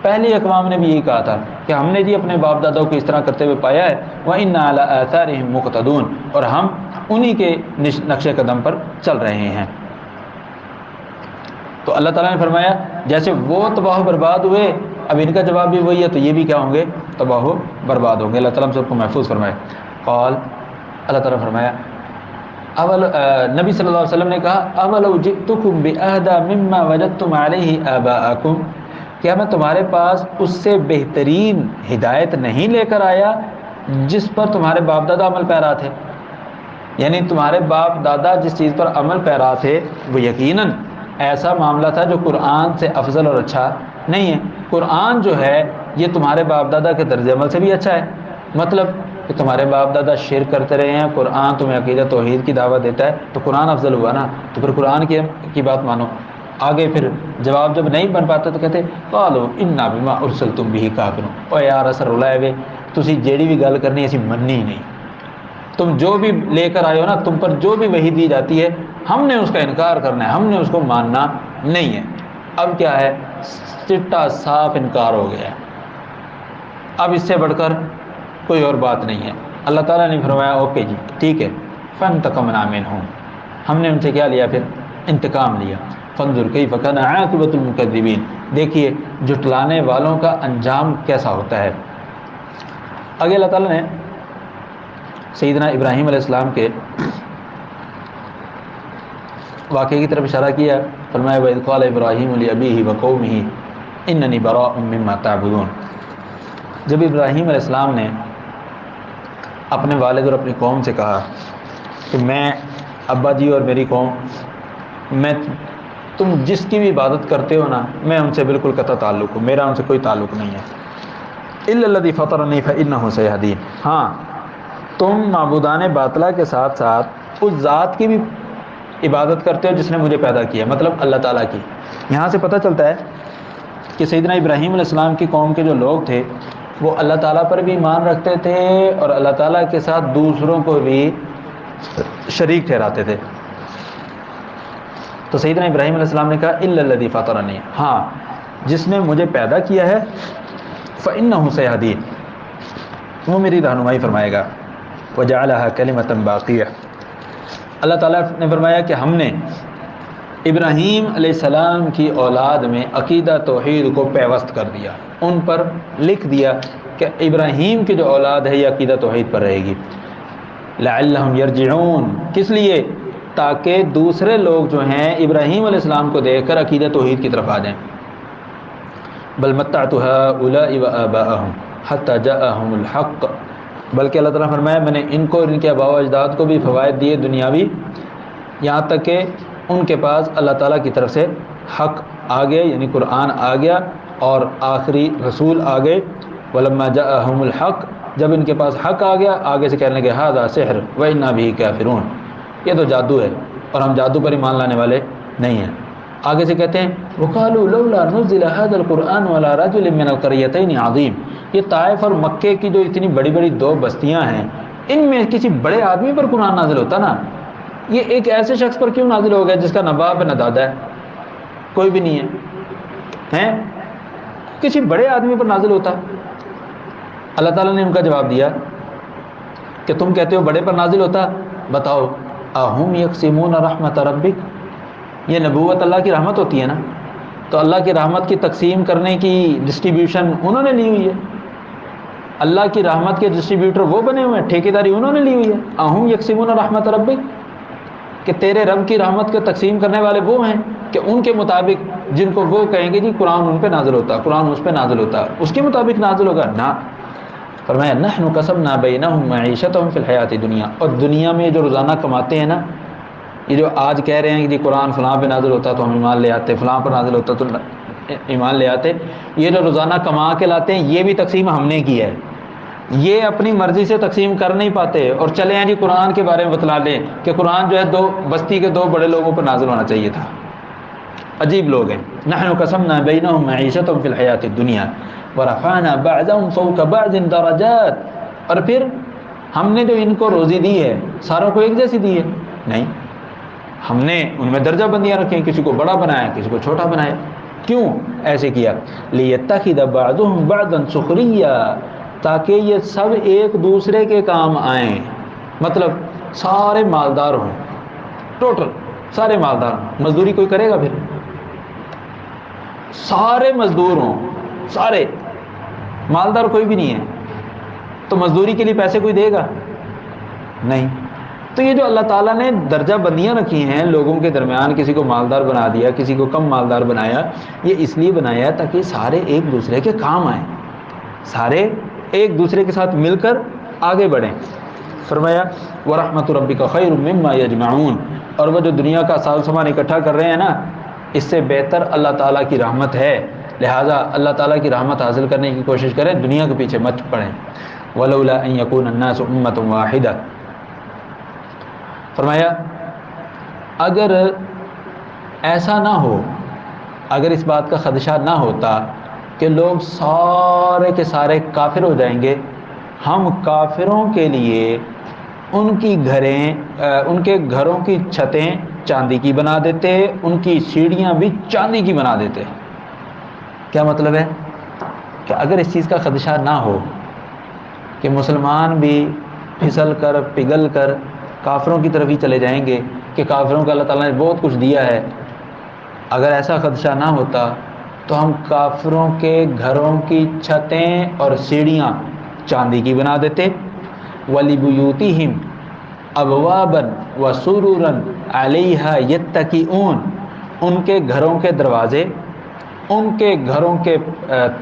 پہلی اقوام نے بھی یہی کہا تھا کہ ہم نے جی اپنے باپ داداؤں کو اس طرح کرتے ہوئے پایا ہے. وَإِنَّا عَلَى آثَارِهِم مُقْتَدُونَ. اور ہم انہی کے نقش قدم پر چل رہے ہیں. تو اللہ تعالیٰ نے فرمایا جیسے وہ تباہ و برباد ہوئے، اب ان کا جواب بھی وہی ہے تو یہ بھی کیا ہوں گے؟ تباہ و برباد ہوں گے. اللہ تعالیٰ ہم سب کو محفوظ فرمائے. قال، اللہ تعالیٰ نے فرمایا نبی صلی اللہ علیہ وسلم نے کہا اولو جئتکم بأہدی مما وجدتم علیہ آباءکم، کیا میں تمہارے پاس اس سے بہترین ہدایت نہیں لے کر آیا جس پر تمہارے باپ دادا عمل پیرا تھے؟ یعنی تمہارے باپ دادا جس چیز پر عمل پیرا تھے وہ یقیناً ایسا معاملہ تھا جو قرآن سے افضل اور اچھا نہیں ہے۔ قرآن جو ہے یہ تمہارے باپ دادا کے طرز عمل سے بھی اچھا ہے، مطلب کہ تمہارے باپ دادا شرک کرتے رہے ہیں، قرآن تمہیں عقیدہ توحید کی دعوت دیتا ہے تو قرآن افضل ہوا نا، تو پھر قرآن کی بات مانو۔ آگے پھر جواب جب نہیں بن پاتا تو کہتے قالوا انا بما ارسلتم به کافرون، او یار اثر رلائے وے تسی جیڑی بھی گل کرنی اسی مننی ہی نہیں، تم جو بھی لے کر آئے ہو نا، تم پر جو بھی وحی دی جاتی ہے ہم نے اس کا انکار کرنا ہے، ہم نے اس کو ماننا نہیں ہے۔ اب کیا ہے، چٹا صاف انکار ہو گیا ہے، اب اس سے بڑھ کر کوئی اور بات نہیں ہے۔ اللہ تعالیٰ نے فرمایا اوکے جی ٹھیک ہے، فانتقمنا منہم، ہم نے ان سے کیا لیا، پھر انتقام لیا۔ فانظر کیف کان عاقبۃ المکذبین، دیکھیے جھٹلانے والوں کا انجام کیسا ہوتا ہے۔ آگے اللہ تعالیٰ نے سیدنا ابراہیم علیہ السلام کے واقعے کی طرف اشارہ کیا، فرمایا وَإِذْ قَالَ إِبْرَاهِيمُ لِأَبِيهِ وَقَوْمِهِ إِنَّنِي بَرَاءٌ مِّمَّا تَعْبُدُونَ، جب ابراہیم علیہ السلام نے اپنے والد اور اپنی قوم سے کہا کہ میں ابا جی اور میری قوم، میں تم جس کی بھی عبادت کرتے ہو نا میں ان سے بالکل قطع تعلق ہوں، میرا ان سے کوئی تعلق نہیں ہے، إِلَّا الَّذِي فَطَرَنِي فَإِنَّهُ سَيَهْدِينِ، ہاں تم معبودان باطلہ کے ساتھ ساتھ اس ذات کی بھی عبادت کرتے ہو جس نے مجھے پیدا کیا، مطلب اللہ تعالیٰ کی۔ یہاں سے پتہ چلتا ہے کہ سیدنا ابراہیم علیہ السلام کی قوم کے جو لوگ تھے وہ اللہ تعالیٰ پر بھی ایمان رکھتے تھے اور اللہ تعالیٰ کے ساتھ دوسروں کو بھی شریک ٹھہراتے تھے۔ تو سیدنا ابراہیم علیہ السلام نے کہا الا الذی فطرنی، ہاں جس نے مجھے پیدا کیا ہے، فإنہ سیہدین، وہ میری رہنمائی فرمائے گا، وجعلها کلمۃ باقیہ، اللہ تعالیٰ نے فرمایا کہ ہم نے ابراہیم علیہ السلام کی اولاد میں عقیدہ توحید کو پیوست کر دیا، ان پر لکھ دیا کہ ابراہیم کی جو اولاد ہے یہ عقیدہ توحید پر رہے گی۔ لعلہم یرجعون، کس لیے، تاکہ دوسرے لوگ جو ہیں ابراہیم علیہ السلام کو دیکھ کر عقیدہ توحید کی طرف آ جائیں۔ بل متعت هؤلاء وآباءهم حتى جاءهم الحق، بلکہ اللہ تعالیٰ نے فرمایا میں نے ان کو اور ان کے آباء و اجداد کو بھی فوائد دیے دنیاوی، یہاں تک کہ ان کے پاس اللہ تعالیٰ کی طرف سے حق آ گئے، یعنی قرآن آ گیا اور آخری رسول آ گئے۔ ولما جاءهم الحق، جب ان کے پاس حق آ گیا آگے سے کہنے لگے ھذا سحر وإنا به کافرون، یہ تو جادو ہے اور ہم جادو پر ایمان لانے والے نہیں ہیں۔ آگے سے کہتے ہیں وقالوا لولا نزل هذا القرآن على رجل من القريتين عظيم، یہ طائف اور مکے کی جو اتنی بڑی بڑی دو بستیاں ہیں ان میں کسی بڑے آدمی پر قرآن نازل ہوتا نا، یہ ایک ایسے شخص پر کیوں نازل ہو گیا جس کا نہ باپ ہے نہ دادا ہے، کوئی بھی نہیں ہے، ہیں کسی بڑے آدمی پر نازل ہوتا۔ اللہ تعالیٰ نے ان کا جواب دیا کہ تم کہتے ہو بڑے پر نازل ہوتا، بتاؤ اہم یقسمون رحمت ربک، یہ نبوت اللہ کی رحمت ہوتی ہے نا، تو اللہ کی رحمت کی تقسیم کرنے کی ڈسٹریبیوشن انہوں نے لی ہوئی ہے، اللہ کی رحمت کے ڈسٹریبیوٹر وہ بنے ہوئے ہیں، ٹھیکیداری انہوں نے لی ہوئی ہے۔ اہم یقسمون رحمت ربک، کہ تیرے رب کی رحمت کو تقسیم کرنے والے وہ ہیں کہ ان کے مطابق جن کو وہ کہیں گے جی قرآن ان پہ نازل ہوتا، قرآن اس پہ نازل ہوتا، اس کے مطابق نازل ہوگا نہ۔ فرمایا نحن قسمنا بینہم معیشتہم فی الحیات دنیا، اور دنیا میں جو روزانہ کماتے ہیں نا، یہ جو آج کہہ رہے ہیں کہ جی قرآن فلاں پہ نازل ہوتا تو ہم ایمان لے آتے، فلاں پر نازل ہوتا تو ایمان لے آتے، یہ جو روزانہ کما کے لاتے ہیں یہ بھی تقسیم ہم نے کی ہے، یہ اپنی مرضی سے تقسیم کر نہیں پاتے اور چلے ہیں جی قرآن کے بارے میں بتلا لیں کہ قرآن جو ہے دو بستی کے دو بڑے لوگوں پر نازل ہونا چاہیے تھا، عجیب لوگ ہیں۔ نحن قسمنا بینہم معیشتہم فی الحیات الدنیا ورفعنا بعضهم فوق بعض درجات، اور پھر ہم نے جو ان کو روزی دی ہے ساروں کو ایک جیسی دی ہے نہیں، ہم نے ان میں درجہ بندیاں رکھیں، کسی کو بڑا بنایا کسی کو چھوٹا بنایا۔ کیوں ایسے کیا؟ لیتخذ بعضهم بعضا سخریا، تاکہ یہ سب ایک دوسرے کے کام آئیں، مطلب سارے مالدار ہوں، ٹوٹل سارے مالدار ہوں، مزدوری کوئی کرے گا پھر؟ سارے مزدور ہوں، سارے مالدار کوئی بھی نہیں ہے تو مزدوری کے لیے پیسے کوئی دے گا نہیں۔ تو یہ جو اللہ تعالیٰ نے درجہ بندیاں رکھی ہیں لوگوں کے درمیان، کسی کو مالدار بنا دیا کسی کو کم مالدار بنایا، یہ اس لیے بنایا تاکہ سارے ایک دوسرے کے کام آئیں، سارے ایک دوسرے کے ساتھ مل کر آگے بڑھیں۔ فرمایا وَرَحْمَةُ رَبِّكَ خَيْرٌ مِّمَّا يَجْمَعُونَ، اور وہ جو دنیا کا ساز و سامان اکٹھا کر رہے ہیں نا، اس سے بہتر اللہ تعالیٰ کی رحمت ہے، لہٰذا اللہ تعالیٰ کی رحمت حاصل کرنے کی کوشش کریں، دنیا کے پیچھے مت پڑیں۔ وَلَوْلَا أَن يَكُونَ النَّاسُ أُمَّةً وَاحِدَةً، فرمایا اگر ایسا نہ ہو، اگر اس بات کا خدشہ نہ ہوتا کہ لوگ سارے کے سارے کافر ہو جائیں گے، ہم کافروں کے لیے ان کے گھروں کی چھتیں چاندی کی بنا دیتے، ان کی سیڑھیاں بھی چاندی کی بنا دیتے۔ کیا مطلب ہے کہ اگر اس چیز کا خدشہ نہ ہو کہ مسلمان بھی پھسل کر پگھل کر کافروں کی طرف ہی چلے جائیں گے، کہ کافروں کو اللہ تعالیٰ نے بہت کچھ دیا ہے، اگر ایسا خدشہ نہ ہوتا تو ہم کافروں کے گھروں کی چھتیں اور سیڑھیاں چاندی کی بنا دیتے۔ وَلِبُيُوتِهِمْ أَبْوَابًا وَسُرُرًا عَلَيْهَا يَتَّكِئُونَ، ان کے گھروں کے دروازے، ان کے گھروں کے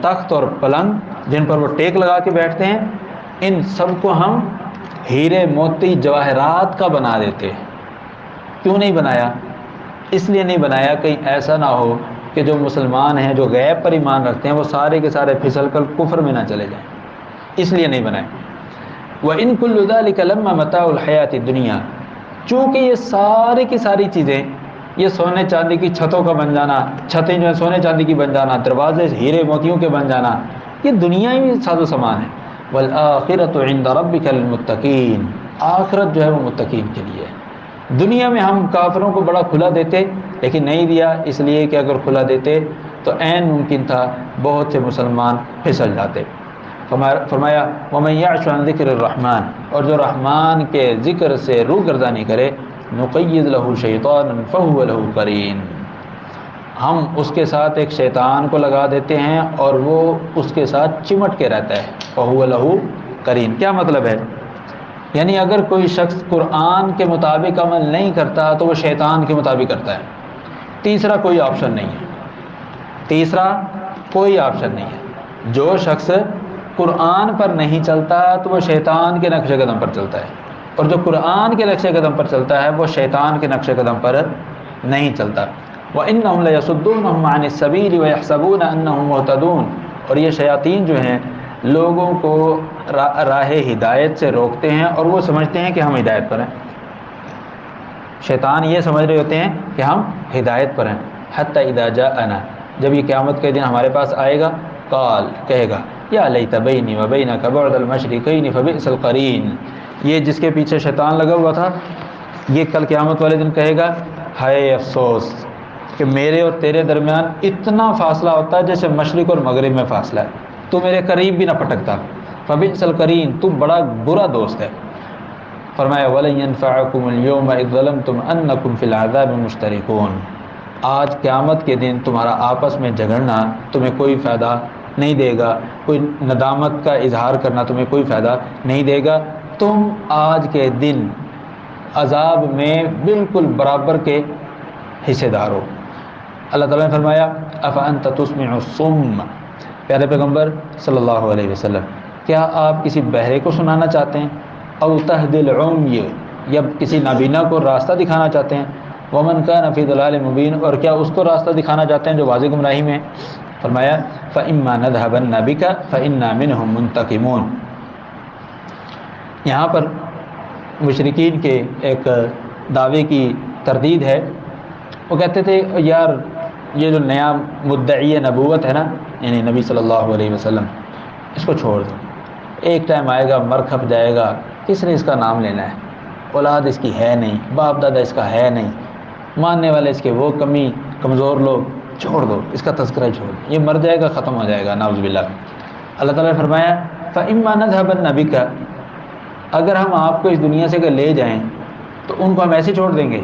تخت اور پلنگ جن پر وہ ٹیک لگا کے بیٹھتے ہیں، ان سب کو ہم ہیرے موتی جواہرات کا بنا دیتے۔ کیوں نہیں بنایا؟ اس لیے نہیں بنایا کہیں ایسا نہ ہو کہ جو مسلمان ہیں، جو غیب پر ایمان رکھتے ہیں، وہ سارے کے سارے پھسل کر کفر میں نہ چلے جائیں، اس لیے نہیں بنائے۔ وَإِن كُلُّ ذَلِكَ لَمَّا مَتَاعُ الْحَيَاةِ الدُّنْيَا، چونکہ یہ ساری کی ساری چیزیں، یہ سونے چاندی کی چھتوں کا بن جانا، چھتیں جو ہیں سونے چاندی کی بن جانا، دروازے ہیرے موتیوں کے بن جانا، یہ دنیاوی ساز و سامان ہے۔ وَالْآخِرَةُ عِندَ رَبِّكَ لِلْمُتَّقِينَ، آخرت جو ہے وہ متقین کے لیے ہے۔ دنیا میں ہم کافروں کو بڑا کھلا دیتے، لیکن نہیں دیا، اس لیے کہ اگر کھلا دیتے تو عین ممکن تھا بہت سے مسلمان پھسل جاتے۔ فرمایا وَمَن يَعْشُ عَن ذِكْرِ الرَّحْمَنِ، اور جو رحمان کے ذکر سے روگردانی کرے، نُقَيِّضْ لَهُ شَيْطَانًا فَهُوَ لَهُ قَرِينٌ، ہم اس کے ساتھ ایک شیطان کو لگا دیتے ہیں اور وہ اس کے ساتھ چمٹ کے رہتا ہے۔ فَهُوَ لَهُ قَرِينٌ، کیا مطلب ہے؟ یعنی اگر کوئی شخص قرآن کے مطابق عمل نہیں کرتا تو وہ شیطان کے مطابق کرتا ہے۔ تیسرا کوئی آپشن نہیں ہے، تیسرا کوئی آپشن نہیں ہے۔ جو شخص قرآن پر نہیں چلتا تو وہ شیطان کے نقش قدم پر چلتا ہے، اور جو قرآن کے نقش قدم پر چلتا ہے وہ شیطان کے نقش قدم پر نہیں چلتا۔ وَإِنَّهُمْ لَيَصُدُّونَهُمْ عَنِ السَّبِيلِ وَيَحْسَبُونَ أَنَّهُمْ مُهْتَدُونَ، اور یہ شیاطین جو ہیں لوگوں کو راہ ہدایت سے روکتے ہیں اور وہ سمجھتے ہیں کہ ہم ہدایت پر ہیں۔ شیطان یہ سمجھ رہے ہوتے ہیں کہ ہم ہدایت پر ہیں۔ حَتَّى إِذَا جَاءَنَا، جب یہ قیامت کے دن ہمارے پاس آئے گا، قال، کہے گا، یا لیت بینی و بینک بعد المشرقین فبئس القرین، یہ جس کے پیچھے شیطان لگا ہوا تھا یہ کل قیامت والے دن کہے گا، ہائے افسوس کہ میرے اور تیرے درمیان اتنا فاصلہ ہوتا ہے جیسے مشرق اور مغرب میں فاصلہ ہے، تو میرے قریب بھی نہ پٹکتا، فبئس القرین، تو بڑا برا دوست ہے۔ فرمایا وَلَن يَنفَعَكُمُ الْيَوْمَ إِذ ظَلَمْتُمْ أَنَّكُمْ فِي الْعَذَابِ مُشْتَرِكُونَ، آج قیامت کے دن تمہارا آپس میں جھگڑنا تمہیں کوئی فائدہ نہیں دے گا، کوئی ندامت کا اظہار کرنا تمہیں کوئی فائدہ نہیں دے گا، تم آج کے دن عذاب میں بالکل برابر کے حصے دار ہو۔ اللہ تعالیٰ نے فرمایا افانت تسمع الصم، پیارے پیغمبر صلی اللہ علیہ وسلم، کیا آپ کسی بہرے کو سنانا چاہتے ہیں؟ او تہدی العمی، یا کسی نابینا کو راستہ دکھانا چاہتے ہیں؟ ومن کان فی ضلال مبین، اور کیا اس کو راستہ دکھانا چاہتے ہیں جو واضح گمراہی میں؟ فرمایا فإما نذهبن بک فإنا منهم منتقمون۔ یہاں پر مشرکین کے ایک دعوے کی تردید ہے، وہ کہتے تھے یار یہ جو نیا مدعی نبوت ہے نا، یعنی نبی صلی اللہ علیہ وسلم، اس کو چھوڑ دو، ایک ٹائم آئے گا مر کھپ جائے گا، کس نے اس کا نام لینا ہے، اولاد اس کی ہے نہیں، باپ دادا اس کا ہے نہیں، ماننے والے اس کے وہ کمی کمزور لوگ، چھوڑ دو اس کا تذکرہ، چھوڑ دو، یہ مر جائے گا ختم ہو جائے گا، نعوذ باللہ۔ اللہ تعالیٰ نے فرمایا فإما نذهبن بک، اگر ہم آپ کو اس دنیا سے لے جائیں تو ان کو ہم ایسے چھوڑ دیں گے،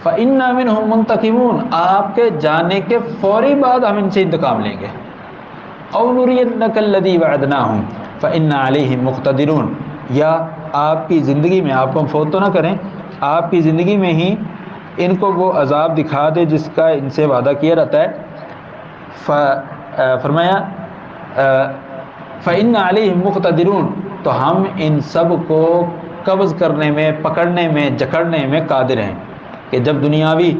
فإنا منهم منتقمون، آپ کے جانے کے فوری بعد ہم ان سے انتقام لیں گے، او نرینک الذی وعدناہم فإنا علیہم مقتدرون، یا آپ کی زندگی میں، آپ کو ہم فوت تو نہ کریں، آپ کی زندگی میں ہی ان کو وہ عذاب دکھا دے جس کا ان سے وعدہ کیا رہتا ہے۔ فرمایا فإنا علیہم مقتدرون، تو ہم ان سب کو قبض کرنے میں، پکڑنے میں، جکڑنے میں قادر ہیں، کہ جب دنیاوی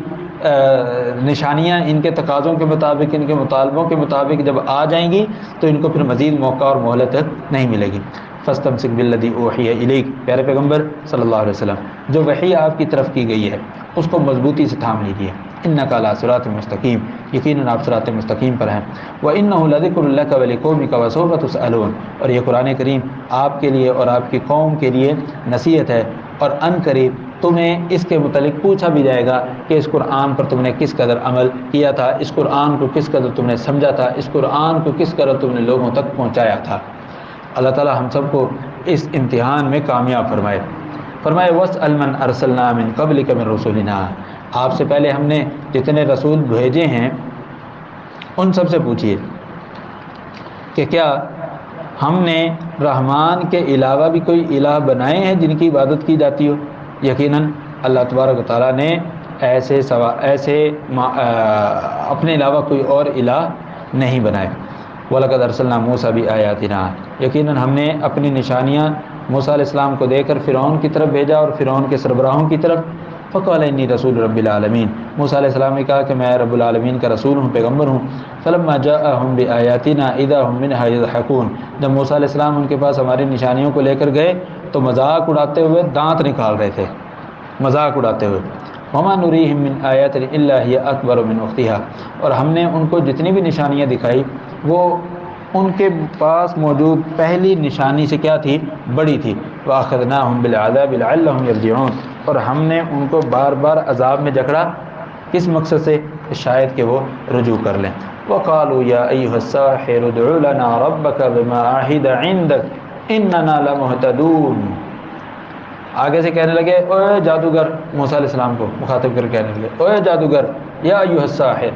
نشانیاں ان کے تقاضوں کے مطابق، ان کے مطالبوں کے مطابق جب آ جائیں گی تو ان کو پھر مزید موقع اور مہلت نہیں ملے گی۔ فاستمسک بالذی اوحی الیک، پیارے پیغمبر صلی اللہ علیہ وسلم، جو وحی آپ کی طرف کی گئی ہے اس کو مضبوطی سے تھام لیجیے۔ انک علی صراط مستقیم، یقیناً آپ صراط مستقیم پر ہیں۔ وانہ لذکر لک ولقومک وسوف تسألون، اور یہ قرآن کریم آپ کے لیے اور آپ کی قوم کے لیے نصیحت ہے، اور ان قریب تمہیں اس کے متعلق پوچھا بھی جائے گا کہ اس قرآن پر تم نے کس قدر عمل کیا تھا، اس قرآن کو کس قدر تم نے سمجھا تھا، اس قرآن کو کس قدر تم نے لوگوں تک پہنچایا تھا۔ اللہ تعالی ہم سب کو اس امتحان میں کامیاب فرمائے۔ فرمائے وَاسْأَلْ مَنْ أَرْسَلْنَا مِنْ قَبْلِكَ مِنْ رُسُلِنَا، آپ سے پہلے ہم نے جتنے رسول بھیجے ہیں ان سب سے پوچھیے کہ کیا ہم نے رحمان کے علاوہ بھی کوئی الہ بنائے ہیں جن کی عبادت کی جاتی ہو؟ یقیناً اللہ تبارک و تعالیٰ نے ایسے اپنے علاوہ کوئی اور الہ نہیں بنائے۔ وَلَقَدْ أَرْسَلْنَا مُوسَىٰ بِآيَاتِنَا، یقیناً ہم نے اپنی نشانیاں موسیٰ علیہ السلام کو دے کر فرعون کی طرف بھیجا اور فرعون کے سربراہوں کی طرف۔ فَقَالَ إِنِّي رَسُولُ رَبِّ الْعَالَمِينَ، موسیٰ علیہ السلام نے کہا کہ میں رب العالمین کا رسول ہوں، پیغمبر ہوں۔ فَلَمَّا جَاءَهُم بِآيَاتِنَا إِذَا هُم مِّنْهَا يَضْحَكُونَ، جب موسیٰ علیہ السلام ان کے پاس ہماری نشانیوں کو لے کر گئے تو مذاق اڑاتے ہوئے دانت نکال رہے تھے، مذاق اڑاتے ہوئے۔ وَمَا نُرِيهِم مِّنْ آيَاتٍ إِلَّا هِيَ أَكْبَرُ مِنْ أُخْتِهَا، اور ہم نے ان کو جتنی بھی نشانیاں دکھائی وہ ان کے پاس موجود پہلی نشانی سے کیا تھی؟ بڑی تھی۔ وَأَخَذْنَاهُمْ بِالْعَذَابِ لَعَلَّهُمْ يَرْجِعُونَ، اور ہم نے ان کو بار بار عذاب میں جکڑا، کس مقصد سے؟ شاید کہ وہ رجوع کر لیں۔ وَقَالُوا يَا أَيُّهَا السَّاحِرُ ادْعُ لَنَا رَبَّكَ بِمَا عَهِدَ عِندَكَ إِنَّنَا لَمُهْتَدُونَ، آگے سے کہنے لگے اوے جادوگر، موسیٰ علیہ السلام کو مخاطب کر کہنے لگے اوے جادوگر، یا ایھا الساحر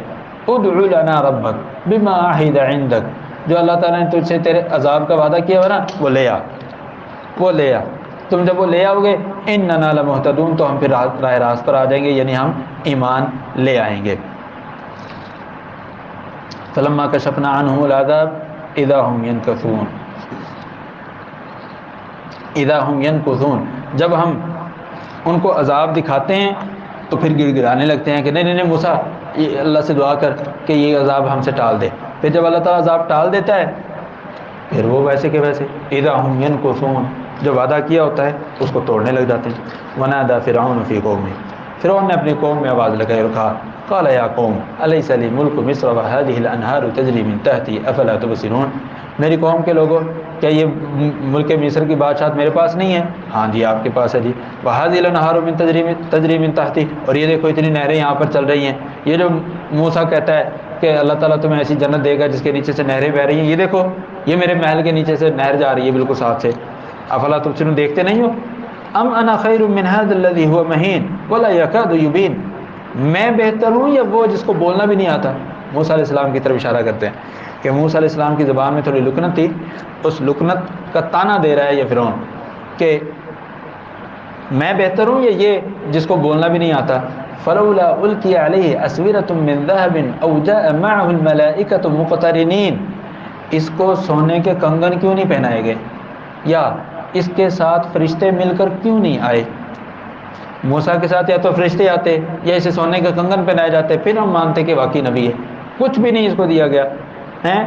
ادع لنا ربک بما عہد عندک، جو اللہ تعالیٰ نے تجھ سے تیرے عذاب کا وعدہ کیا ہوا نا وہ لے آ، وہ لے آ۔ تم جب وہ لے آؤ گے اننا لمہتدون، تو ہم پھر راہ راست پر آ جائیں گے، یعنی ہم ایمان لے آئیں گے۔ فلما کشفنا عنہم العذاب اذا هم ينكثون، اذا هم ينكثون، جب ہم ان کو عذاب دکھاتے ہیں تو پھر گڑ گڑانے لگتے ہیں کہ نہیں نہیں نہیں موسیٰ، یہ اللہ سے دعا کر کہ یہ عذاب ہم سے ٹال دے۔ پھر جب اللہ تعالیٰ عذاب ٹال دیتا ہے پھر وہ ویسے کہ ویسے اذا هم ينكثون، جو وعدہ کیا ہوتا ہے اس کو توڑنے لگ جاتے ہیں۔ ونادى فرعون فی قومہ، فرعون نے اپنی قوم میں آواز لگائی اور کہا قال یا قوم الیس لی ملک مصر وهذه الانہار تجری من تحتی افلا تبصرون، میری قوم کے لوگوں کیا یہ ملک مصر کی بادشاہت میرے پاس نہیں ہے؟ ہاں جی آپ کے پاس ہے جی۔ وهذه الانہار من تجری من تحتی، اور یہ دیکھو اتنی نہریں یہاں پر چل رہی ہیں۔ یہ جو موسیٰ کہتا ہے کہ اللہ تعالیٰ تمہیں ایسی جنت دے گا جس کے نیچے سے نہریں بہ رہی ہیں، یہ دیکھو یہ میرے محل کے نیچے سے نہر جا رہی ہے بالکل ساتھ سے، افلا تبصرون، دیکھتے نہیں ہو؟ ام انا خیر من هذا الذي هو مہین ولا يكاد يبین، میں بہتر ہوں یا وہ جس کو بولنا بھی نہیں آتا؟ موسیٰ علیہ السلام کی طرف اشارہ کرتے ہیں کہ موسیٰ علیہ السلام کی زبان میں تھوڑی لکنت تھی، اس لکنت کا تانا دے رہا ہے یہ فرعون کہ میں بہتر ہوں یا یہ جس کو بولنا بھی نہیں آتا۔ فلولا القی علیہ اسورۃ من ذهب او جاء معه الملائکۃ مقترنین، اس کو سونے کے کنگن کیوں نہیں پہنائے گئے، یا اس کے ساتھ فرشتے مل کر کیوں نہیں آئے؟ موسیٰ کے ساتھ یا تو فرشتے آتے یا اسے سونے کا کنگن پہنائے جاتے، پھر ہم مانتے کہ واقعی نبی ہے۔ کچھ بھی نہیں اس کو دیا گیا ہے۔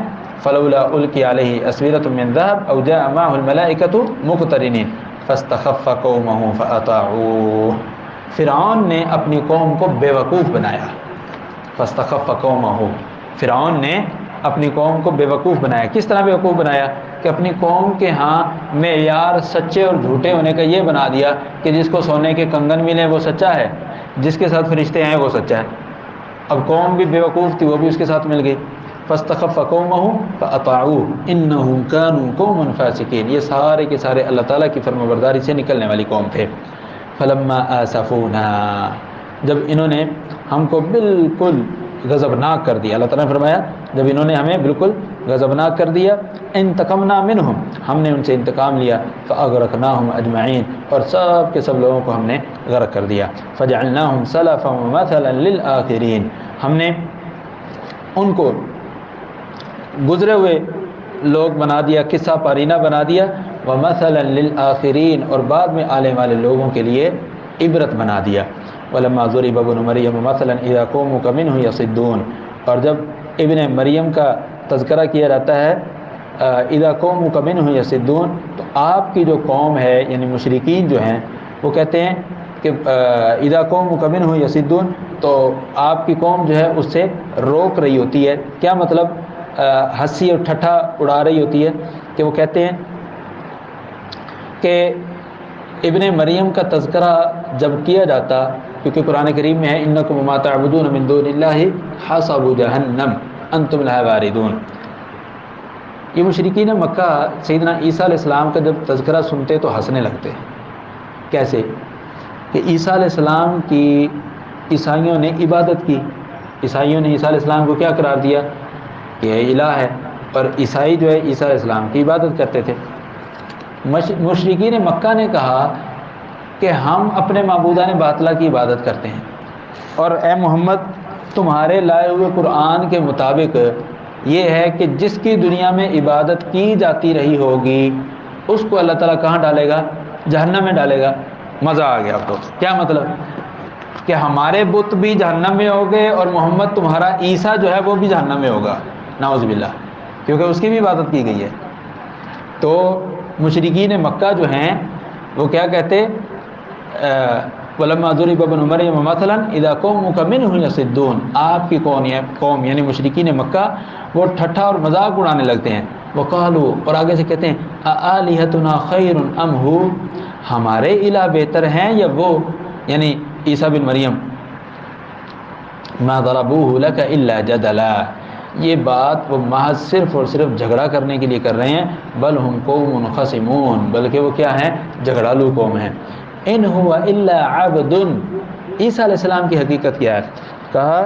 فلولا القی علیہ اسورۃ من ذهب او جاء معه الملائکۃ مقترنین فاستخف قومه فاطاعوه، فرعون نے اپنی قوم کو بے وقوف بنایا۔ فاستخف قومه، فرعون نے اپنی قوم کو بے وقوف بنایا۔ کس طرح بے وقوف بنایا؟ کہ اپنی قوم کے ہاں معیار سچے اور جھوٹے ہونے کا یہ بنا دیا کہ جس کو سونے کے کنگن ملے وہ سچا ہے، جس کے ساتھ فرشتے ہیں وہ سچا ہے۔ اب قوم بھی بے وقوف تھی، وہ بھی اس کے ساتھ مل گئی۔ فاستخف قومه فاطاعوه انهم كانوا قوما فاسقين، یہ سارے کے سارے اللہ تعالیٰ کی فرمانبرداری سے نکلنے والی قوم تھے۔ فلما آسفونا، جب انہوں نے ہم کو بالکل غضبناک کر دیا، اللہ تعالیٰ نے فرمایا جب انہوں نے ہمیں بالکل غضبناک کر دیا، انتقمنا منہم، ہم نے ان سے انتقام لیا، فاغرقناہم اجمعین، اور سب کے سب لوگوں کو ہم نے غرق کر دیا۔ فجعلناہم سلفا ومثلا للآخرین، ہم نے ان کو گزرے ہوئے لوگ بنا دیا، قصہ پارینہ بنا دیا ومثلا للآخرین، اور بعد میں آنے والے لوگوں کے لیے عبرت بنا دیا۔ ولما ضرب ابن مریم مثلا اذا قومك منه يصدون، اور جب ابن مریم کا تذکرہ کیا جاتا ہے اذا قومك منه يصدون، تو آپ کی جو قوم ہے یعنی مشرکین جو ہیں وہ کہتے ہیں کہ اذا قومك منه يصدون، تو آپ کی قوم جو ہے اس سے روک رہی ہوتی ہے۔ کیا مطلب؟ ہنسی اور ٹھٹھا اڑا رہی ہوتی ہے، کہ وہ کہتے ہیں کہ ابن مریم کا تذکرہ جب کیا جاتا، کیونکہ قرآن کریم میں ہے انکم وما تعبدون من دون اللہ حصب جہنم انتم لہا واردون۔ یہ مشرکین مکہ سیدنا عیسیٰ علیہ السلام کا جب تذکرہ سنتے تو ہنسنے لگتے۔ کیسے؟ کہ عیسیٰ علیہ السلام کی عیسائیوں نے عبادت کی، عیسائیوں نے عیسیٰ علیہ السلام کو کیا قرار دیا کہ یہ الہ ہے، اور عیسائی جو ہے عیسیٰ علیہ السلام کی عبادت کرتے تھے۔ مشرکین مکہ نے کہا کہ ہم اپنے معبودان باطلہ کی عبادت کرتے ہیں، اور اے محمد تمہارے لائے ہوئے قرآن کے مطابق یہ ہے کہ جس کی دنیا میں عبادت کی جاتی رہی ہوگی اس کو اللہ تعالیٰ کہاں ڈالے گا؟ جہنم میں ڈالے گا۔ مزہ آ گیا اب تو۔ کیا مطلب؟ کہ ہمارے بت بھی جہنم میں ہوگے اور محمد تمہارا عیسیٰ جو ہے وہ بھی جہنم میں ہوگا، نعوذ باللہ، کیونکہ اس کی بھی عبادت کی گئی ہے۔ تو مشرکین مکہ جو ہیں وہ کیا کہتے؟ وَلَمَّا ضُرِبَ ابْنُ مَرْيَمَ مَثَلًا إِذَا قَوْمُكَ مِنْهُ يَصِدُّونَ، آپ کی قوم یعنی مشرکین مکہ وہ ٹھٹھا اور مذاق اڑانے لگتے ہیں۔ وَقَالُوا، اور آگے سے کہتے ہیں أَآلِهَتُنَا خَيْرٌ أَمْ هُوَ، ہمارے الہ بہتر ہیں یا وہ، یعنی عیسیٰ بن مریم۔ مَا ضَرَبُوهُ لَكَ إِلَّا جَدَلًا، یہ بات وہ محض صرف اور صرف جھگڑا کرنے کے لیے کر رہے ہیں۔ بل ہم قوم خصمون، بلکہ وہ کیا ہیں؟ جھگڑالو قوم ہیں۔ ان هو الا عبد، عیسیٰ علیہ السلام کی حقیقت کیا ہے؟ کہا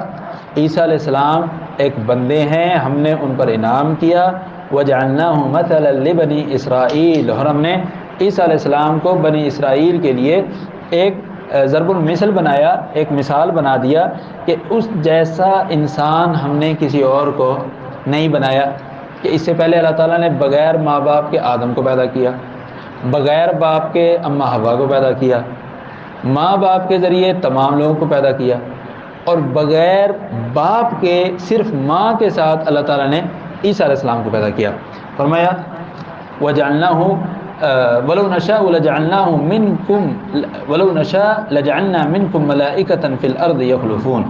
عیسیٰ علیہ السلام ایک بندے ہیں، ہم نے ان پر انعام کیا۔ وجعلناه مثلا لبنی اسرائیل، اور ہم نے عیسیٰ علیہ السلام کو بنی اسرائیل کے لیے ایک ضرب المثل بنایا، ایک مثال بنا دیا کہ اس جیسا انسان ہم نے کسی اور کو نہیں بنایا۔ کہ اس سے پہلے اللہ تعالیٰ نے بغیر ماں باپ کے آدم کو پیدا کیا، بغیر باپ کے اماں حوا کو پیدا کیا، ماں باپ کے ذریعے تمام لوگوں کو پیدا کیا، اور بغیر باپ کے صرف ماں کے ساتھ اللہ تعالیٰ نے عیسیٰ علیہ السلام کو پیدا کیا۔ فرمایا وَجَعَلْنَاهُ وَلَوْ نَشَاءُ لَجَعَلْنَاهُ مِنْكُمْ وَلَوْ نَشَاءُ لَجَعَلْنَا مِنْكُمْ مَلَائِكَةً فِي الْأَرْضِ يَخْلُفُونَ۔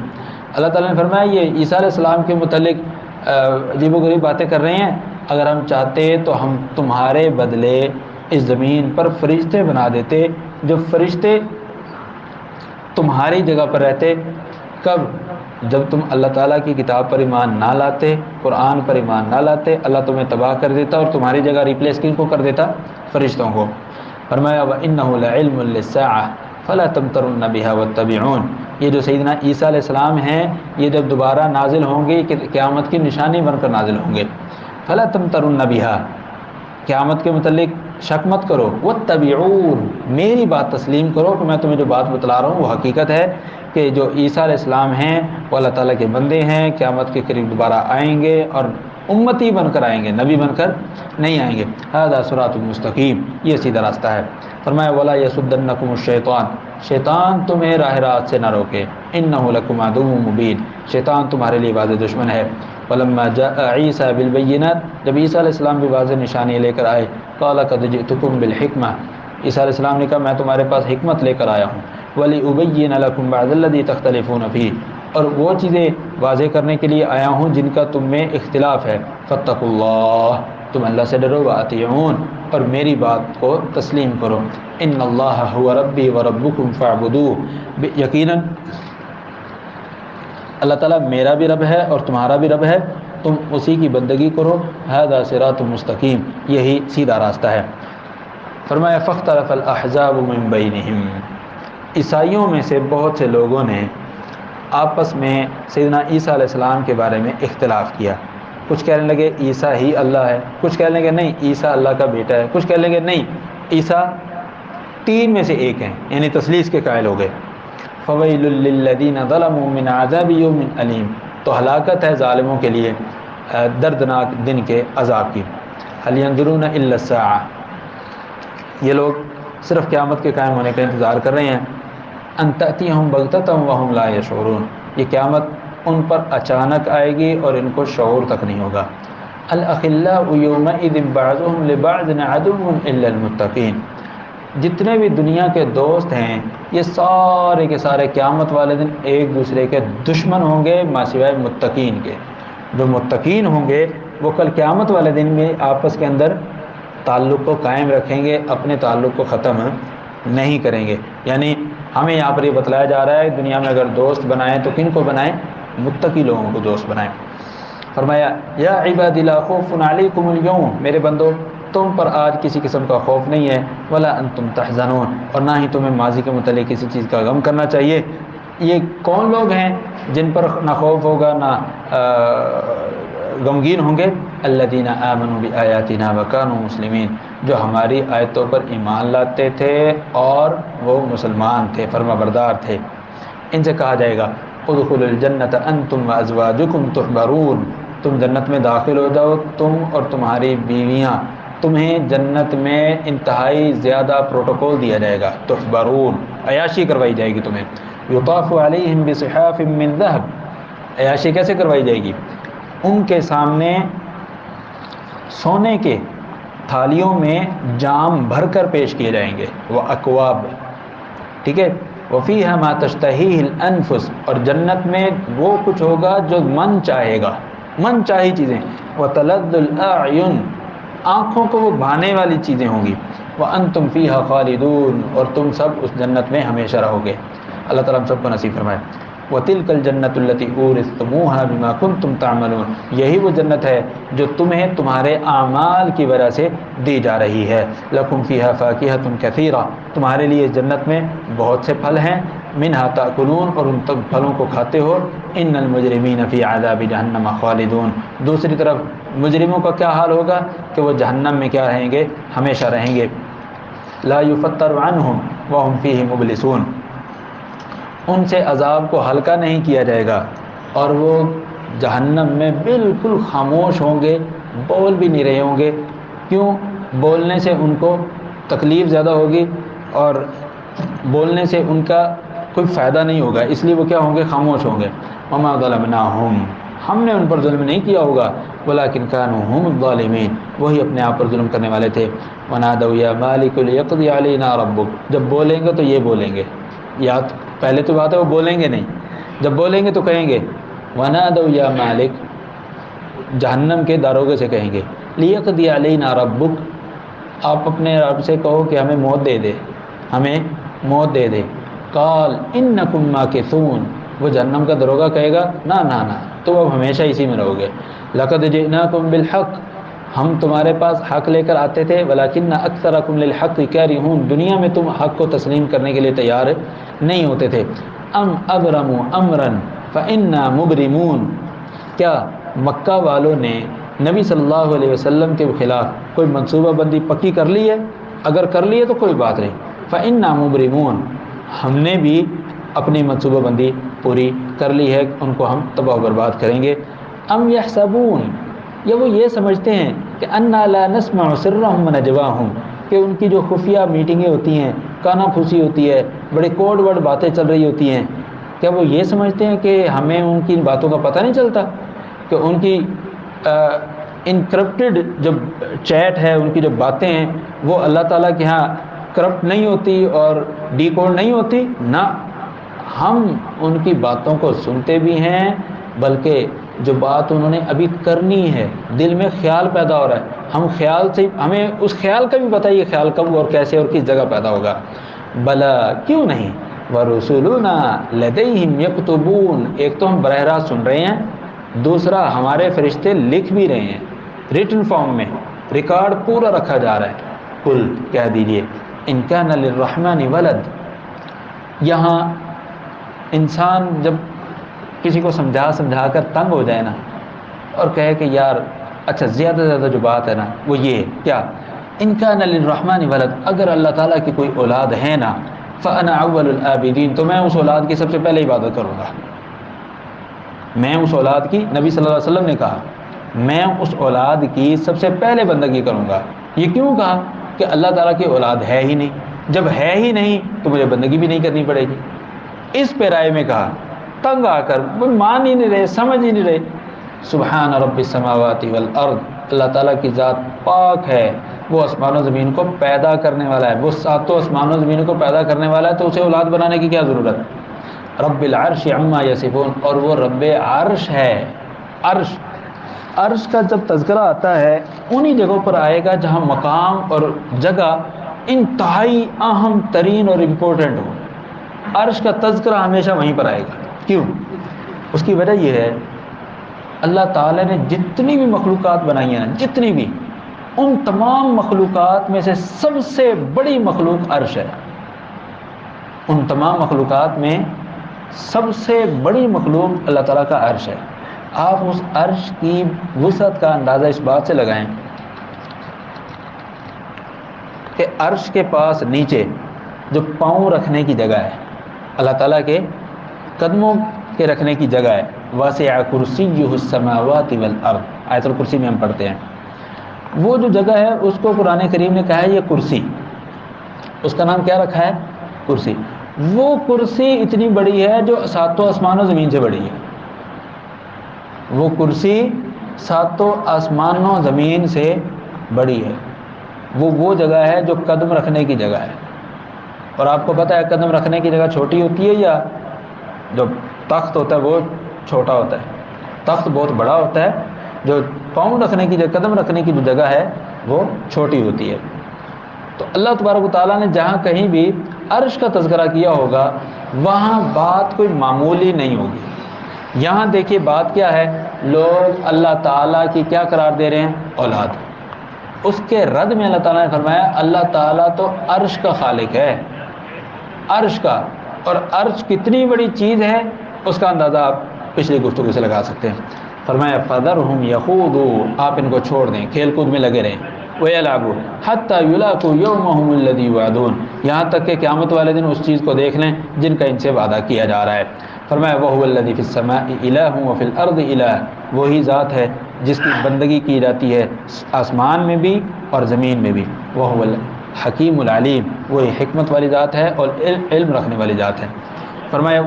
اللہ تعالیٰ نے فرمایا یہ عیسیٰ علیہ السلام کے متعلق عجیب و غریب باتیں کر رہے ہیں، اگر ہم چاہتے تو ہم تمہارے بدلے اس زمین پر فرشتے بنا دیتے، جو فرشتے تمہاری جگہ پر رہتے۔ کب؟ جب تم اللہ تعالیٰ کی کتاب پر ایمان نہ لاتے، قرآن پر ایمان نہ لاتے، اللہ تمہیں تباہ کر دیتا اور تمہاری جگہ ریپلیس کن کو کر دیتا؟ فرشتوں کو۔ فرمایا وَإِنَّهُ لَعِلْمٌ لِلسَّاعَةِ فَلَا تَمْتَرُنَّ بِهَا وَاتَّبِعُونَ، یہ جو سیدنا عیسیٰ علیہ السلام ہیں یہ جب دوبارہ نازل ہوں گے کہ قیامت کی نشانی بن کر نازل ہوں گے۔ فَلَا تَمْتَرُنَّ بِهَا، قیامت کے متعلق شک مت کرو، وَاتَّبِعُونَ، میری بات تسلیم کرو کہ میں تمہیں جو بات بتلا رہا ہوں وہ حقیقت ہے کہ جو عیسیٰ علیہ السلام ہیں وہ اللہ تعالیٰ کے بندے ہیں، قیامت کے قریب دوبارہ آئیں گے اور امتی بن کر آئیں گے، نبی بن کر نہیں آئیں گے۔ ھذا صراط مستقیم، یہ سیدھا راستہ ہے۔ فرمایا ولا یصدنکم الشیطان، شیطان تمہیں راہ راست سے نہ روکے، انہ لکم عدو مبین، شیطان تمہارے لیے واضح دشمن ہے۔ ولما جاء عیسیٰ بالبینات، جب عیسیٰ علیہ السلام بھی واضح نشانی لے کر آئے، قال قد جئتکم بالحکمہ، عیسیٰ علیہ السلام نے کہا میں تمہارے پاس حکمت لے کر آیا ہوں، وَلِأُبَيِّنَ لَكُمْ بَعْضَ الَّذِي تَخْتَلِفُونَ فِيهِ، اور وہ چیزیں واضح کرنے کے لیے آیا ہوں جن کا تم میں اختلاف ہے۔ فَاتَّقُوا اللَّهَ، تم اللہ سے ڈرو، وَأَطِيعُونَ، اور میری بات کو تسلیم کرو۔ إِنَّ اللَّهَ هُوَ رَبِّي وَرَبُّكُمْ فَاعْبُدُوهُ، یقیناً اللہ تعالیٰ میرا بھی رب ہے اور تمہارا بھی رب ہے، تم اسی کی بندگی کرو۔ ھذا صراط مستقیم، یہی سیدھا راستہ ہے۔ فرمایا فاختلف الاحزاب من بینہم، عیسائیوں میں سے بہت سے لوگوں نے آپس میں سیدنا عیسیٰ علیہ السلام کے بارے میں اختلاف کیا۔ کچھ کہنے لگے عیسیٰ ہی اللہ ہے، کچھ کہنے لگے نہیں عیسیٰ اللہ کا بیٹا ہے، کچھ کہنے لگے نہیں عیسیٰ تین میں سے ایک ہیں، یعنی تثلیث کے قائل ہو گئے۔ فویل للذین ظلموا من عذاب یوم علیم، تو ہلاکت ہے ظالموں کے لیے دردناک دن کے عذاب کی۔ هل ينظرون الا الساعة، یہ لوگ صرف قیامت کے قائم ہونے کا انتظار کر رہے ہیں. ان تأتیہم بغتۃ وہم لا یشعرون، یہ قیامت ان پر اچانک آئے گی اور ان کو شعور تک نہیں ہوگا. الاخلاء یومئذ بعضهم لبعض عدو الا المتقین، جتنے بھی دنیا کے دوست ہیں یہ سارے کے سارے قیامت والے دن ایک دوسرے کے دشمن ہوں گے ماسوائے متقین کے. جو متقین ہوں گے وہ کل قیامت والے دن میں آپس کے اندر تعلق کو قائم رکھیں گے، اپنے تعلق کو ختم نہیں کریں گے. یعنی ہمیں یہاں پر یہ بتلایا جا رہا ہے دنیا میں اگر دوست بنائیں تو کن کو بنائیں؟ متقی لوگوں کو دوست بنائیں. فرمایا یا عبادی لا خوف علیکم اليوم، میرے بندو تم پر آج کسی قسم کا خوف نہیں ہے، ولا انتم تحزنون، اور نہ ہی تمہیں ماضی کے متعلق کسی چیز کا غم کرنا چاہیے. یہ کون لوگ ہیں جن پر نہ خوف ہوگا نہ غمگین ہوں گے؟ الذین آمنوا بآیاتنا وکانوا مسلمین، جو ہماری آیتوں پر ایمان لاتے تھے اور وہ مسلمان تھے، فرما بردار تھے. ان سے کہا جائے گا ادخلوا الجنۃ انتم وازواجکم تحبرون، تم جنت میں داخل ہو جاؤ، تم اور تمہاری بیویاں، تمہیں جنت میں انتہائی زیادہ پروٹوکول دیا جائے گا. تحبرون، عیاشی کروائی جائے گی تمہیں. یطاف علیہم بصحاف من ذہب، عیاشی کیسے کروائی جائے گی؟ ان کے سامنے سونے کے تھالیوں میں جام بھر کر پیش کیے جائیں گے. وہ اکواب، ٹھیک ہے. وفیہا ما تشتہیہ الانفس، اور جنت میں وہ کچھ ہوگا جو من چاہے گا، من چاہی چیزیں. وتلذ الاعین، آنکھوں کو وہ بھانے والی چیزیں ہوں گی. وانتم فیہا خالدون، اور تم سب اس جنت میں ہمیشہ رہو گے. اللہ تعالیٰ ہم سب کو نصیب فرمائے. وَتِلْكَ الْجَنَّةُ الَّتِي أُورِثْتُمُوهَا بِمَا كُنْتُمْ تَعْمَلُونَ، یہی وہ جنت ہے جو تمہیں تمہارے اعمال کی وجہ سے دی جا رہی ہے. لَكُمْ فِيهَا فَاكِهَةٌ كَثِيرَةٌ، تمہارے لیے جنت میں بہت سے پھل ہیں. مِنْهَا تَأْكُلُونَ، اور ان تک پھلوں کو کھاتے ہو. إِنَّ الْمُجْرِمِينَ فِي عَذَابِ جَهَنَّمَ خَالِدُونَ، دوسری طرف مجرموں کا کیا حال ہوگا کہ وہ جہنم میں کیا رہیں گے؟ ہمیشہ رہیں گے. لَا يُفَتَّرُ عَنْهُمْ وَهُمْ فِيهِ مُبْلِسُونَ، ان سے عذاب کو ہلکا نہیں کیا جائے گا اور وہ جہنم میں بالکل خاموش ہوں گے، بول بھی نہیں رہے ہوں گے. کیوں؟ بولنے سے ان کو تکلیف زیادہ ہوگی اور بولنے سے ان کا کوئی فائدہ نہیں ہوگا، اس لیے وہ کیا ہوں گے؟ خاموش ہوں گے. وما ظلمناہم، ہم نے ان پر ظلم نہیں کیا ہوگا، ولکن کانوا هم الظالمین، وہی اپنے آپ پر ظلم کرنے والے تھے. ونادوا یا مالک لیقضی علینا ربک، جب بولیں گے تو یہ بولیں گے، یا پہلے تو بات ہے وہ بولیں گے نہیں، جب بولیں گے تو کہیں گے ونادوا یا مالک، جہنم کے داروغے سے کہیں گے لیقضی علینا ربک، آپ اپنے رب سے کہو کہ ہمیں موت دے دے، ہمیں موت دے دے. قال انکم ماکثون، وہ جہنم کا داروغہ کہے گا نہ نہ نہ، تو اب ہمیشہ اسی میں رہو گے. لقد جئناکم بالحق، ہم تمہارے پاس حق لے کر آتے تھے. ولکن اکثرکم للحق کارہون، دنیا میں تم حق کو تسلیم کرنے کے لیے تیار نہیں ہوتے تھے. ام ابرموا امرا فانا مبرمون، کیا مکہ والوں نے نبی صلی اللہ علیہ وسلم کے خلاف کوئی منصوبہ بندی پکی کر لی ہے؟ اگر کر لی ہے تو کوئی بات نہیں. فانا مبرمون، ہم نے بھی اپنی منصوبہ بندی پوری کر لی ہے، ان کو ہم تباہ و برباد کریں گے. ام یحسبون، یا وہ یہ سمجھتے ہیں کہ انا لا نسمع سرهم ونجواهم، کہ ان کی جو خفیہ میٹنگیں ہوتی ہیں، کانا پھوسی ہوتی ہے، بڑے کوڈ ورڈ باتیں چل رہی ہوتی ہیں، کیا وہ یہ سمجھتے ہیں کہ ہمیں ان کی باتوں کا پتہ نہیں چلتا؟ کہ ان کی انکرپٹڈ جو چیٹ ہے، ان کی جو باتیں ہیں وہ اللہ تعالیٰ کے ہاں کرپٹ نہیں ہوتی اور ڈی کوڈ نہیں ہوتی؟ نہ، ہم ان کی باتوں کو سنتے بھی ہیں، بلکہ جو بات انہوں نے ابھی کرنی ہے دل میں خیال پیدا ہو رہا ہے، ہم خیال سے ہمیں اس خیال کا بھی پتہ ہے یہ خیال کب اور کیسے اور کس جگہ پیدا ہوگا. بلا، کیوں نہیں، ورسولنا لدیہم یکتبون، ایک تو ہم براہ راست سن رہے ہیں، دوسرا ہمارے فرشتے لکھ بھی رہے ہیں، ریٹن فارم میں ریکارڈ پورا رکھا جا رہا ہے. قل، کہہ دیجئے ان کان للرحمن ولد، یہاں انسان جب کسی کو سمجھا کر تنگ ہو جائے نا اور کہے کہ یار اچھا زیادہ سے زیادہ جو بات ہے نا وہ یہ کیا، ان کان للرحمن ولد، اگر اللہ تعالیٰ کی کوئی اولاد ہے نا، فانا اول العابدین، تو میں اس اولاد کی سب سے پہلے عبادت کروں گا. میں اس اولاد کی، نبی صلی اللہ علیہ وسلم نے کہا میں اس اولاد کی سب سے پہلے بندگی کروں گا. یہ کیوں کہا؟ کہ اللہ تعالیٰ کی اولاد ہے ہی نہیں. جب ہے ہی نہیں تو مجھے بندگی بھی نہیں کرنی پڑے گی. اس پہ رائے میں کہا تنگ آ کر، وہ مان ہی نہیں رہے، سمجھ ہی نہیں رہے. سبحان رب السماوات والارض، اللہ تعالیٰ کی ذات پاک ہے، وہ آسمان و زمین کو پیدا کرنے والا ہے، وہ ساتوں آسمان و زمین کو پیدا کرنے والا ہے، تو اسے اولاد بنانے کی کیا ضرورت. رب العرش عما یصفون، اور وہ رب عرش ہے. عرش کا جب تذکرہ آتا ہے انہی جگہوں پر آئے گا جہاں مقام اور جگہ انتہائی اہم ترین اور امپورٹنٹ ہو. عرش کا تذکرہ ہمیشہ وہیں پر آئے گا. کیوں؟ اس کی وجہ یہ ہے اللہ تعالیٰ نے جتنی بھی مخلوقات بنائی ہیں، جتنی بھی، ان تمام مخلوقات میں سے سب سے بڑی مخلوق عرش ہے. ان تمام مخلوقات میں سب سے بڑی مخلوق اللہ تعالیٰ کا عرش ہے. آپ اس عرش کی وسعت کا اندازہ اس بات سے لگائیں کہ عرش کے پاس نیچے جو پاؤں رکھنے کی جگہ ہے، اللہ تعالیٰ کے قدموں کے رکھنے کی جگہ ہے. واسع کرسیہ السماوات والارض، آیت الکرسی میں ہم پڑھتے ہیں. وہ جو جگہ ہے اس کو قرآن کریم نے کہا ہے یہ کرسی. اس کا نام کیا رکھا ہے؟ کرسی. وہ کرسی اتنی بڑی ہے جو ساتوں آسمان و زمین سے بڑی ہے. وہ کرسی ساتوں آسمان و زمین سے بڑی ہے. وہ جگہ ہے جو قدم رکھنے کی جگہ ہے. اور آپ کو پتہ ہے قدم رکھنے کی جگہ چھوٹی ہوتی ہے یا جو تخت ہوتا ہے وہ چھوٹا ہوتا ہے؟ تخت بہت بڑا ہوتا ہے، جو پاؤں رکھنے کی جگہ، قدم رکھنے کی جو جگہ ہے وہ چھوٹی ہوتی ہے. تو اللہ تبارک و تعالیٰ نے جہاں کہیں بھی عرش کا تذکرہ کیا ہوگا وہاں بات کوئی معمولی نہیں ہوگی. یہاں دیکھیے بات کیا ہے، لوگ اللہ تعالیٰ کی کیا قرار دے رہے ہیں؟ اولاد. اس کے رد میں اللہ تعالیٰ نے فرمایا اللہ تعالیٰ تو عرش کا خالق ہے، عرش کا. اور عرش کتنی بڑی چیز ہے اس کا اندازہ آپ پچھلی گفتگو سے لگا سکتے ہیں. فرمایا فَذَرْهُمْ يَخُوضُوا، آپ ان کو چھوڑ دیں، کھیل کود میں لگے رہیں. وَيَلْعَبُوا حَتَّى يُلَاقُوا يَوْمَهُمُ الَّذِي يُوعَدُونَ، یہاں تک کہ قیامت والے دن اس چیز کو دیکھ لیں جن کا ان سے وعدہ کیا جا رہا ہے. فرمایا وَهُوَ الَّذِي فِي السَّمَاءِ إِلَٰهٌ وَفِي الْأَرْضِ إِلَٰهٌ، وہی ذات ہے جس کی بندگی کی جاتی ہے آسمان میں بھی اور زمین میں بھی. وَهُوَ الْحَكِيمُ الْعَلِيمُ، وہی حکمت والی ذات ہے اور علم رکھنے والی ذات ہے. فرمایا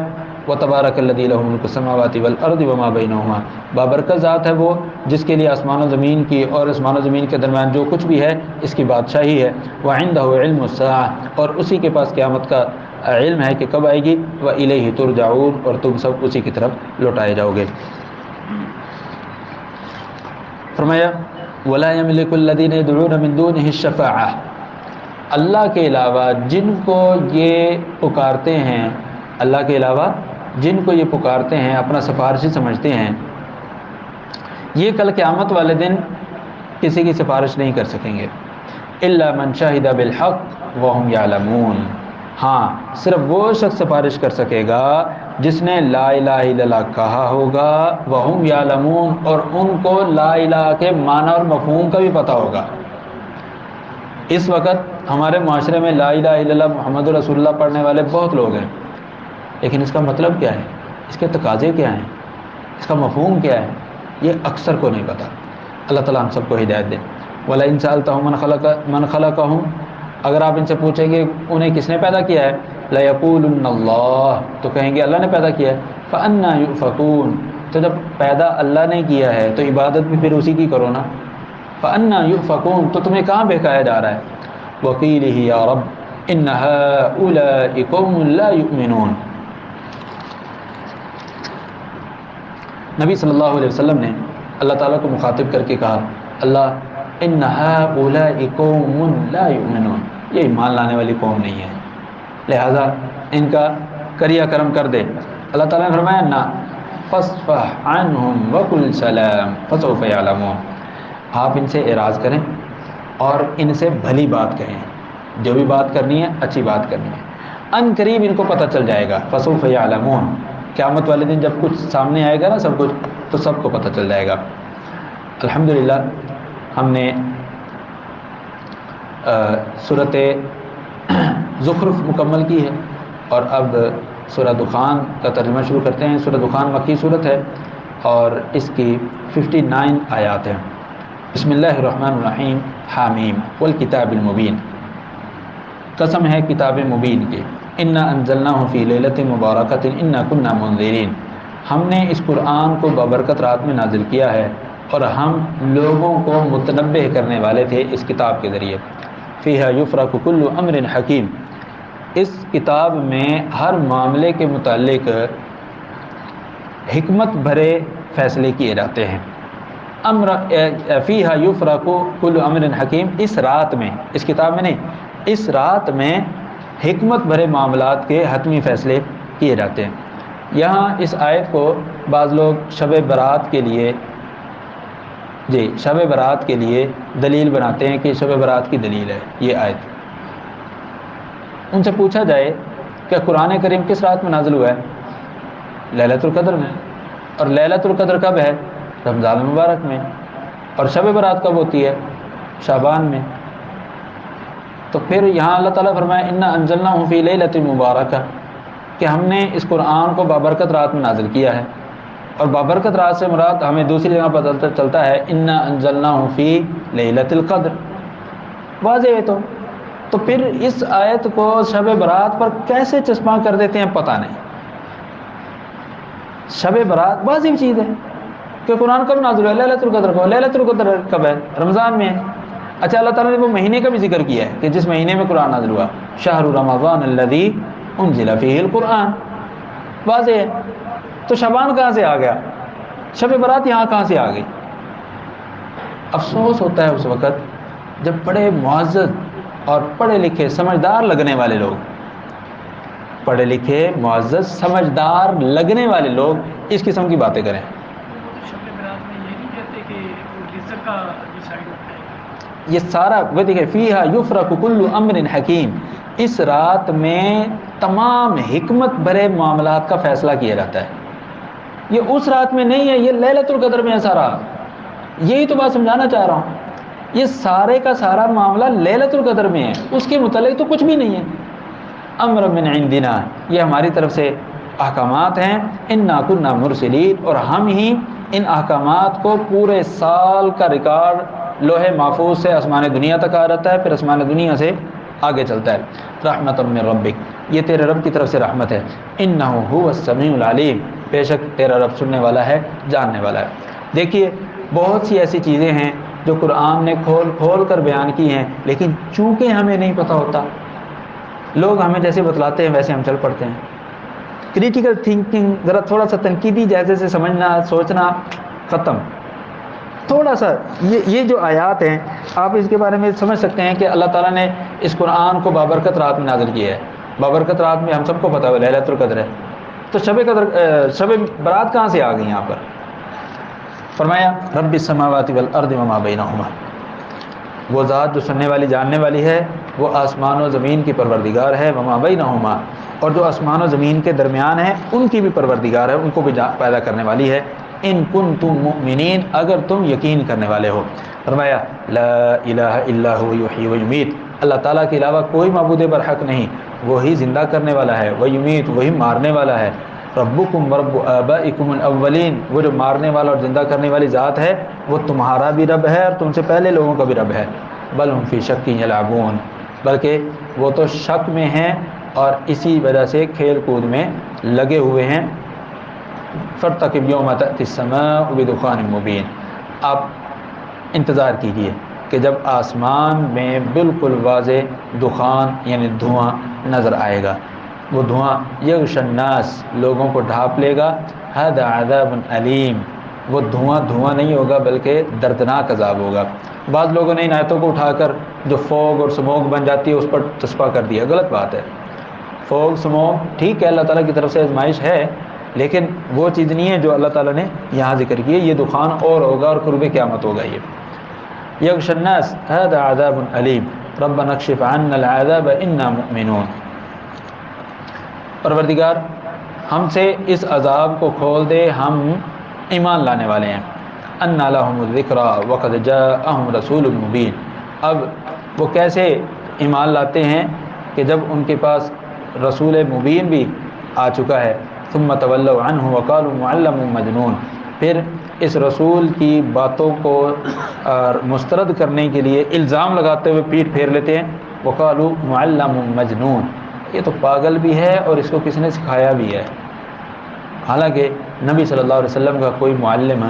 وَتَبَارَكَ الَّذِي لَهُ مُلْكُ السَّمَاوَاتِ وَالْأَرْضِ وَمَا بَيْنَهُمَا، بابرکت ذات ہے وہ جس کے لیے آسمان و زمین کی اور آسمان و زمین کے درمیان جو کچھ بھی ہے اس کی بادشاہی ہے. وَعِنْدَهُ عِلْمُ السَّاعَةِ، اور اسی کے پاس قیامت کا علم ہے کہ کب آئے گی. وَإِلَيْهِ تُرْجَعُونَ، اور تم سب اسی کی طرف لوٹائے جاؤ گے. فرمایا وَلَا يَمْلِكُ الَّذِينَ يَدْعُونَ مِن دُونِهِ الشَّفَاعَةَ، اللہ کے علاوہ جن کو یہ پکارتے ہیں، اللہ کے علاوہ جن کو یہ پکارتے ہیں، اپنا سفارشی سمجھتے ہیں، یہ کل قیامت والے دن کسی کی سفارش نہیں کر سکیں گے. إِلَّا مَنْ شَهِدَ بِالْحَقِّ وَهُمْ يَعْلَمُونَ، ہاں صرف وہ شخص سفارش کر سکے گا جس نے لا الہ الا اللہ کہا ہوگا، وَهُمْ يَعْلَمُونَ، اور ان کو لا الہ کے معنی اور مفہوم کا بھی پتہ ہوگا. اس وقت ہمارے معاشرے میں لا الہ الا اللہ محمد رسول اللہ پڑھنے والے بہت لوگ ہیں، لیکن اس کا مطلب کیا ہے، اس کے تقاضے کیا ہیں، اس کا مفہوم کیا ہے، یہ اکثر کو نہیں پتہ. اللہ تعالیٰ ہم سب کو ہدایت دے. وَلَئِن سَأَلْتَهُم مَنْ خَلَقَهُم، اگر آپ ان سے پوچھیں گے انہیں کس نے پیدا کیا ہے، لَيَقُولُنَّ اللَّهُ، تو کہیں گے اللہ نے پیدا کیا ہے. فَأَنَّىٰ يُؤْفَكُونَ، تو جب پیدا اللہ نے کیا ہے تو عبادت بھی پھر اسی کی کرو نا. فَأَنَّىٰ يُؤْفَكُونَ، تو تمہیں کہاں بہکایا جا رہا ہے. وَقِيلِهِ يَا رَبِّ إِنَّ هَٰؤُلَاءِ قَوْمٌ لَا يُؤْمِنُونَ، نبی صلی اللہ علیہ وسلم نے اللہ تعالیٰ کو مخاطب کر کے کہا اللہ ان هؤلاء قوم لا يؤمنون، یہ ایمان لانے والی قوم نہیں ہے، لہذا ان کا کریا کرم کر دے. اللہ تعالیٰ نے فرمایا نہ، فاصفح عنہم وقل سلام فسوف یعلمون، آپ ان سے اعراض کریں اور ان سے بھلی بات کہیں، جو بھی بات کرنی ہے اچھی بات کرنی ہے، ان قریب ان کو پتہ چل جائے گا. فسوف یعلمون، قیامت والے دن جب کچھ سامنے آئے گا نا سب کچھ، تو سب کو پتہ چل جائے گا. الحمدللہ ہم نے سورۃ زخرف مکمل کی ہے اور اب سورہ دخان کا ترجمہ شروع کرتے ہیں. سورہ دخان مکی صورت ہے اور اس کی 59 آیات ہیں. بسم اللہ الرحمن الرحیم حامیم والکتاب المبین، قسم ہے کتاب مبین کی، انا انزلناہ فی لیلۃ مبارکۃ انا کنا منذرین، ہم نے اس قرآن کو بابرکت رات میں نازل کیا ہے اور ہم لوگوں کو متنبہ کرنے والے تھے اس کتاب کے ذریعے۔ فیہا یفرق کل امر حکیم، اس کتاب میں ہر معاملے کے متعلق حکمت بھرے فیصلے کیے جاتے ہیں۔ فیہا یفرق کل امر حکیم، اس رات میں، اس کتاب میں نہیں، اس رات میں حکمت بھرے معاملات کے حتمی فیصلے کیے جاتے ہیں۔ یہاں اس آیت کو بعض لوگ شب برات کے لیے شب برات کے لیے دلیل بناتے ہیں کہ شب برات کی دلیل ہے یہ آیت۔ ان سے پوچھا جائے کہ قرآن کریم کس رات میں نازل ہوا ہے؟ لیلۃ القدر میں، اور لیلۃ القدر کب ہے؟ رمضان المبارک میں، اور شب برات کب ہوتی ہے؟ شعبان میں۔ تو پھر یہاں اللہ تعالیٰ فرمایا انا انزلناہ فی لیلۃ مبارکہ، کہ ہم نے اس قرآن کو بابرکت رات میں نازل کیا ہے، اور بابرکت رات سے مراد ہمیں دوسری جگہ پتہ چلتا ہے انا انزلناہ فی لیلۃ القدر، واضح ہے۔ تو پھر اس آیت کو شب برات پر کیسے چسپاں کر دیتے ہیں پتہ نہیں۔ شب برات واضح چیز ہے کہ قرآن کب نازل ہوا ہے؟ لیلۃ القدر کو۔ لیلۃ القدر کب ہے؟ رمضان میں ہے۔ اچھا، اللہ تعالیٰ نے وہ مہینے کا بھی ذکر کیا ہے کہ جس مہینے میں قرآن نازل ہوا، شہر رمضان الذی انزل فیہ القرآن، واضح ہے۔ تو شعبان کہاں سے آ گیا؟ شب برات یہاں کہاں سے آ گئی؟ افسوس ہوتا ہے اس وقت جب بڑے معزز اور پڑھے لکھے سمجھدار لگنے والے لوگ، پڑھے لکھے معزز سمجھدار لگنے والے لوگ اس قسم کی باتیں کریں۔ یہ سارا وہ دیکھیں، فیہا یفرق کل امر حکیم، اس رات میں تمام حکمت بھرے معاملات کا فیصلہ کیا جاتا ہے۔ یہ اس رات میں نہیں ہے، یہ لیلۃ القدر میں ہے سارا۔ یہی تو بات سمجھانا چاہ رہا ہوں، یہ سارے کا سارا معاملہ لیلۃ القدر میں ہے، اس کے متعلق تو کچھ بھی نہیں ہے۔ امر من عندنا، یہ ہماری طرف سے احکامات ہیں، انا کنا مرسلین، اور ہم ہی ان احکامات کو پورے سال کا ریکارڈ لوح محفوظ سے آسمان دنیا تک آ جاتا ہے، پھر آسمان دنیا سے آگے چلتا ہے۔ رحمت من ربک، یہ تیرے رب کی طرف سے رحمت ہے۔ انہ هو السمیع العلیم، بے شک تیرا رب سننے والا ہے، جاننے والا ہے۔ دیکھیے بہت سی ایسی چیزیں ہیں جو قرآن نے کھول کھول کر بیان کی ہیں، لیکن چونکہ ہمیں نہیں پتہ ہوتا، لوگ ہمیں جیسے بتلاتے ہیں ویسے ہم چل پڑتے ہیں۔ کریٹیکل تھنکنگ، ذرا تھوڑا سا تنقیدی جائزے سے سمجھنا، سوچنا، ختم۔ تھوڑا سا یہ جو آیات ہیں آپ اس کے بارے میں سمجھ سکتے ہیں کہ اللہ تعالیٰ نے اس قرآن کو بابرکت رات میں نازل کیا ہے۔ بابرکت رات میں ہم سب کو پتہ ہے لیلۃ القدر ہے، تو شب برات کہاں سے آ گئی یہاں پر؟ فرمایا رب السماوات والارض وما بینہما، وہ ذات جو سننے والی جاننے والی ہے، وہ آسمان و زمین کی پروردگار ہے، وما بینہما، اور جو آسمان و زمین کے درمیان ہے ان کی بھی پروردگار ہے، ان کو بھی پیدا کرنے والی ہے۔ ان کنتم مؤمنین، اگر تم یقین کرنے والے ہو۔ فرمایا لا الہ الا هو یحیی و یمیت، اللہ تعالیٰ کے علاوہ کوئی معبود برحق نہیں، وہی زندہ کرنے والا ہے، ویمیت، وہی مارنے والا ہے۔ ربکم ورب آبائکم الاولین، وہ جو مارنے والا اور زندہ کرنے والی ذات ہے وہ تمہارا بھی رب ہے اور تم سے پہلے لوگوں کا بھی رب ہے۔ بل ہم فی شک یلعبون، بلکہ وہ تو شک میں ہیں اور اسی وجہ سے کھیل کود میں لگے ہوئے ہیں۔ فارتقب یوم تأتی السماء بدخان مبین، آپ انتظار کیجیے کہ جب آسمان میں بالکل واضح دخان یعنی دھواں نظر آئے گا، وہ دھواں یغش الناس، لوگوں کو ڈھانپ لے گا۔ ھذا عذاب علیم، وہ دھواں نہیں ہوگا بلکہ دردناک عذاب ہوگا۔ بعض لوگوں نے ان آیتوں کو اٹھا کر جو فوگ اور سموگ بن جاتی ہے اس پر چسپا کر دیا، غلط بات ہے۔ فوگ سموگ ٹھیک ہے، اللہ تعالیٰ کی طرف سے آزمائش ہے، لیکن وہ چیز نہیں ہے جو اللہ تعالیٰ نے یہاں ذکر کی ہے۔ یہ دخان اور ہوگا اور قرب قیامت ہوگا۔ یہ یغش الناس ھذا عذاب علیم ربنا اکشف عنا العذاب انا مؤمنون، پروردگار ہم سے اس عذاب کو کھول دے، ہم ایمان لانے والے ہیں۔ انا لهم الذکری وقد جاءهم رسول مبین، اب وہ کیسے ایمان لاتے ہیں کہ جب ان کے پاس رسول مبین بھی آ چکا ہے۔ ثم تولوا عنہ وقالوا معلم مجنون، پھر اس رسول کی باتوں کو مسترد کرنے کے لیے الزام لگاتے ہوئے پیٹ پھیر لیتے ہیں، وقالوا معلم مجنون، یہ تو پاگل بھی ہے اور اس کو کس نے سکھایا بھی ہے، حالانکہ نبی صلی اللہ علیہ وسلم کا کوئی معلم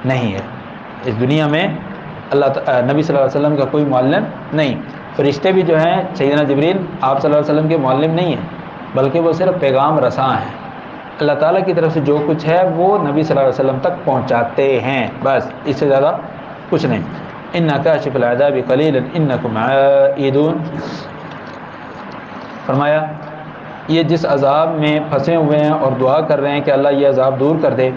نہیں ہے اس دنیا میں، نبی صلی اللہ علیہ وسلم کا کوئی معلم نہیں، فرشتے بھی جو ہیں سیدنا جبریل آپ صلی اللہ علیہ وسلم کے معلم نہیں ہیں، بلکہ وہ صرف پیغام رساں ہیں، اللہ تعالیٰ کی طرف سے جو کچھ ہے وہ نبی صلی اللہ علیہ وسلم تک پہنچاتے ہیں، بس اس سے زیادہ کچھ نہیں۔ اِنَّا كَاشِفُ الْعَذَابِ قَلِيلًا إِنَّكُمْ عَائِدُونَ، فرمایا یہ جس عذاب میں پھنسے ہوئے ہیں اور دعا کر رہے ہیں کہ اللہ یہ عذاب دور کر دے،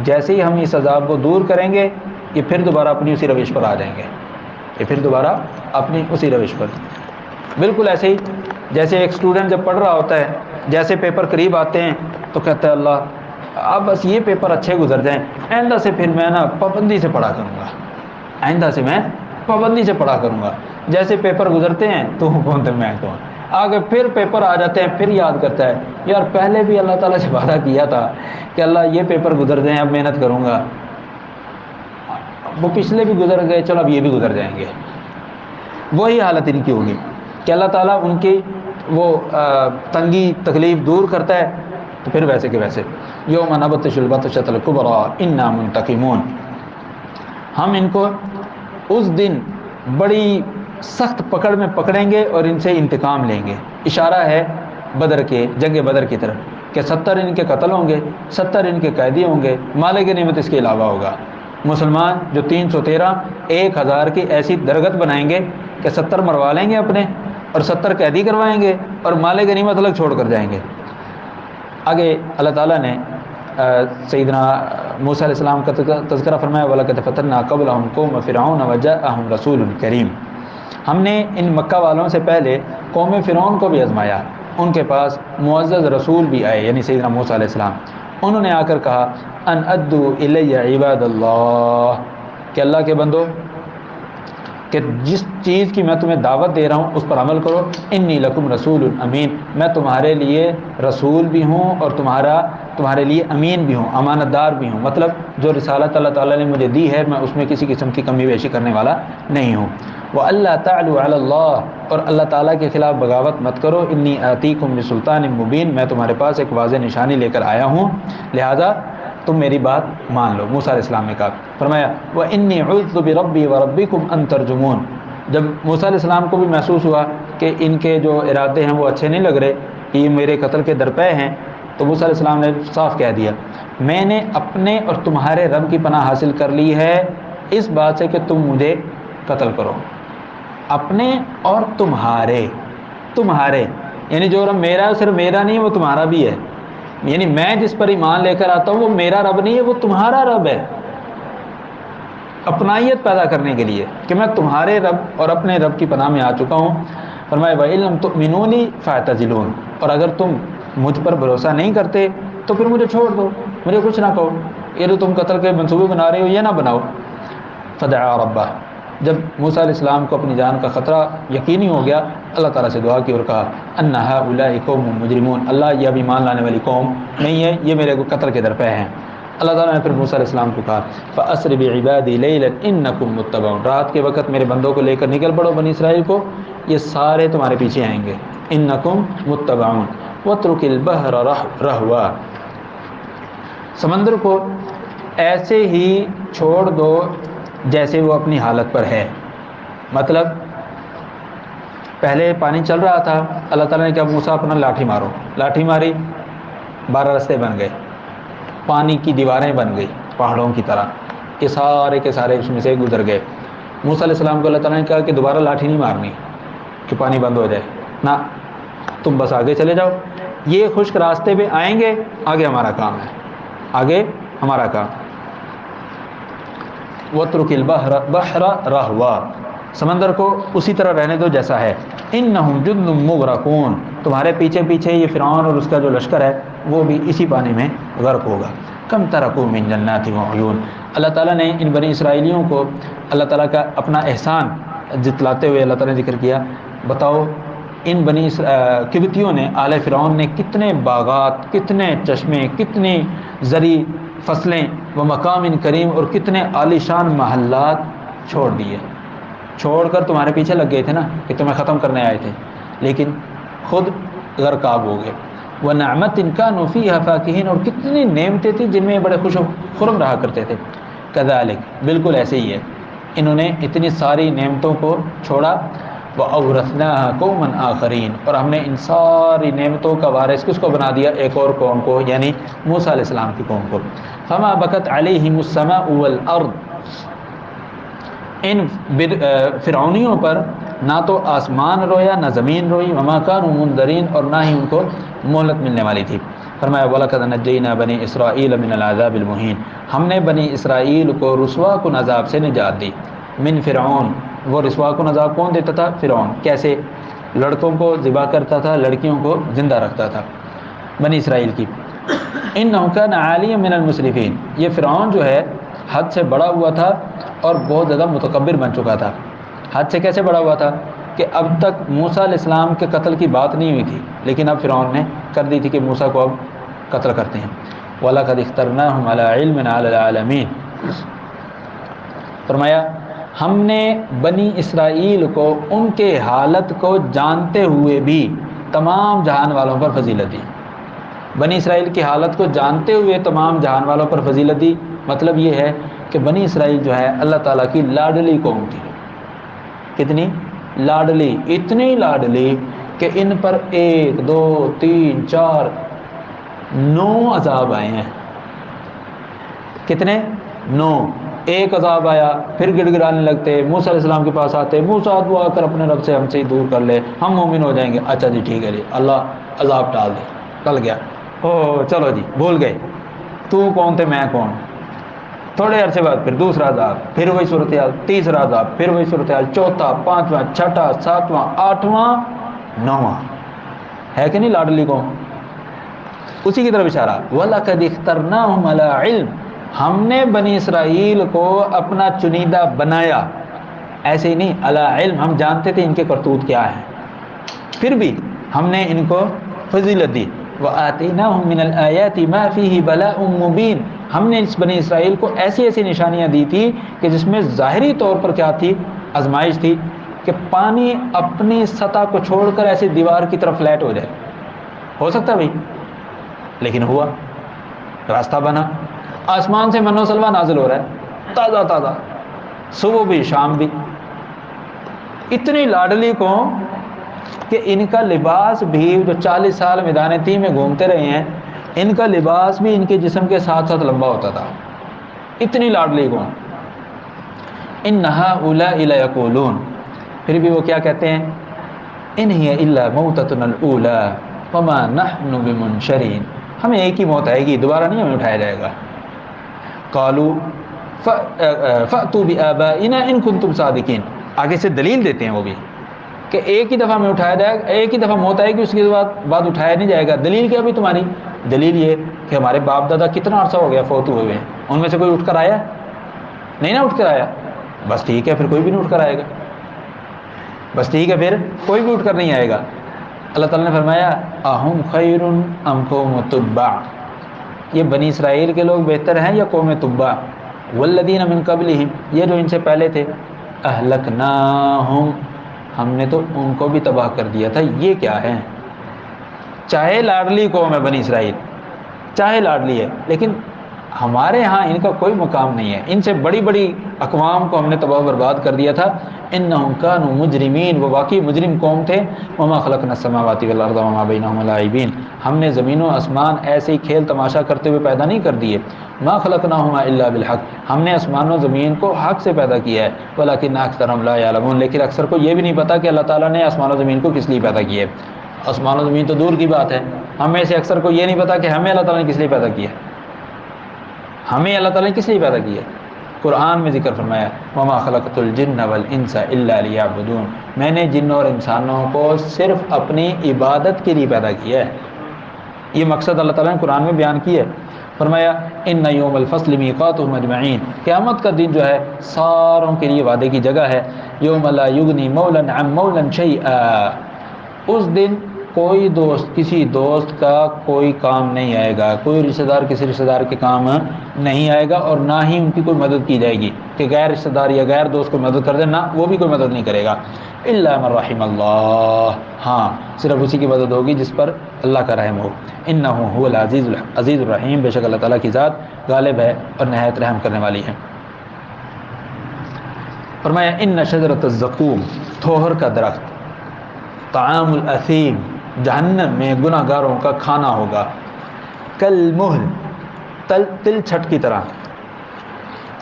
جیسے ہی ہم اس عذاب کو دور کریں گے یہ پھر دوبارہ اپنی اسی روش پر آ جائیں گے، یہ پھر دوبارہ اپنی اسی روش پر، بالکل ایسے ہی جیسے ایک اسٹوڈنٹ جب پڑھ رہا ہوتا ہے، جیسے پیپر قریب آتے ہیں تو کہتا ہے اللہ اب بس یہ پیپر اچھے گزر جائیں، آئندہ سے پھر میں نا پابندی سے پڑھا کروں گا، آئندہ سے میں پابندی سے پڑھا کروں گا، جیسے پیپر گزرتے ہیں تو کون میں کون آگے پھر پیپر آ جاتے ہیں، پھر یاد کرتا ہے یار پہلے بھی اللہ تعالیٰ سے وعدہ کیا تھا کہ اللہ یہ پیپر گزر جائیں اب محنت کروں گا، وہ پچھلے بھی گزر گئے چلو اب یہ بھی گزر جائیں گے، وہی حالت ان کی ہوگی کہ اللہ تعالیٰ ان کی وہ تنگی تکلیف دور کرتا ہے تو پھر ویسے کہ ویسے یوم نبطش البطشۃ الکبریٰ انا منتقمون، ہم ان کو اس دن بڑی سخت پکڑ میں پکڑیں گے اور ان سے انتقام لیں گے، اشارہ ہے بدر کے جنگ بدر کی طرف کہ 70 ان کے قتل ہوں گے، 70 ان کے قیدی ہوں گے، مال غنیمت اس کے علاوہ ہوگا، مسلمان جو 313 1000 کی ایسی درگت بنائیں گے کہ 70 مروا لیں گے اپنے اور 70 قیدی کروائیں گے اور مال غنیمت الگ چھوڑ کر جائیں گے۔ آگے اللہ تعالیٰ نے سیدنا موسیٰ علیہ السلام کا تذکرہ فرمایا وَلَقَدْ فَتَنَّا قَبْلَهُمْ قَوْمَ فِرْعَوْنَ وَجَاءَهُمْ رَسُولٌ كَرِيمٌ، ہم نے ان مکہ والوں سے پہلے قوم فرعون کو بھی آزمایا، ان کے پاس معزز رسول بھی آئے یعنی سیدنا موسیٰ علیہ السلام، انہوں نے آ کر کہا ان ادو الی عباد اللہ، کہ اللہ کے بندو کہ جس چیز کی میں تمہیں دعوت دے رہا ہوں اس پر عمل کرو، انی لکم رسول امین، میں تمہارے لیے رسول بھی ہوں اور تمہارے لیے امین بھی ہوں، امانت دار بھی ہوں، مطلب جو رسالت اللہ تعالیٰ نے مجھے دی ہے میں اس میں کسی قسم کی کمی بیشی کرنے والا نہیں ہوں، وَأَلَّا تَعْلُوا عَلَى اللَّهِ، اور اللہ تعالیٰ کے خلاف بغاوت مت کرو، انی آتیکم بسلطان مبین، میں تمہارے پاس ایک واضح نشانی لے کر آیا ہوں لہذا تم میری بات مان لو۔ موسیٰ علیہ السلام نے کہا، فرمایا وَإِنِّي عُذْتُ بِرَبِّي وَرَبِّكُمْ أَن تَرْجُمُونَ، جب موسیٰ علیہ السلام کو بھی محسوس ہوا کہ ان کے جو ارادے ہیں وہ اچھے نہیں لگ رہے، یہ میرے قتل کے درپے ہیں، تو موسیٰ علیہ السلام نے صاف کہہ دیا میں نے اپنے اور تمہارے رب کی پناہ حاصل کر لی ہے اس بات سے کہ تم مجھے قتل کرو، اپنے اور تمہارے یعنی جو رب میرا ہے صرف میرا نہیں وہ تمہارا بھی ہے، یعنی میں جس پر ایمان لے کر آتا ہوں وہ میرا رب نہیں ہے وہ تمہارا رب ہے، اپنائیت پیدا کرنے کے لیے کہ میں تمہارے رب اور اپنے رب کی پناہ میں آ چکا ہوں۔ فرمایا وَإِن لَّمْ تُؤْمِنُوا لِي فَاعْتَزِلُونِ، اور اگر تم مجھ پر بھروسہ نہیں کرتے تو پھر مجھے چھوڑ دو، مجھے کچھ نہ کہو، یہ جو تم قتل کے منصوبے بنا رہے ہو یہ نہ بناؤ۔ فدعا ربہ، جب موسیٰ علیہ السلام کو اپنی جان کا خطرہ یقینی ہو گیا اللہ تعالیٰ سے دعا کی اور کہا ان ہؤلاء قوم مجرمون، اللہ یہ اب ایمان لانے والی قوم نہیں ہے، یہ میرے کو قتل کے درپے ہیں۔ اللہ تعالیٰ نے پھر موسیٰ علیہ السلام کو کہا فَأَسْرِ بِعِبَادِي لَيْلًا إِنَّكُمْ مُتَّبَعُونَ، رات کے وقت میرے بندوں کو لے کر نکل پڑو بنی اسرائیل کو، یہ سارے تمہارے پیچھے آئیں گے، إِنَّكُمْ مُتَّبَعُونَ وَاتْرُكِ الْبَحْرَ رَهْوًا، سمندر کو ایسے ہی چھوڑ دو جیسے وہ اپنی حالت پر ہے، مطلب پہلے پانی چل رہا تھا، اللہ تعالیٰ نے کہا موسیٰ اپنا لاٹھی مارو، لاٹھی ماری 12 رستے بن گئے، پانی کی دیواریں بن گئی پہاڑوں کی طرح، یہ سارے کے سارے اس میں سے گزر گئے۔ موسیٰ علیہ السلام کو اللہ تعالیٰ نے کہا کہ دوبارہ لاٹھی نہیں مارنی کہ پانی بند ہو جائے، نہ تم بس آگے چلے جاؤ، یہ خشک راستے پہ آئیں گے، آگے ہمارا کام ہے، آگے ہمارا کام۔ وَاتْرُكِ الْبَحْرَ رَهْوًا، سمندر کو اسی طرح رہنے دو جیسا ہے، إِنَّهُمْ جُنْدٌ مُغْرَقُونَ، تمہارے پیچھے پیچھے یہ فرعون اور اس کا جو لشکر ہے وہ بھی اسی پانی میں غرق ہوگا۔ کم ترکوا من جنات وعیون، اللہ تعالیٰ نے ان بنی اسرائیلیوں کو اللہ تعالیٰ کا اپنا احسان جتلاتے ہوئے اللہ تعالیٰ نے ذکر کیا، بتاؤ ان بنی قبطیوں نے آل فرعون نے کتنے باغات، کتنے چشمے، کتنی زرعی فصلیں، و مقام کریم، اور کتنے عالیشان محلات چھوڑ دیے، چھوڑ کر تمہارے پیچھے لگ گئے تھے نا کہ تمہیں ختم کرنے آئے تھے، لیکن خود غرقاب ہو گئے۔ ونعمت کانوا فیہا فاکہین، اور کتنی نعمتیں تھیں جن میں بڑے خوش و خرم رہا کرتے تھے۔ کذالک، بالکل ایسے ہی ہے، انہوں نے اتنی ساری نعمتوں کو چھوڑا۔ وَأَوْرَثْنَاهَا قَوْمًا آخَرِينَ، اور ہم نے ان ساری نعمتوں کا وارث کس کو بنا دیا؟ ایک اور قوم کو، یعنی موسیٰ علیہ السلام کی قوم کو۔ فَمَا بَكَتْ عَلَيْهِمُ السَّمَاءُ وَالْأَرْضُ، ان فرعونیوں پر نہ تو آسمان رویا نہ زمین روئی، وَمَا كَانُوا مُنذَرِينَ، اور نہ ہی ان کو مہلت ملنے والی تھی۔ فرمایا وَلَقَدْ نَجَّيْنَا بَنِي إِسْرَائِيلَ مِنَ الْعَذَابِ الْمُهِينِ، ہم نے بنی اسرائیل کو رسوا کن عذاب سے نجات دی۔ من فرعون، وہ رسوا کن عذاب کون دیتا تھا؟ فرعون۔ کیسے؟ لڑکوں کو ذبح کرتا تھا، لڑکیوں کو زندہ رکھتا تھا، بنی اسرائیل کی۔ إِنَّهُ كَانَ عَالِيًا مِنَ الْمُسْرِفِينَ، یہ فرعون جو ہے حد سے بڑا ہوا تھا اور بہت زیادہ متکبر بن چکا تھا۔ حد سے کیسے بڑا ہوا تھا؟ کہ اب تک موسیٰ علیہ السلام کے قتل کی بات نہیں ہوئی تھی، لیکن اب فرعون نے کر دی تھی کہ موسیٰ کو اب قتل کرتے ہیں۔ وَلَقَدِ اخْتَرْنَاهُمْ عَلَىٰ عِلْمٍ عَلَى الْعَالَمِينَ، فرمایا ہم نے بنی اسرائیل کو ان کے حالت کو جانتے ہوئے بھی تمام جہان والوں پر فضیلت دی۔ بنی اسرائیل کی حالت کو جانتے ہوئے تمام جہان والوں پر فضیلت دی، مطلب یہ ہے کہ بنی اسرائیل جو ہے اللہ تعالیٰ کی لاڈلی قوم تھی۔ کتنی لاڈلی؟ اتنی لاڈلی کہ ان پر 1 2 3 4 9 عذاب آئے ہیں۔ کتنے؟ 9۔ ایک عذاب آیا، پھر گڑ گڑانے لگتے، موسیٰ علیہ السلام کے پاس آتے، موسیٰ دعا کر اپنے رب سے ہم سے دور کر لے، ہم مومن ہو جائیں گے۔ اچھا جی ٹھیک ہے جی، اللہ عذاب ٹال دے، ٹل گیا، چلو جی بھول گئے، تو کون تھے میں کون۔ تھوڑے عرصے بعد پھر دوسرا عذاب، پھر وہی صورتحال، تیسرا عذاب، پھر وہی صورتحال، چوتھا، پانچواں، چھٹا، ساتواں، آٹھواں، نواں۔ ہے کہ نہیں لاڈلی قوم؟ اسی کی طرف اشارہ، وَلَقَدِ اخْتَرْنَاهُمْ عَلَىٰ عِلْمٍ، ہم نے بنی اسرائیل کو اپنا چنیدہ بنایا، ایسے ہی نہیں، علی علم، ہم جانتے تھے ان کے کرتوت کیا ہیں، پھر بھی ہم نے ان کو فضیلت دی۔ وَآتَيْنَاهُم مِّنَ الْآيَاتِ مَا فِيهِ بَلَاءٌ مُّبِينٌ، ہم نے اس بنی اسرائیل کو ایسی ایسی نشانیاں دی تھی کہ جس میں ظاہری طور پر کیا تھی؟ آزمائش تھی کہ پانی اپنی سطح کو چھوڑ کر ایسی دیوار کی طرف فلیٹ ہو جائے۔ ہو سکتا بھائی؟ لیکن ہوا، راستہ بنا، آسمان سے من و سلوہ نازل ہو رہا ہے، تازہ تازہ، صبح بھی شام بھی۔ اتنی لاڈلی قوم کہ ان کا لباس بھی، جو 40 سال میدان تیم میں گھومتے رہے ہیں، ان کا لباس بھی ان کے جسم کے ساتھ ساتھ لمبا ہوتا تھا، اتنی لاڈلی قوم۔ إِنَّ هَٰؤُلَاءِ لَيَقُولُونَ، پھر بھی وہ کیا کہتے ہیں؟ إِنْ هِيَ إِلَّا مَوْتَتُنَا الْأُولَىٰ وَمَا نَحْنُ بِمُنشَرِينَ، ہمیں ایک ہی موت آئے گی، دوبارہ نہیں ہمیں اٹھایا جائے گا۔ قالوا فأتوا بآبائنا إن كنتم صادقين، آگے سے دلیل دیتے ہیں وہ بھی کہ ایک ہی دفعہ میں اٹھایا جائے گا، ایک ہی دفعہ موت آئے گی، اس کے بعد اٹھایا نہیں جائے گا۔ دلیل کیا بھی تمہاری؟ دلیل یہ کہ ہمارے باپ دادا کتنا عرصہ ہو گیا فوت ہوئے ہیں، ان میں سے کوئی اٹھ کر آیا؟ نہیں نا اٹھ کر آیا، بس ٹھیک ہے، پھر کوئی بھی نہیں اٹھ کر آئے گا، بس ٹھیک ہے، پھر کوئی بھی اٹھ کر نہیں آئے گا۔ اللہ تعالیٰ نے فرمایا اہم خیر ام قوم تبع، یہ بنی اسرائیل کے لوگ بہتر ہیں یا قوم تبع؟ والذین من قبلہم، یہ جو ان سے پہلے تھے، اہلکناہم، ہم نے تو ان کو بھی تباہ کر دیا تھا۔ یہ کیا ہے؟ چاہے لاڈلی قوم ہے بنی اسرائیل، چاہے لاڈلی ہے، لیکن ہمارے ہاں ان کا کوئی مقام نہیں ہے، ان سے بڑی بڑی اقوام کو ہم نے تباہ برباد کر دیا تھا۔ انہم کانوا مجرمین، وہ واقعی مجرم قوم تھے۔ وما خلقنا السماوات والارض وما بینہما لاعبین، ہم نے زمین و آسمان ایسے ہی کھیل تماشا کرتے ہوئے پیدا نہیں کر دیے۔ ما خلقناہما الا بالحق، ہم نے آسمان و زمین کو حق سے پیدا کیا ہے۔ ولکن اکثرہم لا یعلمون، لیکن اکثر کو یہ بھی نہیں پتا کہ اللہ تعالیٰ نے آسمان و زمین کو کس لیے پیدا کیا ہے۔ آسمان و زمین تو دور کی بات ہے، ہم میں سے اکثر کو یہ نہیں پتا کہ ہمیں اللہ تعالیٰ نے کس لیے پیدا کیا ہے، ہمیں اللہ تعالیٰ نے کس لیے پیدا کیا ہے۔ قرآن میں ذکر فرمایا وما خلقت الجن والانس الا لیعبدون، میں نے جنوں اور انسانوں کو صرف اپنی عبادت کے لیے پیدا کیا ہے۔ یہ مقصد اللہ تعالیٰ نے قرآن میں بیان کیا ہے۔ فرمایا ان یوم الفصل میقاتهم اجمعین، قیامت کا دن جو ہے ساروں کے لیے وعدے کی جگہ ہے۔ یوم لا یغنی مولا عن مولا شیئا، اس دن کوئی دوست کسی دوست کا کوئی کام نہیں آئے گا، کوئی رشتہ دار کسی رشتہ دار کے کام نہیں آئے گا، اور نہ ہی ان کی کوئی مدد کی جائے گی کہ غیر رشتہ دار یا غیر دوست کو مدد کر دے، نہ وہ بھی کوئی مدد نہیں کرے گا۔ الا من رحم اللہ، ہاں صرف اسی کی مدد ہوگی جس پر اللہ کا رحم ہو۔ انہ هو العزیز الرحیم، بے شک اللہ تعالیٰ کی ذات غالب ہے اور نہایت رحم کرنے والی ہے۔ فرمایا ان شجرۃ الزقوم، تھوہر کا درخت، طعام الاثیم، جہنم میں گناہ گاروں کا کھانا ہوگا، کل مہل، تل چھٹ کی طرح،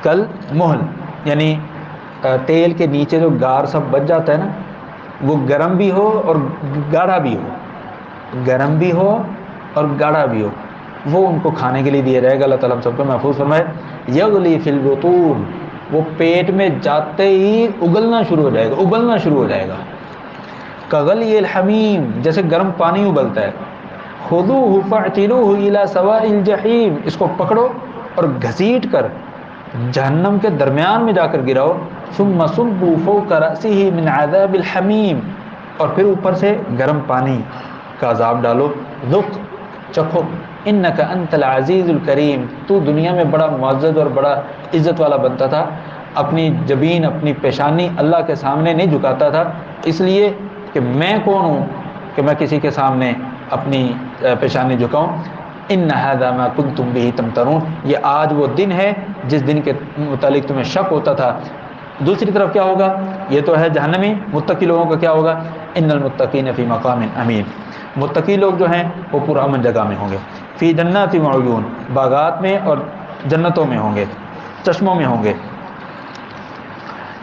کل مہل یعنی تیل کے نیچے جو گار سب بچ جاتا ہے نا، وہ گرم بھی ہو اور گاڑھا بھی ہو، گرم بھی ہو اور گاڑھا بھی ہو، وہ ان کو کھانے کے لیے دیا جائے گا۔ اللہ تعالیٰ ہم سب کو محفوظ فرمائے۔ یغلی فی البطون، وہ پیٹ میں جاتے ہی اگلنا شروع ہو جائے گا، ابلنا شروع ہو جائے گا، کغلی الحمیم، جیسے گرم پانی ابلتا ہے۔ خذوہ فاعتلوہ الی سواء الجحیم، اس کو پکڑو اور گھسیٹ کر جہنم کے درمیان میں جا کر گراؤ۔ ثم صبوا فوق رأسہ من عذاب الحمیم، اور پھر اوپر سے گرم پانی کا عذاب ڈالو۔ ذق، چکھو، انک انت العزیز الکریم، تو دنیا میں بڑا معزز اور بڑا عزت والا بنتا تھا، اپنی جبین اپنی پیشانی اللہ کے سامنے نہیں جھکاتا تھا، اس لیے کہ میں کون ہوں کہ میں کسی کے سامنے اپنی پیشانی جھکاؤں۔ ان ھذا ما کنتم بہ تمترون، یہ آج وہ دن ہے جس دن کے متعلق تمہیں شک ہوتا تھا۔ دوسری طرف کیا ہوگا؟ یہ تو ہے جہنمی، متقی لوگوں کا کیا ہوگا؟ ان المتقین فی مقام امین، متقی لوگ جو ہیں وہ پرامن جگہ میں ہوں گے، فی جنات وعیون، باغات میں اور جنتوں میں ہوں گے، چشموں میں ہوں گے۔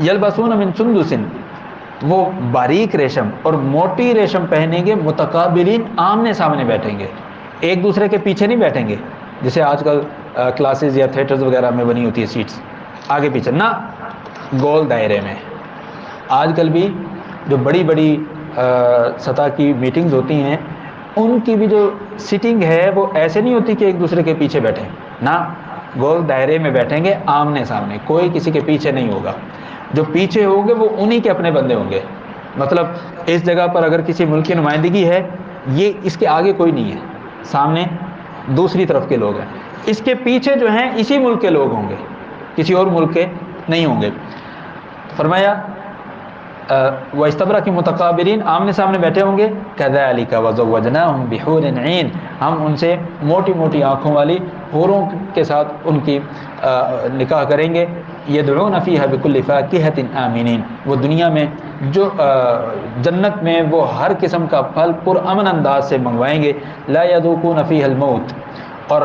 یلبسون من سندس، وہ باریک ریشم اور موٹی ریشم پہنیں گے، متقابلین، آمنے سامنے بیٹھیں گے، ایک دوسرے کے پیچھے نہیں بیٹھیں گے جیسے آج کل کلاسز یا تھیٹرز وغیرہ میں بنی ہوتی ہے سیٹس، آگے پیچھے نہ، گول دائرے میں۔ آج کل بھی جو بڑی بڑی سطح کی میٹنگز ہوتی ہیں، ان کی بھی جو سٹنگ ہے وہ ایسے نہیں ہوتی کہ ایک دوسرے کے پیچھے بیٹھیں، نہ، گول دائرے میں بیٹھیں گے، آمنے سامنے، کوئی کسی کے پیچھے نہیں ہوگا۔ جو پیچھے ہوں گے وہ انہی کے اپنے بندے ہوں گے، مطلب اس جگہ پر اگر کسی ملک کی نمائندگی ہے، یہ اس کے آگے کوئی نہیں ہے، سامنے دوسری طرف کے لوگ ہیں، اس کے پیچھے جو ہیں اسی ملک کے لوگ ہوں گے، کسی اور ملک کے نہیں ہوں گے۔ فرمایا وَإِسْتَبْرَقٍ مُتَقَابِلِينَ، آمنے سامنے بیٹھے ہوں گے۔ كَذَلِكَ وَزَوَّجْنَاهُمْ بِحُورٍ عِينٍ، ہم ان سے موٹی موٹی آنکھوں والی حوروں کے ساتھ ان کی نکاح کریں گے۔ يَدْعُونَ فِيهَا بِكُلِّ فَاكِهَةٍ آمِنِينَ، وہ دنیا میں جو جنت میں وہ ہر قسم کا پھل پرامن انداز سے منگوائیں گے۔ لَا يَذُوقُونَ فِيهَا الْمَوْتَ، اور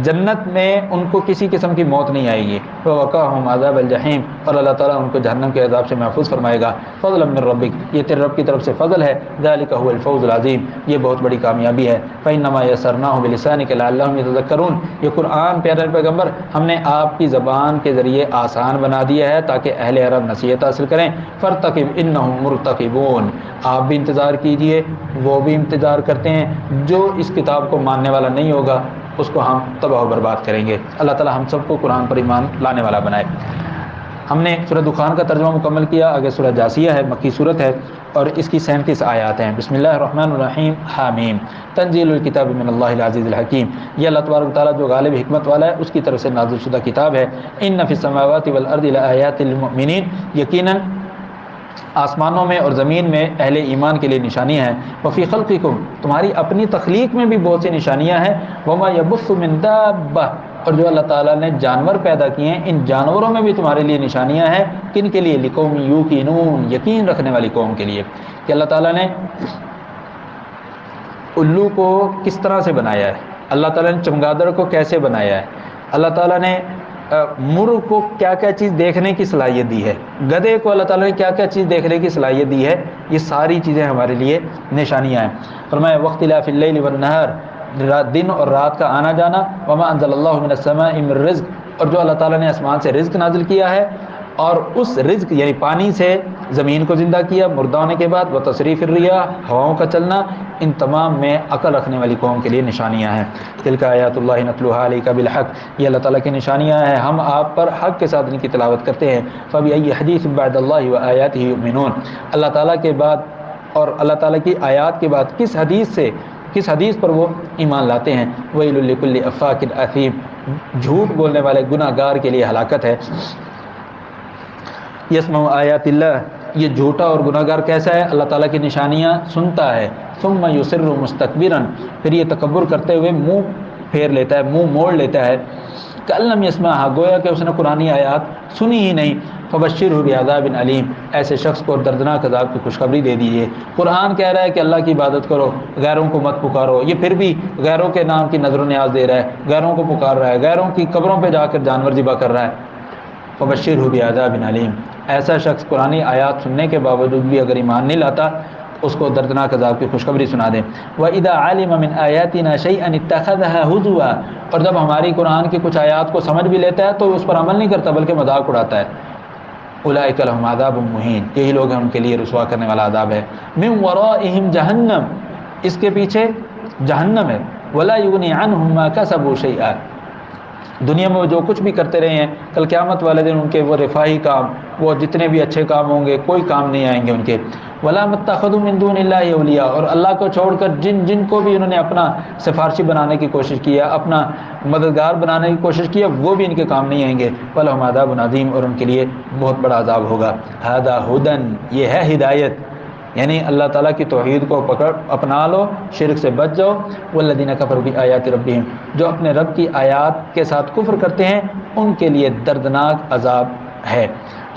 جنت میں ان کو کسی قسم کی موت نہیں آئے گی۔ وَوَقَاهُمْ عَذَابَ الْجَحِيمِ، اور اللہ تعالیٰ ان کو جہنم کے عذاب سے محفوظ فرمائے گا۔ فضلا من ربک، یہ تیرے رب کی طرف سے فضل ہے۔ ذلک هو الفوز العظیم، یہ بہت بڑی کامیابی ہے۔ فإنما يسرناه بلسانك لعلهم يتذكرون، یہ قرآن پیارے پیغمبر ہم نے آپ کی زبان کے ذریعے آسان بنا دیا ہے تاکہ اہل عرب نصیحت حاصل کریں۔ فارتقب انهم مرتقبون، آپ بھی انتظار کیجئے، وہ بھی انتظار کرتے ہیں، جو اس کتاب کو ماننے والا نہیں ہوگا اس کو ہم تباہ و برباد کریں گے۔ اللہ تعالی ہم سب کو قرآن پر ایمان لانے والا بنائے۔ ہم نے سورہ دخان کا ترجمہ مکمل کیا، آگے سورہ جاسیہ ہے، مکی صورت ہے اور اس کی 37 آیات ہیں۔ بسم اللہ الرحمن الرحیم، حامیم، تنزیل الکتاب من اللہ العزیز الحکیم، یہ اللہ تبارک و تعالیٰ جو غالب حکمت والا ہے اس کی طرف سے نازل شدہ کتاب ہے۔ ان فی السماوات والارض لآیات للمؤمنین، یقیناً آسمانوں میں اور زمین میں اہل ایمان کے لیے نشانیاں ہیں۔ وفی خلقکم، تمہاری اپنی تخلیق میں بھی بہت سی نشانیاں ہیں۔ وما یبث من دابہ، اور جو اللہ تعالیٰ نے جانور پیدا کیے ہیں ان جانوروں میں بھی تمہارے لیے نشانیاں ہیں۔ کن کے لیے؟ لقوم یوقنون، یقین رکھنے والی قوم کے لیے، کہ اللہ تعالیٰ نے الو کو کس طرح سے بنایا ہے، اللہ تعالیٰ نے چمگادڑ کو کیسے بنایا ہے، اللہ تعالیٰ نے مرغ کو کیا کیا چیز دیکھنے کی صلاحیت دی ہے، گدھے کو اللہ تعالیٰ نے کیا کیا چیز دیکھنے کی صلاحیت دی ہے، یہ ساری چیزیں ہمارے لیے نشانیاں ہیں۔ فرمایا واختلاف اللیل والنہار، دن اور رات کا آنا جانا۔ وما انزل اللہ من السماء من رزق، اور جو اللہ تعالیٰ نے آسمان سے رزق نازل کیا ہے اور اس رزق یعنی پانی سے زمین کو زندہ کیا مردہ ہونے کے بعد۔ وتصریف الریاح، ہواؤں کا چلنا، ان تمام میں عقل رکھنے والی قوم کے لیے نشانیاں ہیں۔ تلک آیات اللہ نتلوها علیک بالحق، یہ اللہ تعالیٰ کی نشانیاں ہیں، ہم آپ پر حق کے ساتھ ان کی تلاوت کرتے ہیں۔ فبأي حدیث بعد اللہ وآیاتہ یؤمنون، اللہ تعالیٰ کے بعد اور اللہ تعالیٰ کی آیات کے بعد کس حدیث پر وہ ایمان لاتے ہیں. ویل لکل افاک اثیم، جھوٹ بولنے والے گناہ گار کے لیے ہلاکت ہے. یسمع آیات اللہ، یہ جھوٹا اور گناہ گار کیسا ہے؟ اللہ تعالیٰ کی نشانیاں سنتا ہے. ثم یصر مستکبرا، پھر یہ تکبر کرتے ہوئے منہ پھیر لیتا ہے، منہ موڑ لیتا ہے. کألم یسمعھا، گویا کہ اس نے قرآن آیات سنی ہی نہیں. فبشرہ بعذاب علیم، ایسے شخص کو دردناک عذاب کی خوشخبری دے دیجیے. قرآن کہہ رہا ہے کہ اللہ کی عبادت کرو، غیروں کو مت پکارو، یہ پھر بھی غیروں کے نام کی نظر و نیاز دے رہا ہے، غیروں کو پکار رہا ہے، غیروں کی قبروں پہ جا کر جانور ذبح کر رہا ہے. فبشرہ بعذاب علیم، ایسا شخص قرآن آیات سننے کے باوجود بھی اگر ایمان نہیں لاتا، اس کو دردناک عذاب کی خوشخبری سنا دیں. وَإِذَا عَلِمَ مِنْ آيَاتِنَا شَيْئًا اتَّخَذَهَا هُزُوًا، اور جب ہماری قرآن کی کچھ آیات کو سمجھ بھی لیتا ہے تو اس پر عمل نہیں کرتا بلکہ مذاق اڑاتا ہے. اولئک لهم عذاب مہین، یہی لوگ ہیں ان کے لیے رسوا کرنے والا عذاب ہے. من ورائہم جہنم، اس کے پیچھے جہنم ہے. ولا یغنی عنہم ما کسبوا شیئا، دنیا میں وہ جو کچھ بھی کرتے رہے ہیں، کل قیامت والے دن ان کے وہ رفاہی کام، وہ جتنے بھی اچھے کام ہوں گے، کوئی کام نہیں آئیں گے ان کے. ولا متخذوا من دون اللہ اولیاء، اور اللہ کو چھوڑ کر جن کو بھی انہوں نے اپنا سفارشی بنانے کی کوشش کی ہے، اپنا مددگار بنانے کی کوشش کی ہے، وہ بھی ان کے کام نہیں آئیں گے. ولہم عذاب عظیم، اور ان کے لیے بہت بڑا عذاب ہوگا. ھذا ھدی، یہ ہے ہدایت، یعنی اللہ تعالیٰ کی توحید کو اپنا لو، شرک سے بچ جاؤ. والذین کفروا بآیات ربہم، جو اپنے رب کی آیات کے ساتھ کفر کرتے ہیں ان کے لیے دردناک عذاب ہے.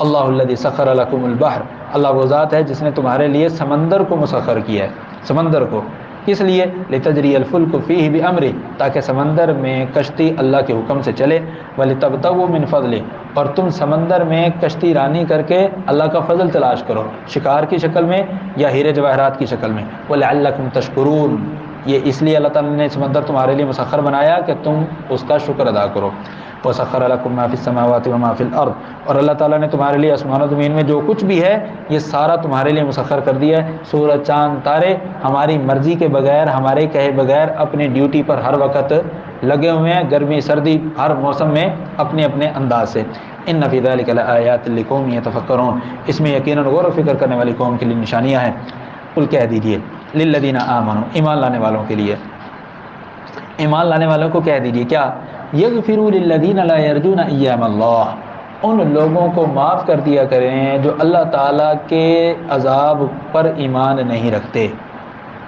اللہ الذی سخر لکم البحر، اللہ وہ ذات ہے جس نے تمہارے لیے سمندر کو مسخر کیا ہے. سمندر کو کس لیے؟ لتجری الفلک فیہ بامرہ، تاکہ سمندر میں کشتی اللہ کے حکم سے چلے. ولتبتغوا من فضلہ، اور تم سمندر میں کشتی رانی کر کے اللہ کا فضل تلاش کرو، شکار کی شکل میں یا ہیرے جواہرات کی شکل میں. ولعلکم تشکرون، یہ اس لیے اللہ تعالیٰ نے سمندر تمہارے لیے مسخر بنایا کہ تم اس کا شکر ادا کرو. وسخر لکم ما فی السماوات و ما فی الارض، اور اللہ تعالیٰ نے تمہارے لیے آسمان و زمین میں جو کچھ بھی ہے یہ سارا تمہارے لیے مسخر کر دیا ہے. سورج، چاند، تارے ہماری مرضی کے بغیر، ہمارے کہے بغیر اپنی ڈیوٹی پر ہر وقت لگے ہوئے ہیں، گرمی سردی ہر موسم میں اپنے اپنے انداز سے. ان فی ذلک لآیات لقوم یتفکرون، اس میں یقیناً غور و فکر کرنے والی قوم کے لیے نشانیاں ہیں. قل کہہ دیجیے للذین آمنوا، ایمان لانے والوں کے لیے، ایمان لانے والوں کو کہہ دیجیے کیا؟ یغفروا للذین لا یرجون ایام اللہ، ان لوگوں کو معاف کر دیا کریں جو اللہ تعالیٰ کے عذاب پر ایمان نہیں رکھتے.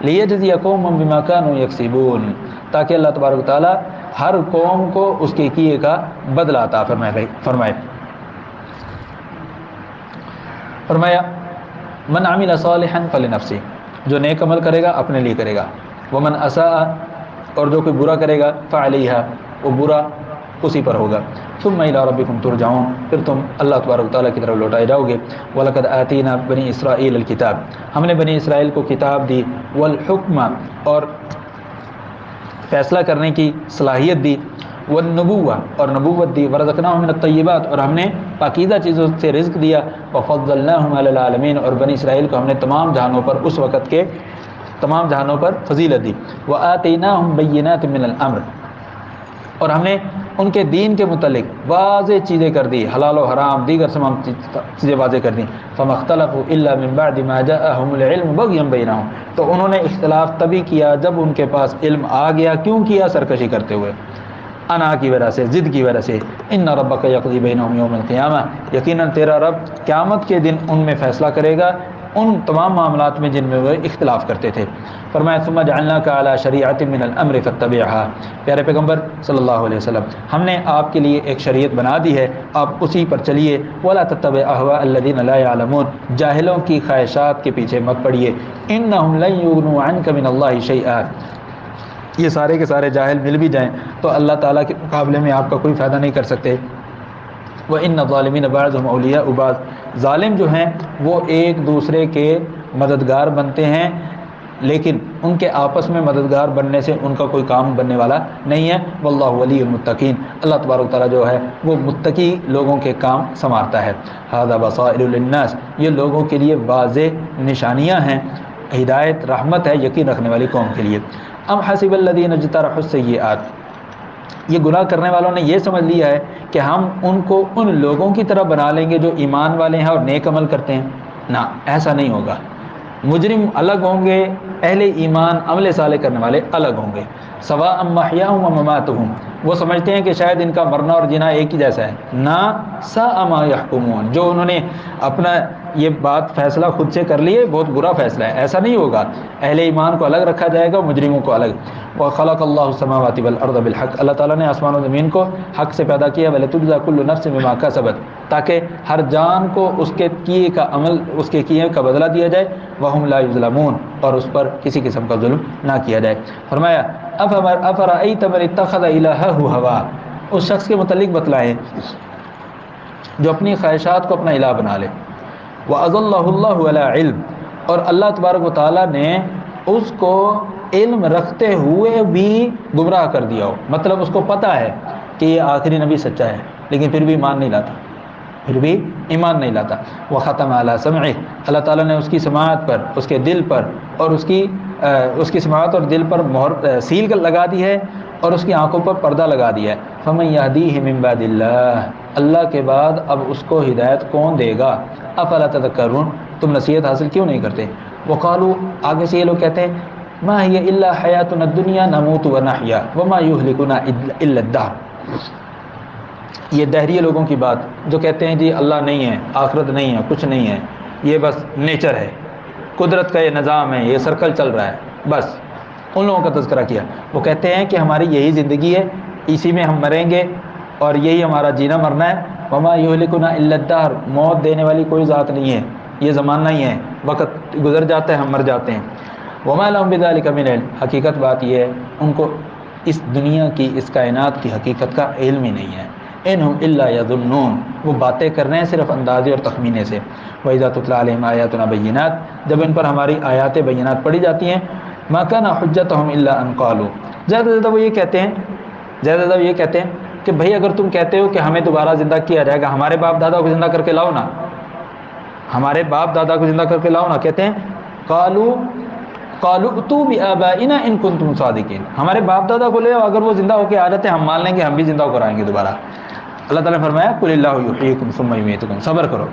لیجزی قوما بما كانوا یکسبون، تاکہ اللہ تبارک و تعالیٰ ہر قوم کو اس کے کیے کا بدلہ عطا فرمایا من عمل صالحا فلنفسہ، جو نیک عمل کرے گا اپنے لیے کرے گا. ومن اساء، اور جو کوئی برا کرے گا فعلیہا، وہ برا اسی پر ہوگا. ثم الی ربکم ترجعون، پھر تم اللہ تبارک و تعالیٰ کی طرف لوٹائے جاؤ گے. وَلَقَدْ آتَيْنَا بنی اسرائیل الکتاب، ہم نے بنی اسرائیل کو کتاب دی. والحکم، اور فیصلہ کرنے کی صلاحیت دی. والنبوہ، اور نبوت دی. ورزقناہم من الطیبات، اور ہم نے پاکیزہ چیزوں سے رزق دیا. وفضلناہم علی العالمین، اور بنی اسرائیل کو ہم نے تمام جہانوں پر، اس وقت کے تمام جہانوں پر فضیلت دی. وآتیناہم بینات من الامر، اور ہم نے ان کے دین کے متعلق واضح چیزیں کر دی، حلال و حرام دیگر تمام چیزیں واضح کر دی. فما اختلفوا الا من بعد ما جاءهم العلم بغیا بینہم، تو انہوں نے اختلاف تبھی کیا جب ان کے پاس علم آ گیا. کیوں کیا؟ سرکشی کرتے ہوئے، انا کی وجہ سے، ضد کی وجہ سے. ان ربک یقضی بینہم یوم القیامہ، یقیناً تیرا رب قیامت کے دن ان میں فیصلہ کرے گا ان تمام معاملات میں جن میں وہ اختلاف کرتے تھے. فرمایا ثم جعلناک علی شریعۃ من الامر فاتبعها، پیارے پیغمبر صلی اللہ علیہ وسلم، ہم نے آپ کے لیے ایک شریعت بنا دی ہے، آپ اسی پر چلیے. ولا تتبع اهواء الذین لا يعلمون، جاہلوں کی خواہشات کے پیچھے مت پڑیے. انہم لن یغنوا عنک من اللہ شیئا، یہ سارے کے سارے جاہل مل بھی جائیں تو اللہ تعالیٰ کے مقابلے میں آپ کا کوئی فائدہ نہیں کر سکتے. وَإِنَّ الظَّالِمِينَ بَعْضُهُمْ أَوْلِيَاءُ بَعْضٍ، ظالم جو ہیں وہ ایک دوسرے کے مددگار بنتے ہیں، لیکن ان کے آپس میں مددگار بننے سے ان کا کوئی کام بننے والا نہیں ہے. واللہ ولی المتقین، اللہ تبارک و تعالیٰ جو ہے وہ متقی لوگوں کے کام سنوارتا ہے. ھذا بصائر للناس، یہ لوگوں کے لیے واضح نشانیاں ہیں، ہدایت رحمت ہے یقین رکھنے والی قوم کے لیے. ام حسب الذین اجترحوا السیئات، یہ گناہ کرنے والوں نے یہ سمجھ لیا ہے کہ ہم ان کو ان لوگوں کی طرح بنا لیں گے جو ایمان والے ہیں اور نیک عمل کرتے ہیں. نہ، ایسا نہیں ہوگا. مجرم الگ ہوں گے، اہل ایمان عمل صالح کرنے والے الگ ہوں گے. سواء محیاہم و مماتہم، وہ سمجھتے ہیں کہ شاید ان کا مرنا اور جینا ایک ہی جیسا ہے. نا ساء ما یحکمون، جو انہوں نے اپنا یہ بات فیصلہ خود سے کر لی ہے بہت برا فیصلہ ہے. ایسا نہیں ہوگا، اہل ایمان کو الگ رکھا جائے گا، مجرموں کو الگ. وخلق اللہ السماوات والارض بالحق، اللہ تعالیٰ نے آسمان و زمین کو حق سے پیدا کیا. ولتجزی کل نفس بما کسبت، تاکہ ہر جان کو اس کے کیے کا عمل، اس کے کیے کا بدلہ دیا جائے. وہم لا یظلمون، اور اس پر کسی قسم کا ظلم نہ کیا جائے. فرمایا افرأیت من اتخذ الہہ ہوا، اس شخص کے متعلق بتلائیں جو اپنی خواہشات کو اپنا الہ بنا لے. وَأَضَلَّهُ اللَّهُ عَلَىٰ عِلْمٍ، اور اللہ تبارک و تعالیٰ نے اس کو علم رکھتے ہوئے بھی گمراہ کر دیا ہو. مطلب اس کو پتہ ہے کہ یہ آخری نبی سچا ہے، لیکن پھر بھی ایمان نہیں لاتا، پھر بھی ایمان نہیں لاتا. وَخَتَمَ عَلَىٰ سَمْعِهِ، اللہ تعالیٰ نے اس کی سماعت پر، اس کے دل پر، اور اس کی سماعت اور دل پر مہر سیل لگا دی ہے، اور اس کی آنکھوں پر پردہ لگا دیا ہے. فَمَن يَهْدِيهِ مِن بَعْدِ اللَّهِ، اللہ کے بعد اب اس کو ہدایت کون دے گا؟ افلا تذکرون، تم نصیحت حاصل کیوں نہیں کرتے؟ وقالوا، آگے سے یہ لوگ کہتے ہیں، ما هي الا حیاتنا الدنیا نموت ونحیا وما یهلکنا الا الدہر. یہ دہریے لوگوں کی بات جو کہتے ہیں جی اللہ نہیں ہے، آخرت نہیں ہے، کچھ نہیں ہے، یہ بس نیچر ہے، قدرت کا یہ نظام ہے، یہ سرکل چل رہا ہے. بس ان لوگوں کا تذکرہ کیا. وہ کہتے ہیں کہ ہماری یہی زندگی ہے، اسی میں ہم مریں گے اور یہی ہمارا جینا مرنا ہے. وما یہلکنا الا الدہر، موت دینے والی کوئی ذات نہیں ہے، یہ زمانہ ہی ہے، وقت گزر جاتا ہے، ہم مر جاتے ہیں. وما لهم بذلک من علم، حقیقت بات یہ ہے ان کو اس دنیا کی، اس کائنات کی حقیقت کا علم ہی نہیں ہے. انہم الا یظنون، وہ باتیں کر رہے ہیں صرف اندازے اور تخمینے سے. وَإِذَا تُتْلَىٰ عَلَيْهِمْ آيَاتُنَا بَيِّنَاتٍ، جب ان پر ہماری آیات بینات پڑھی جاتی ہیں، مَا كَانَ حُجَّتُهُمْ إِلَّا أَن قَالُوا، زیادہ سے زیادہ وہ یہ کہتے ہیں کہ بھئی اگر تم کہتے ہو کہ ہمیں دوبارہ زندہ کیا جائے گا، ہمارے باپ دادا کو زندہ کر کے لاؤ نا، ہمارے باپ دادا کو زندہ کر کے لاؤ نا. کہتے ہیں قالوا اتوا بآبائنا ان کنتم صادقین، ہمارے باپ دادا کو لے آؤ، اگر وہ زندہ ہو کے آ جاتے ہیں ہم مان لیں گے، ہم بھی زندہ ہو کر آئیں گے دوبارہ. اللہ تعالیٰ نے فرمایا قل اللہ یحییکم ثم یمیتکم، صبر کرو،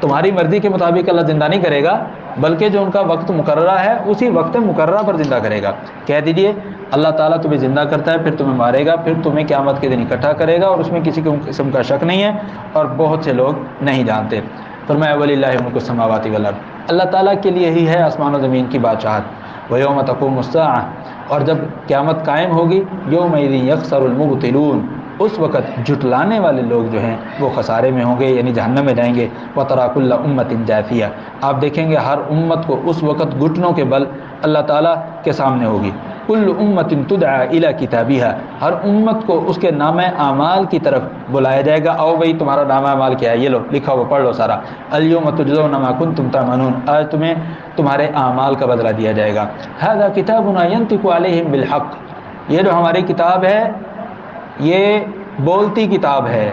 تمہاری مرضی کے مطابق اللہ زندہ نہیں کرے گا، بلکہ جو ان کا وقت مقررہ ہے اسی وقت مقررہ پر زندہ کرے گا. کہہ دیجئے اللہ تعالیٰ تمہیں زندہ کرتا ہے، پھر تمہیں مارے گا، پھر تمہیں قیامت کے دن اکٹھا کرے گا، اور اس میں کسی قسم کا شک نہیں ہے، اور بہت سے لوگ نہیں جانتے. فرمایا وَلِلَّهِ مُلْكُ السَّمَاوَاتِ وَالْأَرْضِ، اللہ تعالیٰ کے لیے ہی ہے آسمان و زمین کی بادشاہت. وَيَوْمَ تَقُومُ السَّاعَةُ، اور جب قیامت قائم ہوگی، يَوْمَئِذٍ يَخْسَرُ الْمُبْطِلُونَ، اس وقت جھٹلانے والے لوگ جو ہیں وہ خسارے میں ہوں گے، یعنی جہنم میں جائیں گے. وَتَرَىٰ كُلَّ أُمَّةٍ جَاثِيَةٍ، آپ دیکھیں گے ہر امت کو اس وقت گھٹنوں کے بل اللہ تعالیٰ کے سامنے ہوگی. كُلُّ أُمَّةٍ تُدْعَىٰ إِلَىٰ كِتَابِهَا، ہر امت کو اس کے نامہ اعمال کی طرف بلایا جائے گا. آؤ بھائی تمہارا نامہ اعمال کیا ہے، یہ لو لکھا ہوا پڑھ لو سارا. الْيَوْمَ تُجْزَوْنَ مَا كُنتُمْ تَعْمَلُونَ، آج تمہیں تمہارے اعمال کا بدلہ دیا جائے گا. هَذَا كِتَابُنَا يَنطِقُ عَلَيْهِمْ بِالْحَقِّ، یہ جو ہماری کتاب ہے یہ بولتی کتاب ہے.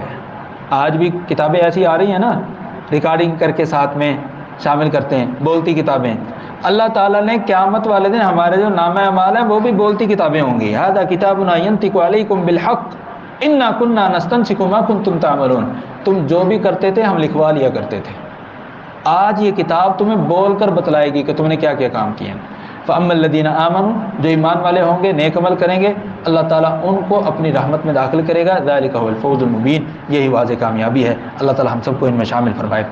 آج بھی کتابیں ایسی آ رہی ہیں نا، ریکارڈنگ کر کے ساتھ میں شامل کرتے ہیں، بولتی کتابیں. اللہ تعالیٰ نے قیامت والے دن ہمارے جو نامہ اعمال ہیں وہ بھی بولتی کتابیں ہوں گی. ھذا کتابنا ینطق علیکم بالحق انا کنا نستنسخ ما کنتم تعملون، تم جو بھی کرتے تھے ہم لکھوا لیا کرتے تھے. آج یہ کتاب تمہیں بول کر بتلائے گی کہ تم نے کیا کیا کام کیے ہیں. فَأَمَّا الَّذِينَ آمَنُوا، جو ایمان والے ہوں گے، نیک عمل کریں گے، اللہ تعالیٰ ان کو اپنی رحمت میں داخل کرے گا. ذَلِكَ هُوَ الْفَوْزُ الْمُبِينُ، یہی واضح کامیابی ہے. اللہ تعالیٰ ہم سب کو ان میں شامل فرمائے.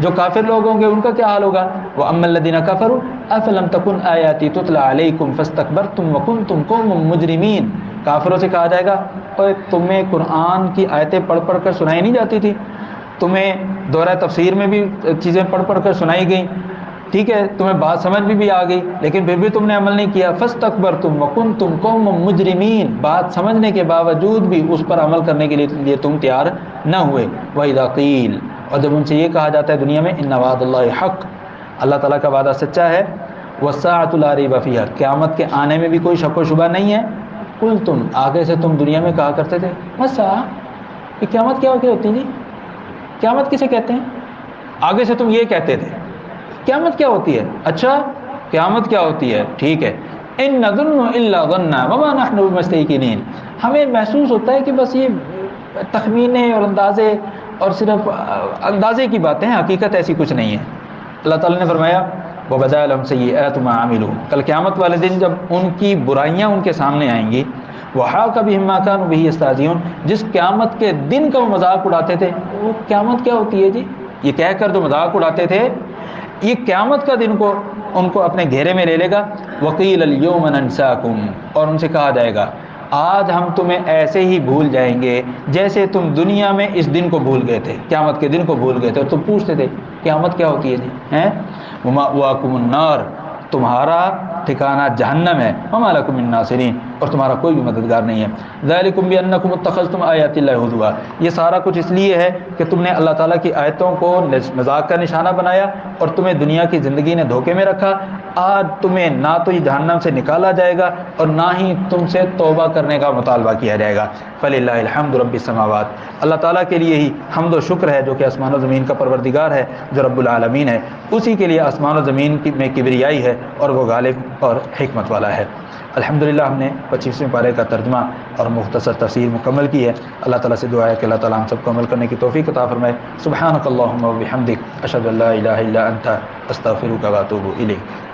جو کافر لوگ ہوں گے ان کا کیا حال ہوگا؟ وَأَمَّا الَّذِينَ كَفَرُوا أَفَلَمْ تَكُنْ آيَاتِي تُتْلَىٰ عَلَيْكُمْ فَاسْتَكْبَرْتُمْ وَكُنْتُمْ قَوْمًا مُجْرِمِينَ، کافروں سے کہا جائے گا تمہیں قرآن کی آیتیں پڑھ پڑھ کر سنائی نہیں جاتی تھی، تمہیں دورہ تفسیر میں بھی چیزیں پڑھ پڑھ کر سنائی گئیں، ٹھیک ہے، تمہیں بات سمجھ بھی آ گئی، لیکن پھر بھی تم نے عمل نہیں کیا. فَاسْتَكْبَرْتُمْ وَكُنْتُمْ قَوْمًا مُجْرِمِينَ، بات سمجھنے کے باوجود بھی اس پر عمل کرنے کے لیے تم تیار نہ ہوئے. وَإِذَا قِيلَ، اور جب ان سے یہ کہا جاتا ہے دنیا میں، إِنَّ وَعْدَ اللَّهِ حَقٌّ، اللہ تعالیٰ کا وعدہ سچا ہے. وَالسَّاعَةُ لَا رَيْبَ فِيهَا، قیامت کے آنے میں بھی کوئی شک و شبہ نہیں ہے. قُلْتُمْ، آگے سے تم دنیا میں کہا کرتے تھے السَّاعَةُ، یہ قیامت کیا ہوتی ہے جی، قیامت کسے کہتے ہیں؟ آگے سے تم یہ کہتے تھے قیامت کیا ہوتی ہے. اچھا قیامت کیا ہوتی ہے، ٹھیک ہے. ان نظن الا ظنا وما نحن بمستيقنين، ہمیں محسوس ہوتا ہے کہ بس یہ تخمینے اور اندازے اور صرف اندازے کی باتیں ہیں، حقیقت ایسی کچھ نہیں ہے. اللہ تعالیٰ نے فرمایا وبدا لهم سیئات ما عملوا، کل قیامت والے دن جب ان کی برائیاں ان کے سامنے آئیں گی، وحاق بهم ما كانوا به يستهزئون، جس قیامت کے دن کا وہ مذاق اڑاتے تھے، وہ قیامت کیا ہوتی ہے جی، یہ کہہ کر جو مذاق اڑاتے تھے، یہ قیامت کا دن کو ان کو اپنے گھیرے میں لے لے گا۔ وقیل اليوم ننساکم، اور ان سے کہا جائے گا آج ہم تمہیں ایسے ہی بھول جائیں گے جیسے تم دنیا میں اس دن کو بھول گئے تھے، قیامت کے دن کو بھول گئے تھے، اور تم پوچھتے تھے قیامت کیا ہوتی ہے جی ہیں، ومأواکم النار، تمہارا ٹھکانہ جہنم ہے، وما لکم من ناصرین، اور تمہارا کوئی بھی مددگار نہیں ہے۔ ذالکم بانکم اتخذتم آیات اللہ ہزوا، یہ سارا کچھ اس لیے ہے کہ تم نے اللہ تعالیٰ کی آیتوں کو مذاق کا نشانہ بنایا اور تمہیں دنیا کی زندگی نے دھوکے میں رکھا۔ آج تمہیں نہ تو یہ جہنم سے نکالا جائے گا اور نہ ہی تم سے توبہ کرنے کا مطالبہ کیا جائے گا۔ فللہ الحمد رب السماوات، اللہ تعالیٰ کے لیے ہی حمد و شکر ہے جو کہ آسمان و زمین کا پروردگار ہے، جو رب العالمین ہے، اسی کے لیے آسمان و زمین میں کبریائی ہے اور وہ غالب اور حکمت والا ہے۔ الحمدللہ ہم نے 25ویں پارے کا ترجمہ اور مختصر تفسیر مکمل کی ہے۔ اللہ تعالیٰ سے دعا ہے کہ اللہ تعالیٰ ہم سب کو عمل کرنے کی توفیق عطا فرمائے۔ سبحانک اللہم و بحمدک، اشہد ان لا الہ الا انت، استغفرک و اتوب الیک۔